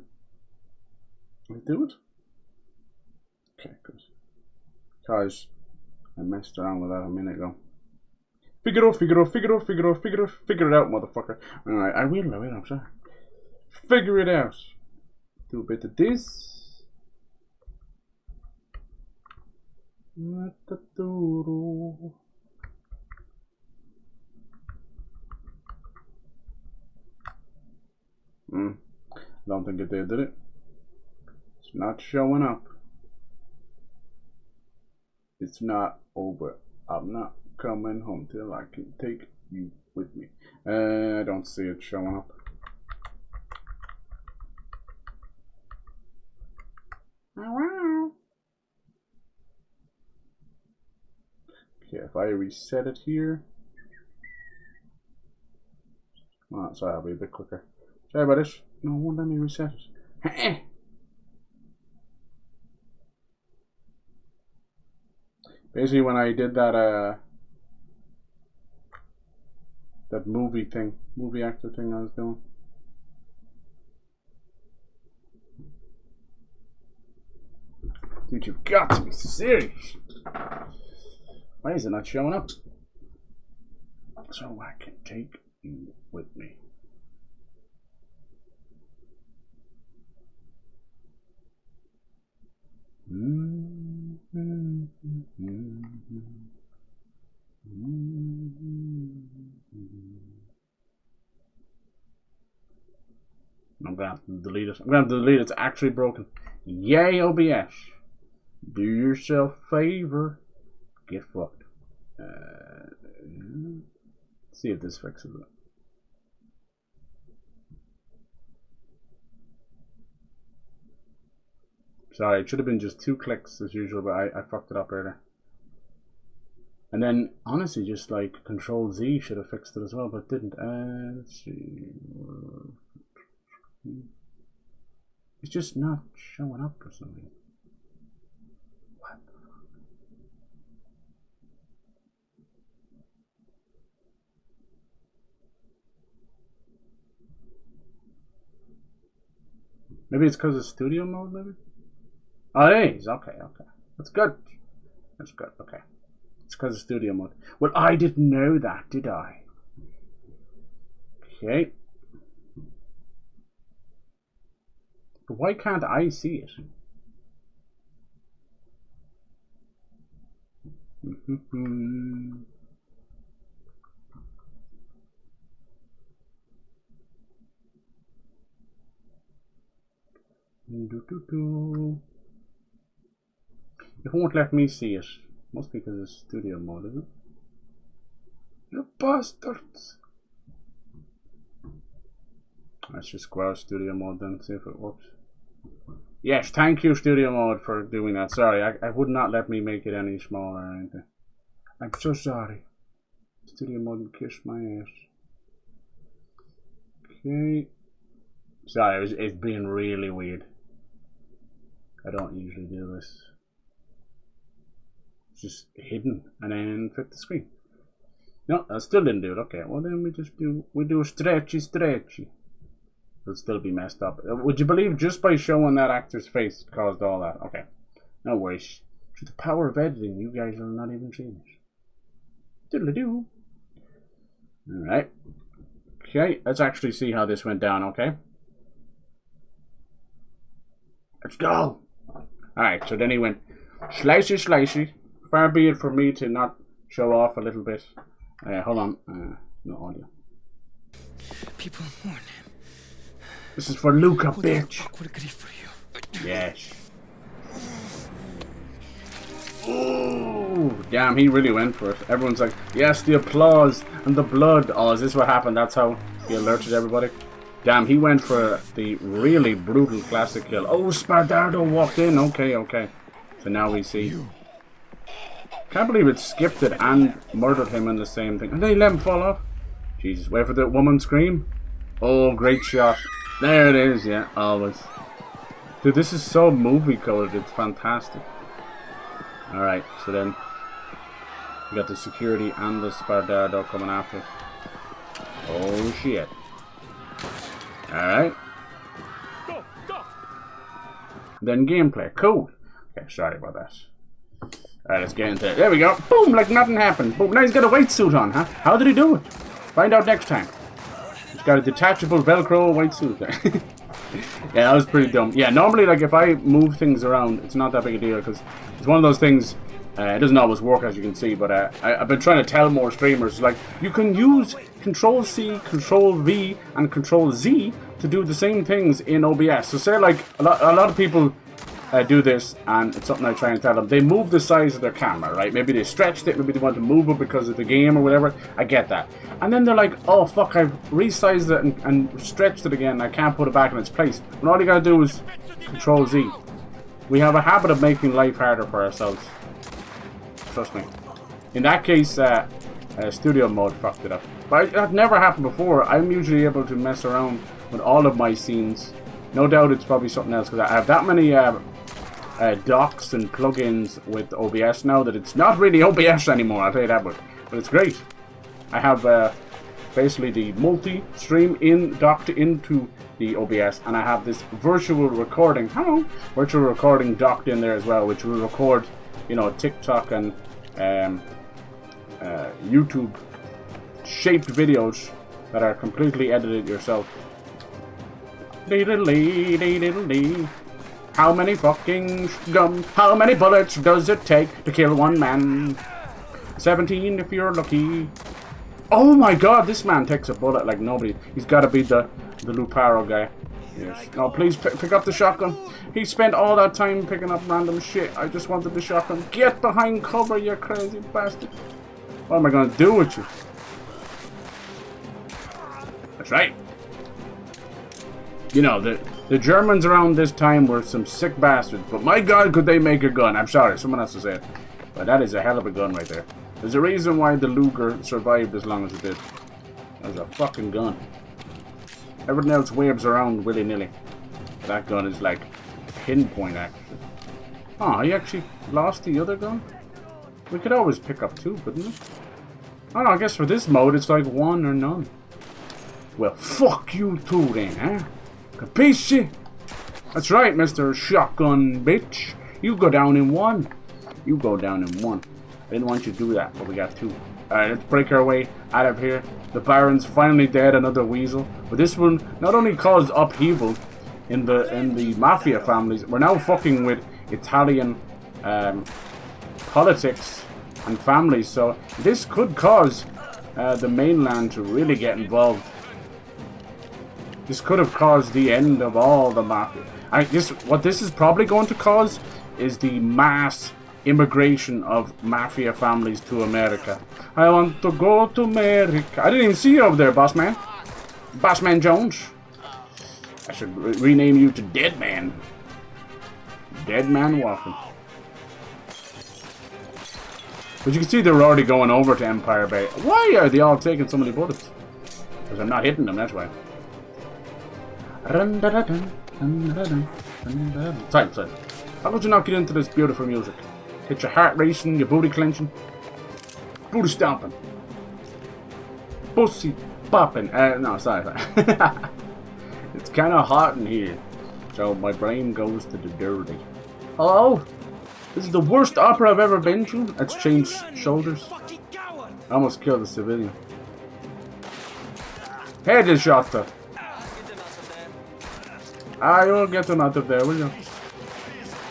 Can I do it? Okay, good. Guys, I messed around with that a minute ago. Figure it out, motherfucker. Alright, I will, I'm sorry. Figure it out. Do a bit of this. Don't think it did it? It's not showing up. It's not over. I'm not coming home till I can take you with me. I don't see it showing up. Okay, if I reset it here. Oh, sorry, I'll be a bit quicker. Sorry about this. No, won't let me reset it. Basically, when I did that, that movie actor thing I was doing. Dude, you've got to be serious. Why is it not showing up? So I can take you with me. I'm gonna have to delete it. I'm gonna have to delete it. It's actually broken. Yay, OBS. Do yourself a favor. Get fucked. See if this fixes it. Sorry, it should have been just 2 clicks as usual, but I fucked it up earlier. And then, honestly, just like Control Z should have fixed it as well, but it didn't. Let's see. It's just not showing up for some reason. What? Maybe it's because of studio mode, maybe? Oh, it is. Okay, okay. That's good. That's good. Okay. It's because of studio mode. Well, I didn't know that, did I? Okay. But why can't I see it? It won't let me see it. Must be because of studio mode, is it? You bastards! Let's just go out studio mode then, see if it works. Yes, thank you studio mode for doing that. Sorry, I would not let me make it any smaller or anything. I'm so sorry. Studio mode will kiss my ass. Okay. Sorry, it's being really weird. I don't usually do this. It's just hidden and then fit the screen. No, I still didn't do it. Okay, well then we do stretchy. It'll still be messed up. Would you believe just by showing that actor's face it caused all that? Okay. No worries. Through the power of editing, you guys will not even change. Diddly-doo. Alright. Okay, let's actually see how this went down, okay? Let's go! Alright, so then he went slicey. Far be it for me to not show off a little bit. Hold on. No audio. People mourn. This is for Luca, bitch. Would grieve for you. Yes. Ooh, damn, he really went for it. Everyone's like, yes, the applause and the blood. Oh, is this what happened? That's how he alerted everybody? Damn, he went for the really brutal classic kill. Oh, Spardardo walked in. Okay, okay. So now we see. Can't believe it skipped it and murdered him in the same thing. And then he let him fall off. Jesus, wait for the woman scream. Oh, great shot. There it is, yeah, always. Dude, this is so movie coded, it's fantastic. Alright, so then we got the security and the Spardardo coming after. Oh shit. Alright. Then gameplay, cool. Okay, sorry about that. Alright, let's get into it. There we go. Boom, like nothing happened. Boom, now he's got a white suit on, huh? How did he do it? Find out next time. He's got a detachable Velcro white suit there. Yeah, that was pretty dumb. Yeah, normally, like, if I move things around, it's not that big a deal, because it's one of those things, it doesn't always work, as you can see, but I've been trying to tell more streamers, like, you can use Control-C, Control-V, and Control-Z to do the same things in OBS. So say, like, a lot of people do this, and it's something I try and tell them. They move the size of their camera, right? Maybe they stretched it, maybe they want to move it because of the game or whatever. I get that. And then they're like, oh fuck, I've resized it and stretched it again, I can't put it back in its place. And all you gotta do is Control Z. We have a habit of making life harder for ourselves. Trust me. In that case, studio mode fucked it up. But that never happened before. I'm usually able to mess around with all of my scenes. No doubt it's probably something else, because I have that many docs and plugins with OBS now that it's not really OBS anymore, I'll tell you that much. But it's great. I have basically the multi-stream docked into the OBS, and I have this virtual recording, virtual recording docked in there as well, which will record, you know, TikTok and YouTube shaped videos that are completely edited yourself. How many fucking how many bullets does it take to kill one man? 17 if you're lucky. Oh my god, this man takes a bullet like nobody. He's got to be the Luparo guy. Yes. No, please pick up the shotgun. He spent all that time picking up random shit. I just wanted the shotgun. Get behind cover, you crazy bastard. What am I going to do with you? That's right. You know, the Germans around this time were some sick bastards, but my god, could they make a gun. I'm sorry, someone has to say it. But that is a hell of a gun right there. There's a reason why the Luger survived as long as it did. That was a fucking gun. Everything else waves around willy-nilly. That gun is like pinpoint accuracy. Oh, he actually lost the other gun? We could always pick up two, couldn't we? Oh, I guess for this mode it's like one or none. Well, fuck you too then, huh? Capisci? That's right, Mr. Shotgun Bitch. You go down in one. You go down in one. I didn't want you to do that, but we got two. Alright, let's break our way out of here. The Baron's finally dead, another weasel. But this one not only caused upheaval in the Mafia families, we're now fucking with Italian politics and families. So this could cause the mainland to really get involved. This could have caused the end of all the Mafia. What this is probably going to cause is the mass immigration of Mafia families to America. I want to go to America. I didn't even see you over there, boss man. Boss man Jones. I should rename you to Dead Man. Dead Man Walking. But you can see they're already going over to Empire Bay. Why are they all taking so many bullets? Because I'm not hitting them, that's why. Time. How could you not get into this beautiful music? Get your heart racing, your booty clenching, booty stomping, pussy popping. No, sorry. It's kind of hot in here, so my brain goes to the dirty. Hello? This is the worst opera I've ever been to. Let's change shoulders. I almost killed a civilian. Headshot. You'll get them out of there, will you?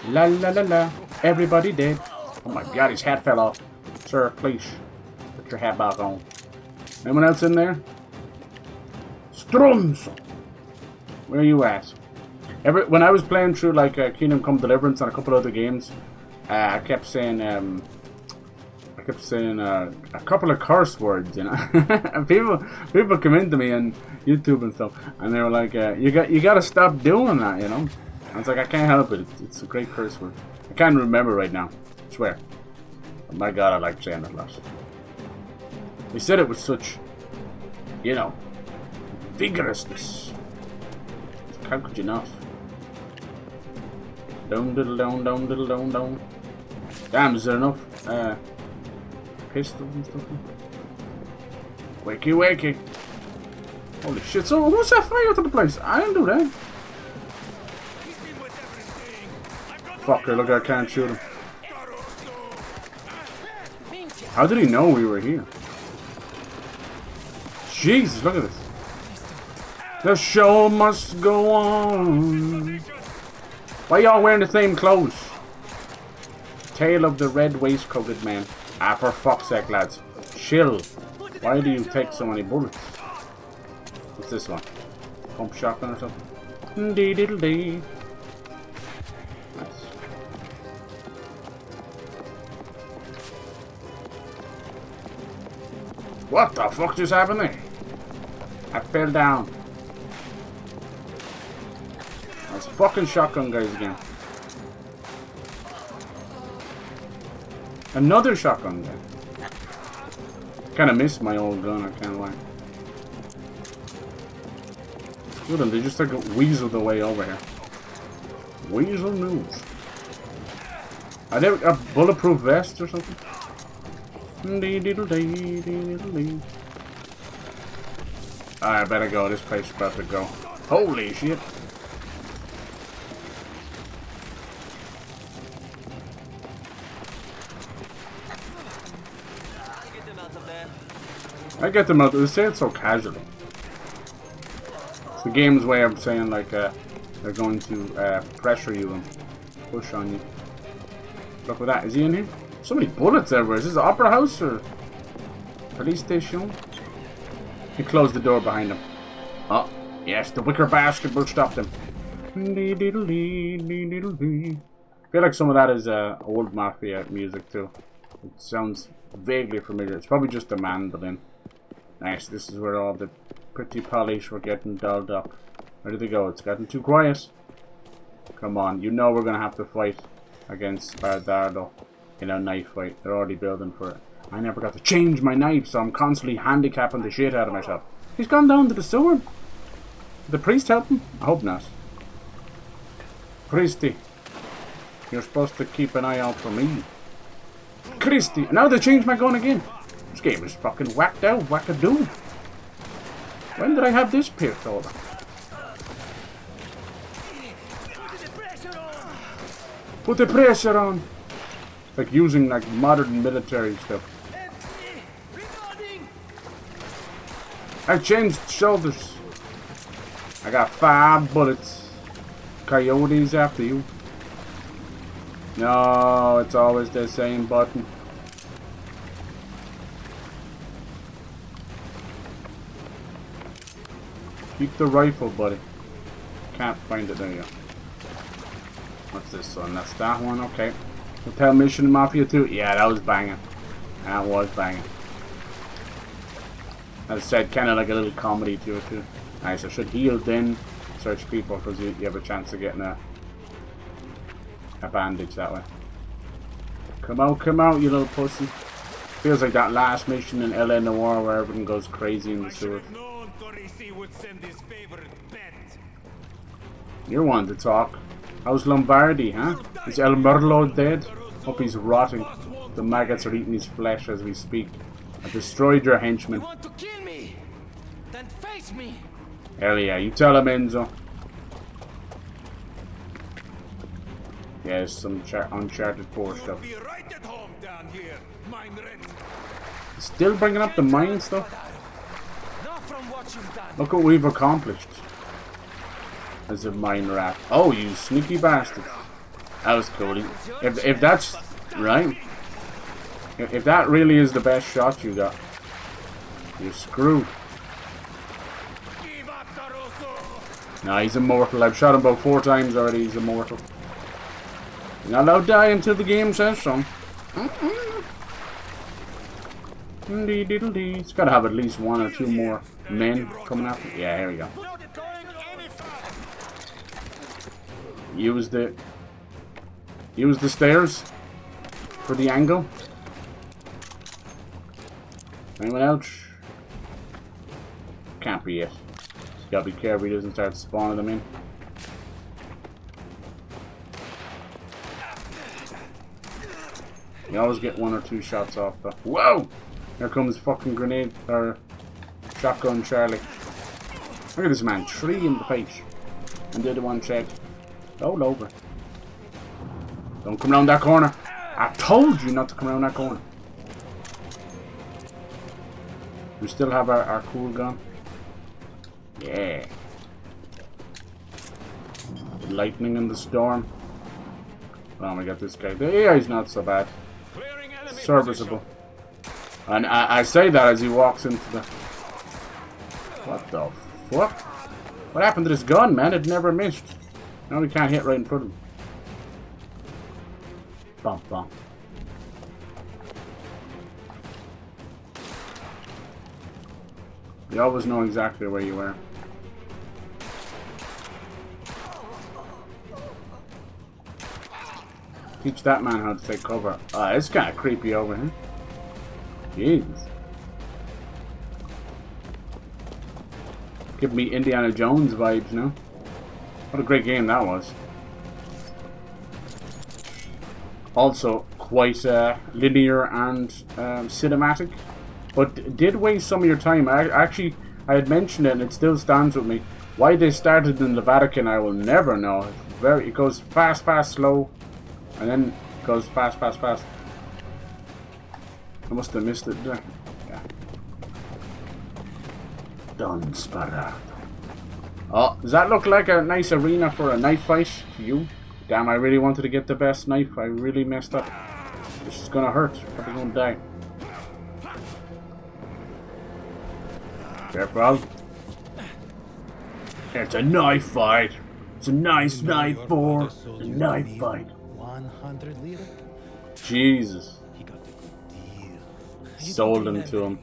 La la la la. Everybody dead. Oh my god, his hat fell off. Sir, please. Put your hat back on. Anyone else in there? Strunz! Where are you at? When I was playing through like Kingdom Come Deliverance and a couple other games, I kept saying a couple of curse words, you know. And people come into me on YouTube and stuff, and they were like, "You got to stop doing that," you know. I was like, I can't help it. It's a great curse word. I can't remember right now. I swear. But my God, I like saying it last. They said it with such, you know, vigorousness. How could you not? Dum diddle dum dum diddle dum dum. Damn, is there enough pistols and stuff? Wakey wakey. Holy shit, so who's that fire to the place? I didn't do that. Fucker, look, I can't shoot him. How did he know we were here? Jesus, look at this. The show must go on. Why y'all wearing the same clothes? Tale of the red waistcoated man. Ah, for fuck's sake, lads. Chill. Why do you take so many bullets? What's this one? Pump shotgun or something? Dee diddle dee. Nice. What the fuck just happened there? I fell down. That's fucking shotgun guys again. Another shotgun guy. Kinda missed my old gun, I can't lie. Look at them, they just like weaseled their way over here. Weasel news. Are they a bulletproof vest or something? I better go, this place is about to go. Holy shit. I get them out. They say it so casually. It's the game's way of saying like they're going to pressure you and push on you. Look at that. Is he in here? So many bullets everywhere. Is this an opera house or police station? He closed the door behind him. Oh, yes, the wicker basket will stop them. I feel like some of that is old Mafia music too. It sounds vaguely familiar. It's probably just a mandolin. Nice, this is where all the pretty polish were getting dolled up. Where did they go? It's gotten too quiet. Come on, you know we're gonna have to fight against Spardardo in a knife fight. They're already building for it. I never got to change my knife, so I'm constantly handicapping the shit out of myself. He's gone down to the sewer. Did the priest help him? I hope not. Christy, you're supposed to keep an eye out for me. Christy, now they changed my gun again. This game is fucking whacked out, wackadoo. When did I have this picked over? Put the pressure on. Like using like modern military stuff. I changed shoulders. I got 5 bullets. Coyotes after you. No, it's always the same button. Keep the rifle, buddy. Can't find it there yet. What's this one? That's that one, okay. Hotel Mission Mafia 2. Yeah, that was banging. That was banging. As I said, kind of like a little comedy to it too. Nice, I should heal then search people because you have a chance of getting a bandage that way. Come out, you little pussy. Feels like that last mission in LA Noire where everything goes crazy in the sewer. Torrisi would send his favorite pet. You're one to talk. How's Lombardi, huh? Is El Merlo dead? Hope he's rotting. The maggots are eating his flesh as we speak. I destroyed your henchman. You want to kill me? Then face me. Hell yeah, you tell him, Enzo. Yeah, there's some Uncharted 4 stuff. Be right at home down here. Mine rent. Still bringing up the mine stuff? Not from what you've done. Look what we've accomplished. As a mine rat. Oh, you sneaky bastard. That was cool. If that's right. If that really is the best shot you got, you're screwed. Nah, he's immortal. I've shot him about 4 times already. He's immortal. You're not allowed to die until the game says so. It's got to have at least 1 or 2 more men coming after. Yeah, here we go. Use the stairs for the angle. Anyone else? Can't be it. Just gotta be careful he doesn't start spawning them in. You always get 1 or 2 shots off though. Whoa! Here comes fucking grenade or shotgun Charlie. Look at this man, 3 in the face. And the other one checked. Roll over. Don't come around that corner. I told you not to come around that corner. We still have our cool gun. Yeah. The lightning and the storm. Oh, we got this guy. Yeah, he's not so bad. Serviceable. And I say that as he walks into the... What the fuck? What happened to this gun, man? It never missed. Now we can't hit right in front of him. Bump, bump. You always know exactly where you were. Teach that man how to take cover. It's kind of creepy over here. Jeez. Give me Indiana Jones vibes, no? What a great game that was. Also, quite linear and cinematic. But did waste some of your time. I had mentioned it and it still stands with me. Why they started in the Vatican, I will never know. It goes fast, fast, slow. And then it goes fast, fast, fast. I must have missed it there. Yeah. Done, sparato. Oh, does that look like a nice arena for a knife fight to you? Damn, I really wanted to get the best knife. I really messed up. This is gonna hurt. Probably gonna die. Careful. It's a knife fight. It's a nice night for a knife fight. 100 lira? Jesus. He got a good deal. Sold him to him.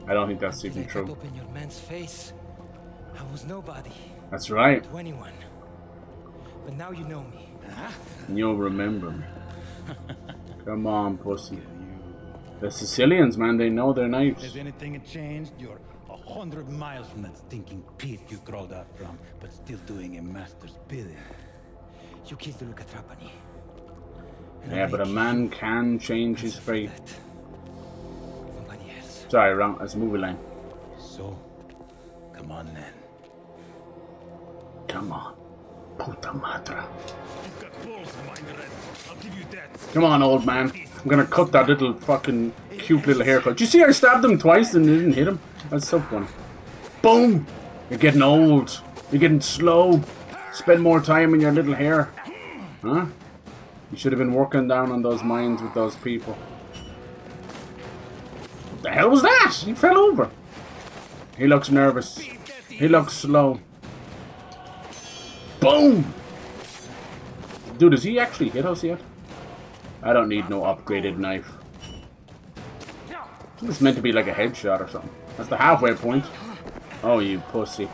I don't think that's even true. Open your man's face. I was nobody. That's right. 21. But now you know me. And you'll remember me. Come on, pussy. The Sicilians, man, they know their knives. Has anything changed? You're 100 miles from that stinking pit you crawled out from, but still doing a master's bidding. You killed Luca Trapani. Yeah, but a man can change his fate. Sorry, wrong. That's a movie line. So, come on then. Come on. Puta madre. You've got balls, mind red. I'll give you that. Come on, old man. I'm gonna cut that little fucking cute little haircut. Did you see I stabbed him twice and didn't hit him? That's so funny. Boom! You're getting old. You're getting slow. Spend more time in your little hair. Huh? You should have been working down on those mines with those people. What the hell was that? He fell over. He looks nervous. He looks slow. Boom! Dude, does he actually hit us yet? I don't need no upgraded knife. It's meant to be like a headshot or something. That's the halfway point. Oh, you pussy.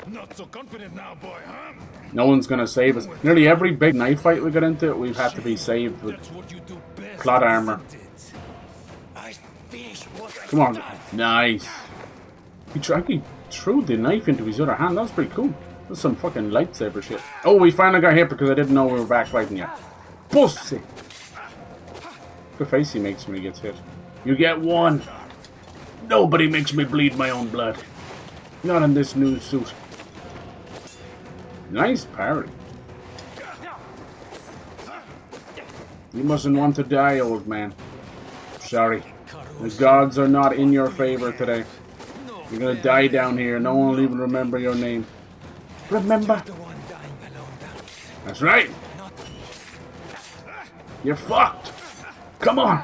Not so confident now, boy, huh? No one's gonna save us. Nearly every big knife fight we get into, we've had to be saved with plot armor. Come on. Nice. He threw the knife into his other hand. That was pretty cool. That's some fucking lightsaber shit. Oh, we finally got hit because I didn't know we were back fighting yet. Pussy. The face he makes when he gets hit. You get one. Nobody makes me bleed my own blood. Not in this new suit. Nice parry. You mustn't want to die, old man. Sorry. The gods are not in your favor today. You're gonna die down here. No one will even remember your name. Remember? That's right. You're fucked. Come on.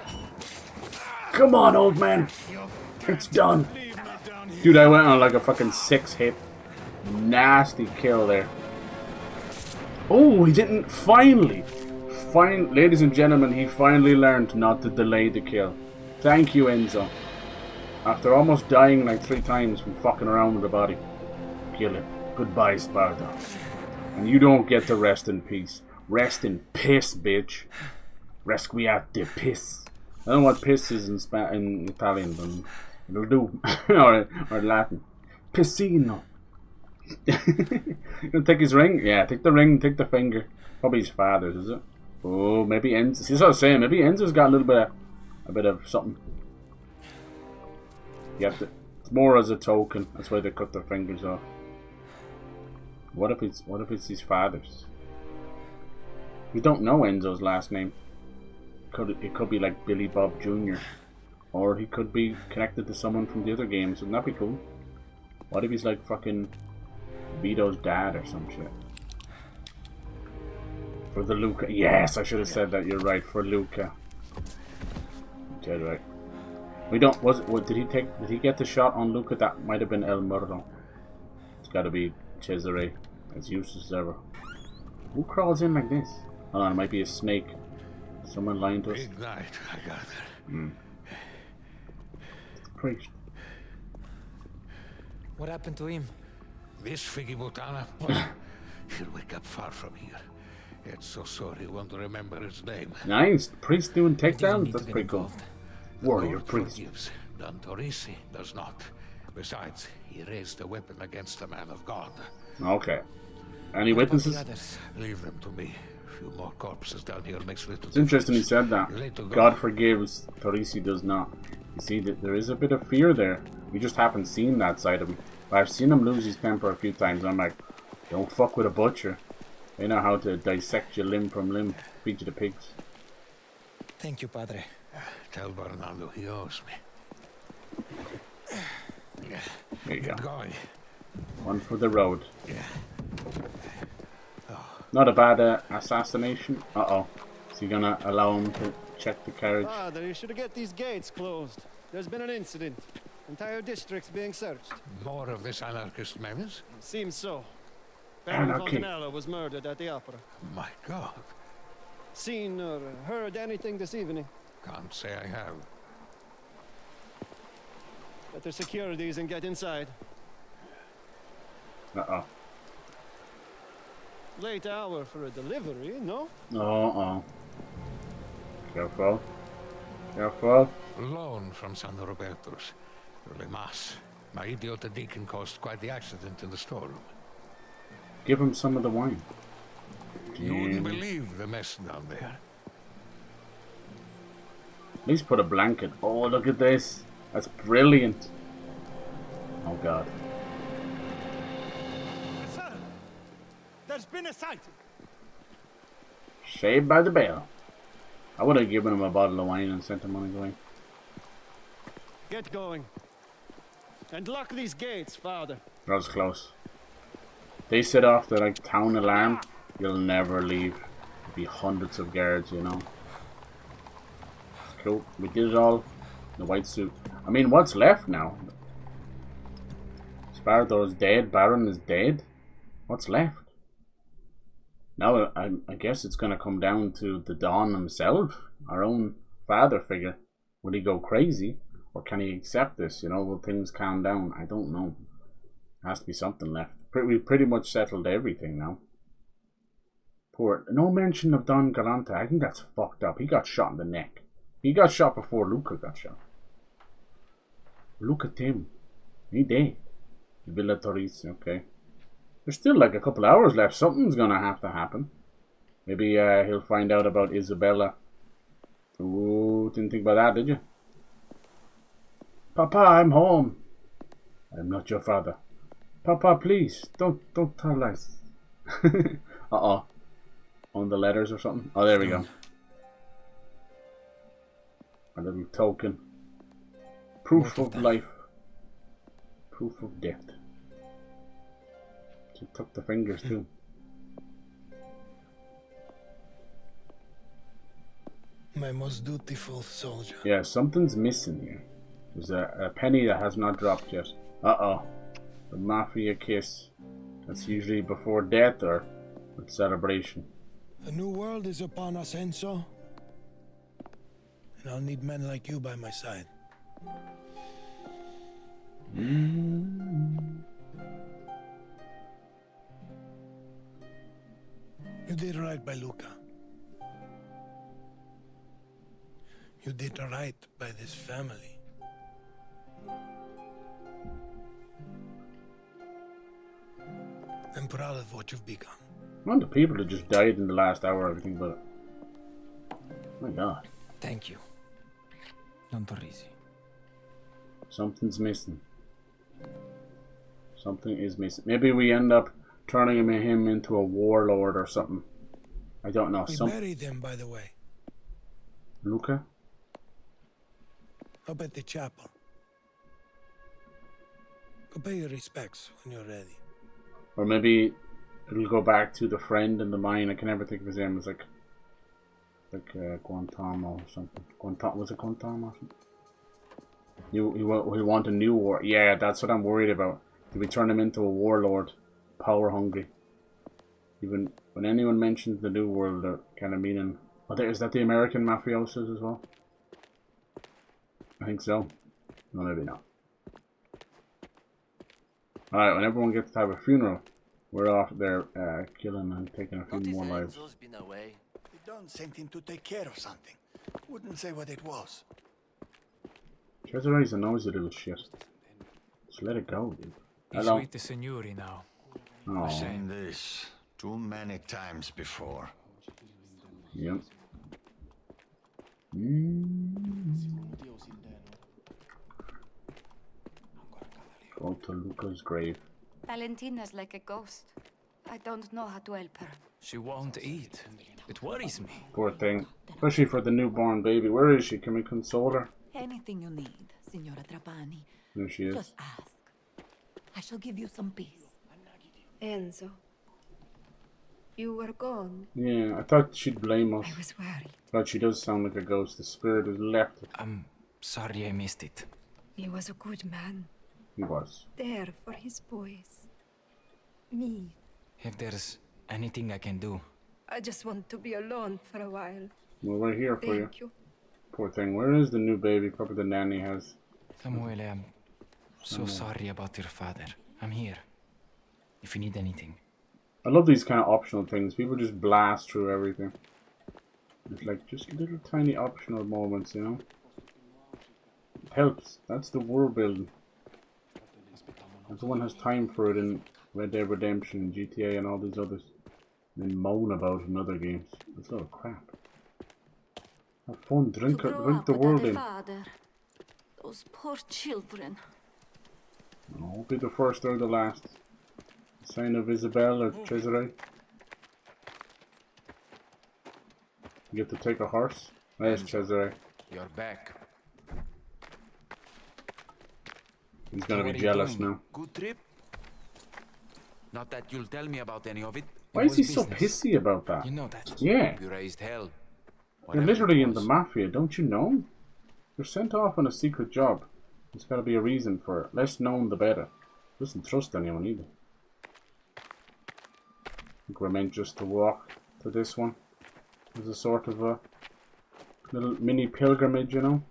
Come on, old man. It's done. Dude, I went on like a fucking 6-hit. Nasty kill there. Oh, he didn't. Finally. Ladies and gentlemen, he finally learned not to delay the kill. Thank you, Enzo. After almost dying like 3 times from fucking around with the body. Kill him. Goodbye, Sparta. And you don't get to rest in peace. Rest in piss, bitch. Resquiate piss. I don't know what piss is in Italian, but it'll do. or Latin. Pissino. You gonna take his ring? Yeah, take the ring, take the finger. Probably his father's, is it? Oh, maybe Enzo. See, that's what I was saying. Maybe Enzo's got a bit of something. You have to. It's more as a token. That's why they cut their fingers off. What if it's his father's? We don't know Enzo's last name. It could be like Billy Bob Jr. Or he could be connected to someone from the other games. Wouldn't that be cool? What if he's like fucking Vito's dad or some shit? For the Luca. Yes, I should have said that. You're right. For Luca. Okay, right. We don't. Did he get the shot on Luca? That might have been El Murdo. It's got to be Cesare. As useless as ever. Who crawls in like this? Hold on, it might be a snake. Someone lying to us. Big night, I gather. Priest. What happened to him? This Figgy Butana, he'll wake up far from here. It's so sorry he won't remember his name. Nice. Priest doing takedowns? That's pretty cool. Warrior priest. Forgives. Don Torrisi does not. Besides, he raised a weapon against the man of God. Okay. Any witnesses? Leave them to me. A few more corpses down here makes little It's interesting he said that. Go. God forgives, Torrisi does not. You see, that there is a bit of fear there. We just haven't seen that side of him. But I've seen him lose his temper a few times. I'm like, don't fuck with a butcher. They know how to dissect you limb from limb. Feed you the pigs. Thank you, Padre. Tell Bernardo he owes me. There you go. Going. One for the road. Yeah. Not a bad assassination. Uh-oh. Is he gonna allow him to check the carriage? Father, you should get these gates closed. There's been an incident. Entire districts being searched. More of this anarchist menace? Seems so. Baron Anarchy. Fontanello was murdered at the opera. My God. Seen or heard anything this evening? Can't say I have. Better secure these and get inside. Uh-oh. Late hour for a delivery, no? Uh-oh. Careful. Careful. Loan from San Roberto's. Le Mas. My idiot deacon caused quite the accident in the storeroom. Give him some of the wine. You wouldn't believe the mess down there. At least put a blanket. Oh, look at this. That's brilliant. Oh, God. Sir, there's been a sighting. Saved by the bell. I would have given him a bottle of wine and sent him on his way. Get going. And lock these gates, Father. That was close. They set off the like town alarm. You'll never leave. There'll be hundreds of guards, you know. Cool. We did it all. The white suit. I mean, what's left now? Sparrow is dead. Baron is dead. What's left? Now, I guess it's going to come down to the Don himself. Our own father figure. Will he go crazy? Or can he accept this? You know, will things calm down? I don't know. Has to be something left. We pretty much settled everything now. Poor. No mention of Don Galante. I think that's fucked up. He got shot in the neck. He got shot before Luca got shot. Look at him. He dead. Villa Torrisi, okay. There's still like a couple hours left. Something's gonna have to happen. Maybe he'll find out about Isabella. Ooh, didn't think about that, did you? Papa, I'm home. I'm not your father. Papa, please, don't tell lies. Uh-oh. On the letters or something? Oh, there we go. A little token. Proof of life. Proof of death. She took the fingers too. My most dutiful soldier. Yeah, something's missing here. There's a penny that has not dropped yet. Uh-oh. The Mafia kiss. That's usually before death or with celebration. The new world is upon us, Enzo. And I'll need men like you by my side. You did right by Luca. You did right by this family. I'm proud of what you've become. I want the people that just died in the last hour, everything but my God. Thank you, Don Torrisi. Something's missing. Something is missing. Maybe we end up turning him into a warlord or something. I don't know. We buried him, by the way. Luca? Up at the chapel. Go pay your respects when you're ready. Or maybe it'll go back to the friend in the mine. I can never think of his name. It's like Guantanamo or something. Was it Guantanamo or something? He'll want a new war. Yeah, that's what I'm worried about. Do we turn him into a warlord? Power hungry. Even when anyone mentions the new world, they're kind of meaning... Oh, is that the American mafiosos as well? I think so. No, maybe not. Alright, when everyone gets to have a funeral, we're off there killing and taking a few more lives. Been away. The Don sent him to take care of something. Wouldn't say what it was. Cesare's a nosy little shit. Just let it go, dude. He's Hello. with the Signori now. Oh. I've seen this too many times before. Yep. Go to Luca's grave. Valentina's like a ghost. I don't know how to help her. She won't eat. It worries me. Poor thing. Especially for the newborn baby. Where is she? Can we console her? Anything you need, Signora Trapani. There she is. Just ask. I shall give you some peace. Enzo, you were gone. Yeah, I thought she'd blame us. I was worried. But she does sound like a ghost. The spirit has left it. I'm sorry I missed it. He was a good man. He was. There for his boys. Me. If there's anything I can do. I just want to be alone for a while. Well, we're here for you. Thank you. Poor thing. Where is the new baby? Probably the nanny has. Samuele, I'm so sorry about your father. I'm here. If you need anything. I love these kind of optional things. People just blast through everything. It's like just little tiny optional moments, you know? helps. That's the world building. Everyone has time for it in Red Dead Redemption, GTA, and all these others. And then moan about it in other games. That's a lot of crap. Have fun, drink the world in. Father. Those poor children. No, won't be the first or the last. Sign of Isabel or Cesare. You get to take a horse. There's Cesare. You're back. He's gonna be jealous now. Good trip? Not that you'll tell me about any of it. Why is he so pissy about that? You know that. Yeah. You raised hell. You're literally in the Mafia, don't you know? You're sent off on a secret job. There's gotta be a reason for it. Less known the better. Doesn't trust anyone either. I think we're meant just to walk to this one. As a sort of a little mini pilgrimage, you know?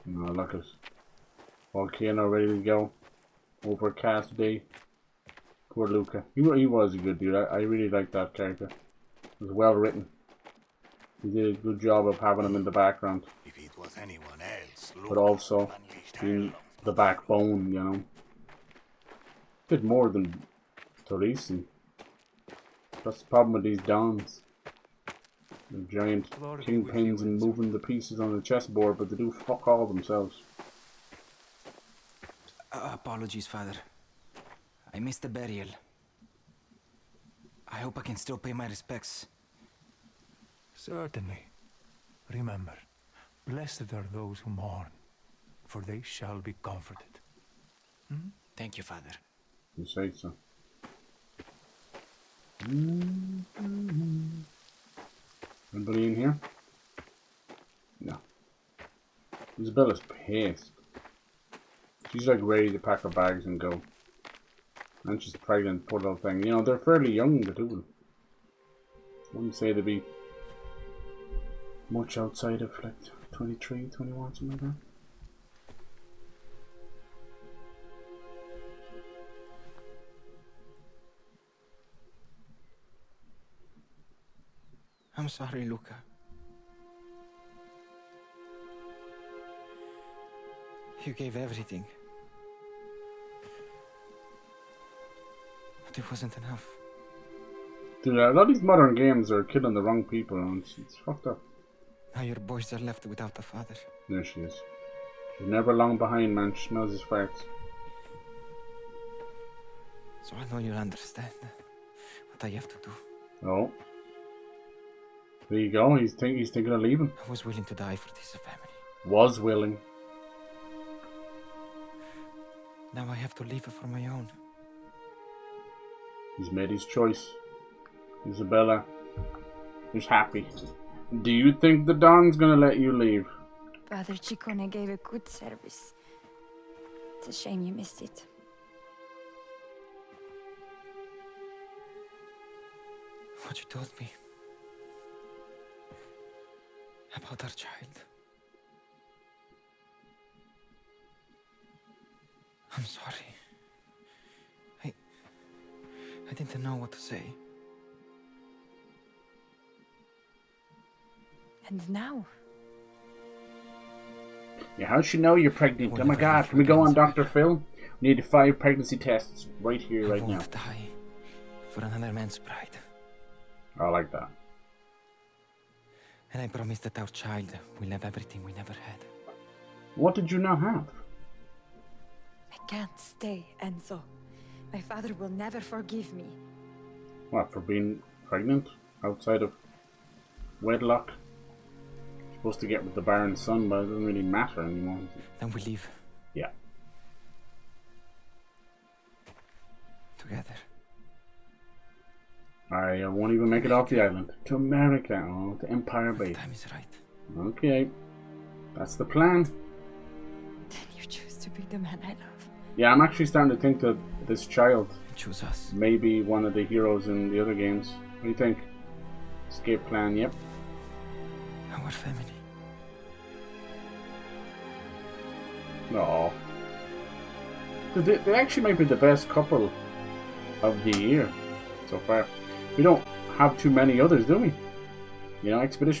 Oh, look at it. Volcano ready to go. Overcast day. Poor Luca. He was a good dude. I really liked that character. It was well written. He did a good job of having him in the background. If it was anyone else, But also being the backbone, you know. Bit more than Torrisi. That's the problem with these dons. They're giant kingpins and moving the pieces on the chessboard, but they do fuck all themselves. Apologies, Father. I missed the burial. I hope I can still pay my respects. Certainly. Remember, blessed are those who mourn, for they shall be comforted. Hmm? Thank you, Father. You say so. Anybody in here? No. Isabella's pissed. She's like ready to pack her bags and go. And she's pregnant, poor little thing. You know, they're fairly young, the two of them. I wouldn't say they'd be much outside of like 23, 21, something like that. I'm sorry, Luca. You gave everything. But it wasn't enough. Dude, a lot of these modern games are killing the wrong people, and it's fucked up. Now your boys are left without a father. There she is. She's never long behind, man. She smells his farts. So I know you'll understand what I have to do. Oh. There you go. He's thinking of leaving. I was willing to die for this family. Was willing. Now I have to leave it for my own. He's made his choice. Isabella is happy. Do you think the Don's gonna let you leave? Father Ciccone gave a good service. It's a shame you missed it. What you told me about our child. I'm sorry. I didn't know what to say. And now? Yeah, how'd she know you're pregnant? Oh my god, can we go on Dr. Phil? We need 5 pregnancy tests right here, right now. I won't die for another man's pride. I like that. And I promise that our child will have everything we never had. What did you not have? I can't stay, Enzo. My father will never forgive me. What, for being pregnant? Outside of wedlock? You're supposed to get with the barren son, but it doesn't really matter anymore. Then we leave. Yeah. Together. I won't even make it off the island. To America. Oh, to Empire Bay. Time is right. Okay. That's the plan. Then you choose to be the man I love. Yeah, I'm actually starting to think that this child choose us. May be one of the heroes in the other games. What do you think? Escape plan, yep. Our family. No. They actually might be the best couple of the year so far. We don't have too many others, do we? You know, Expedition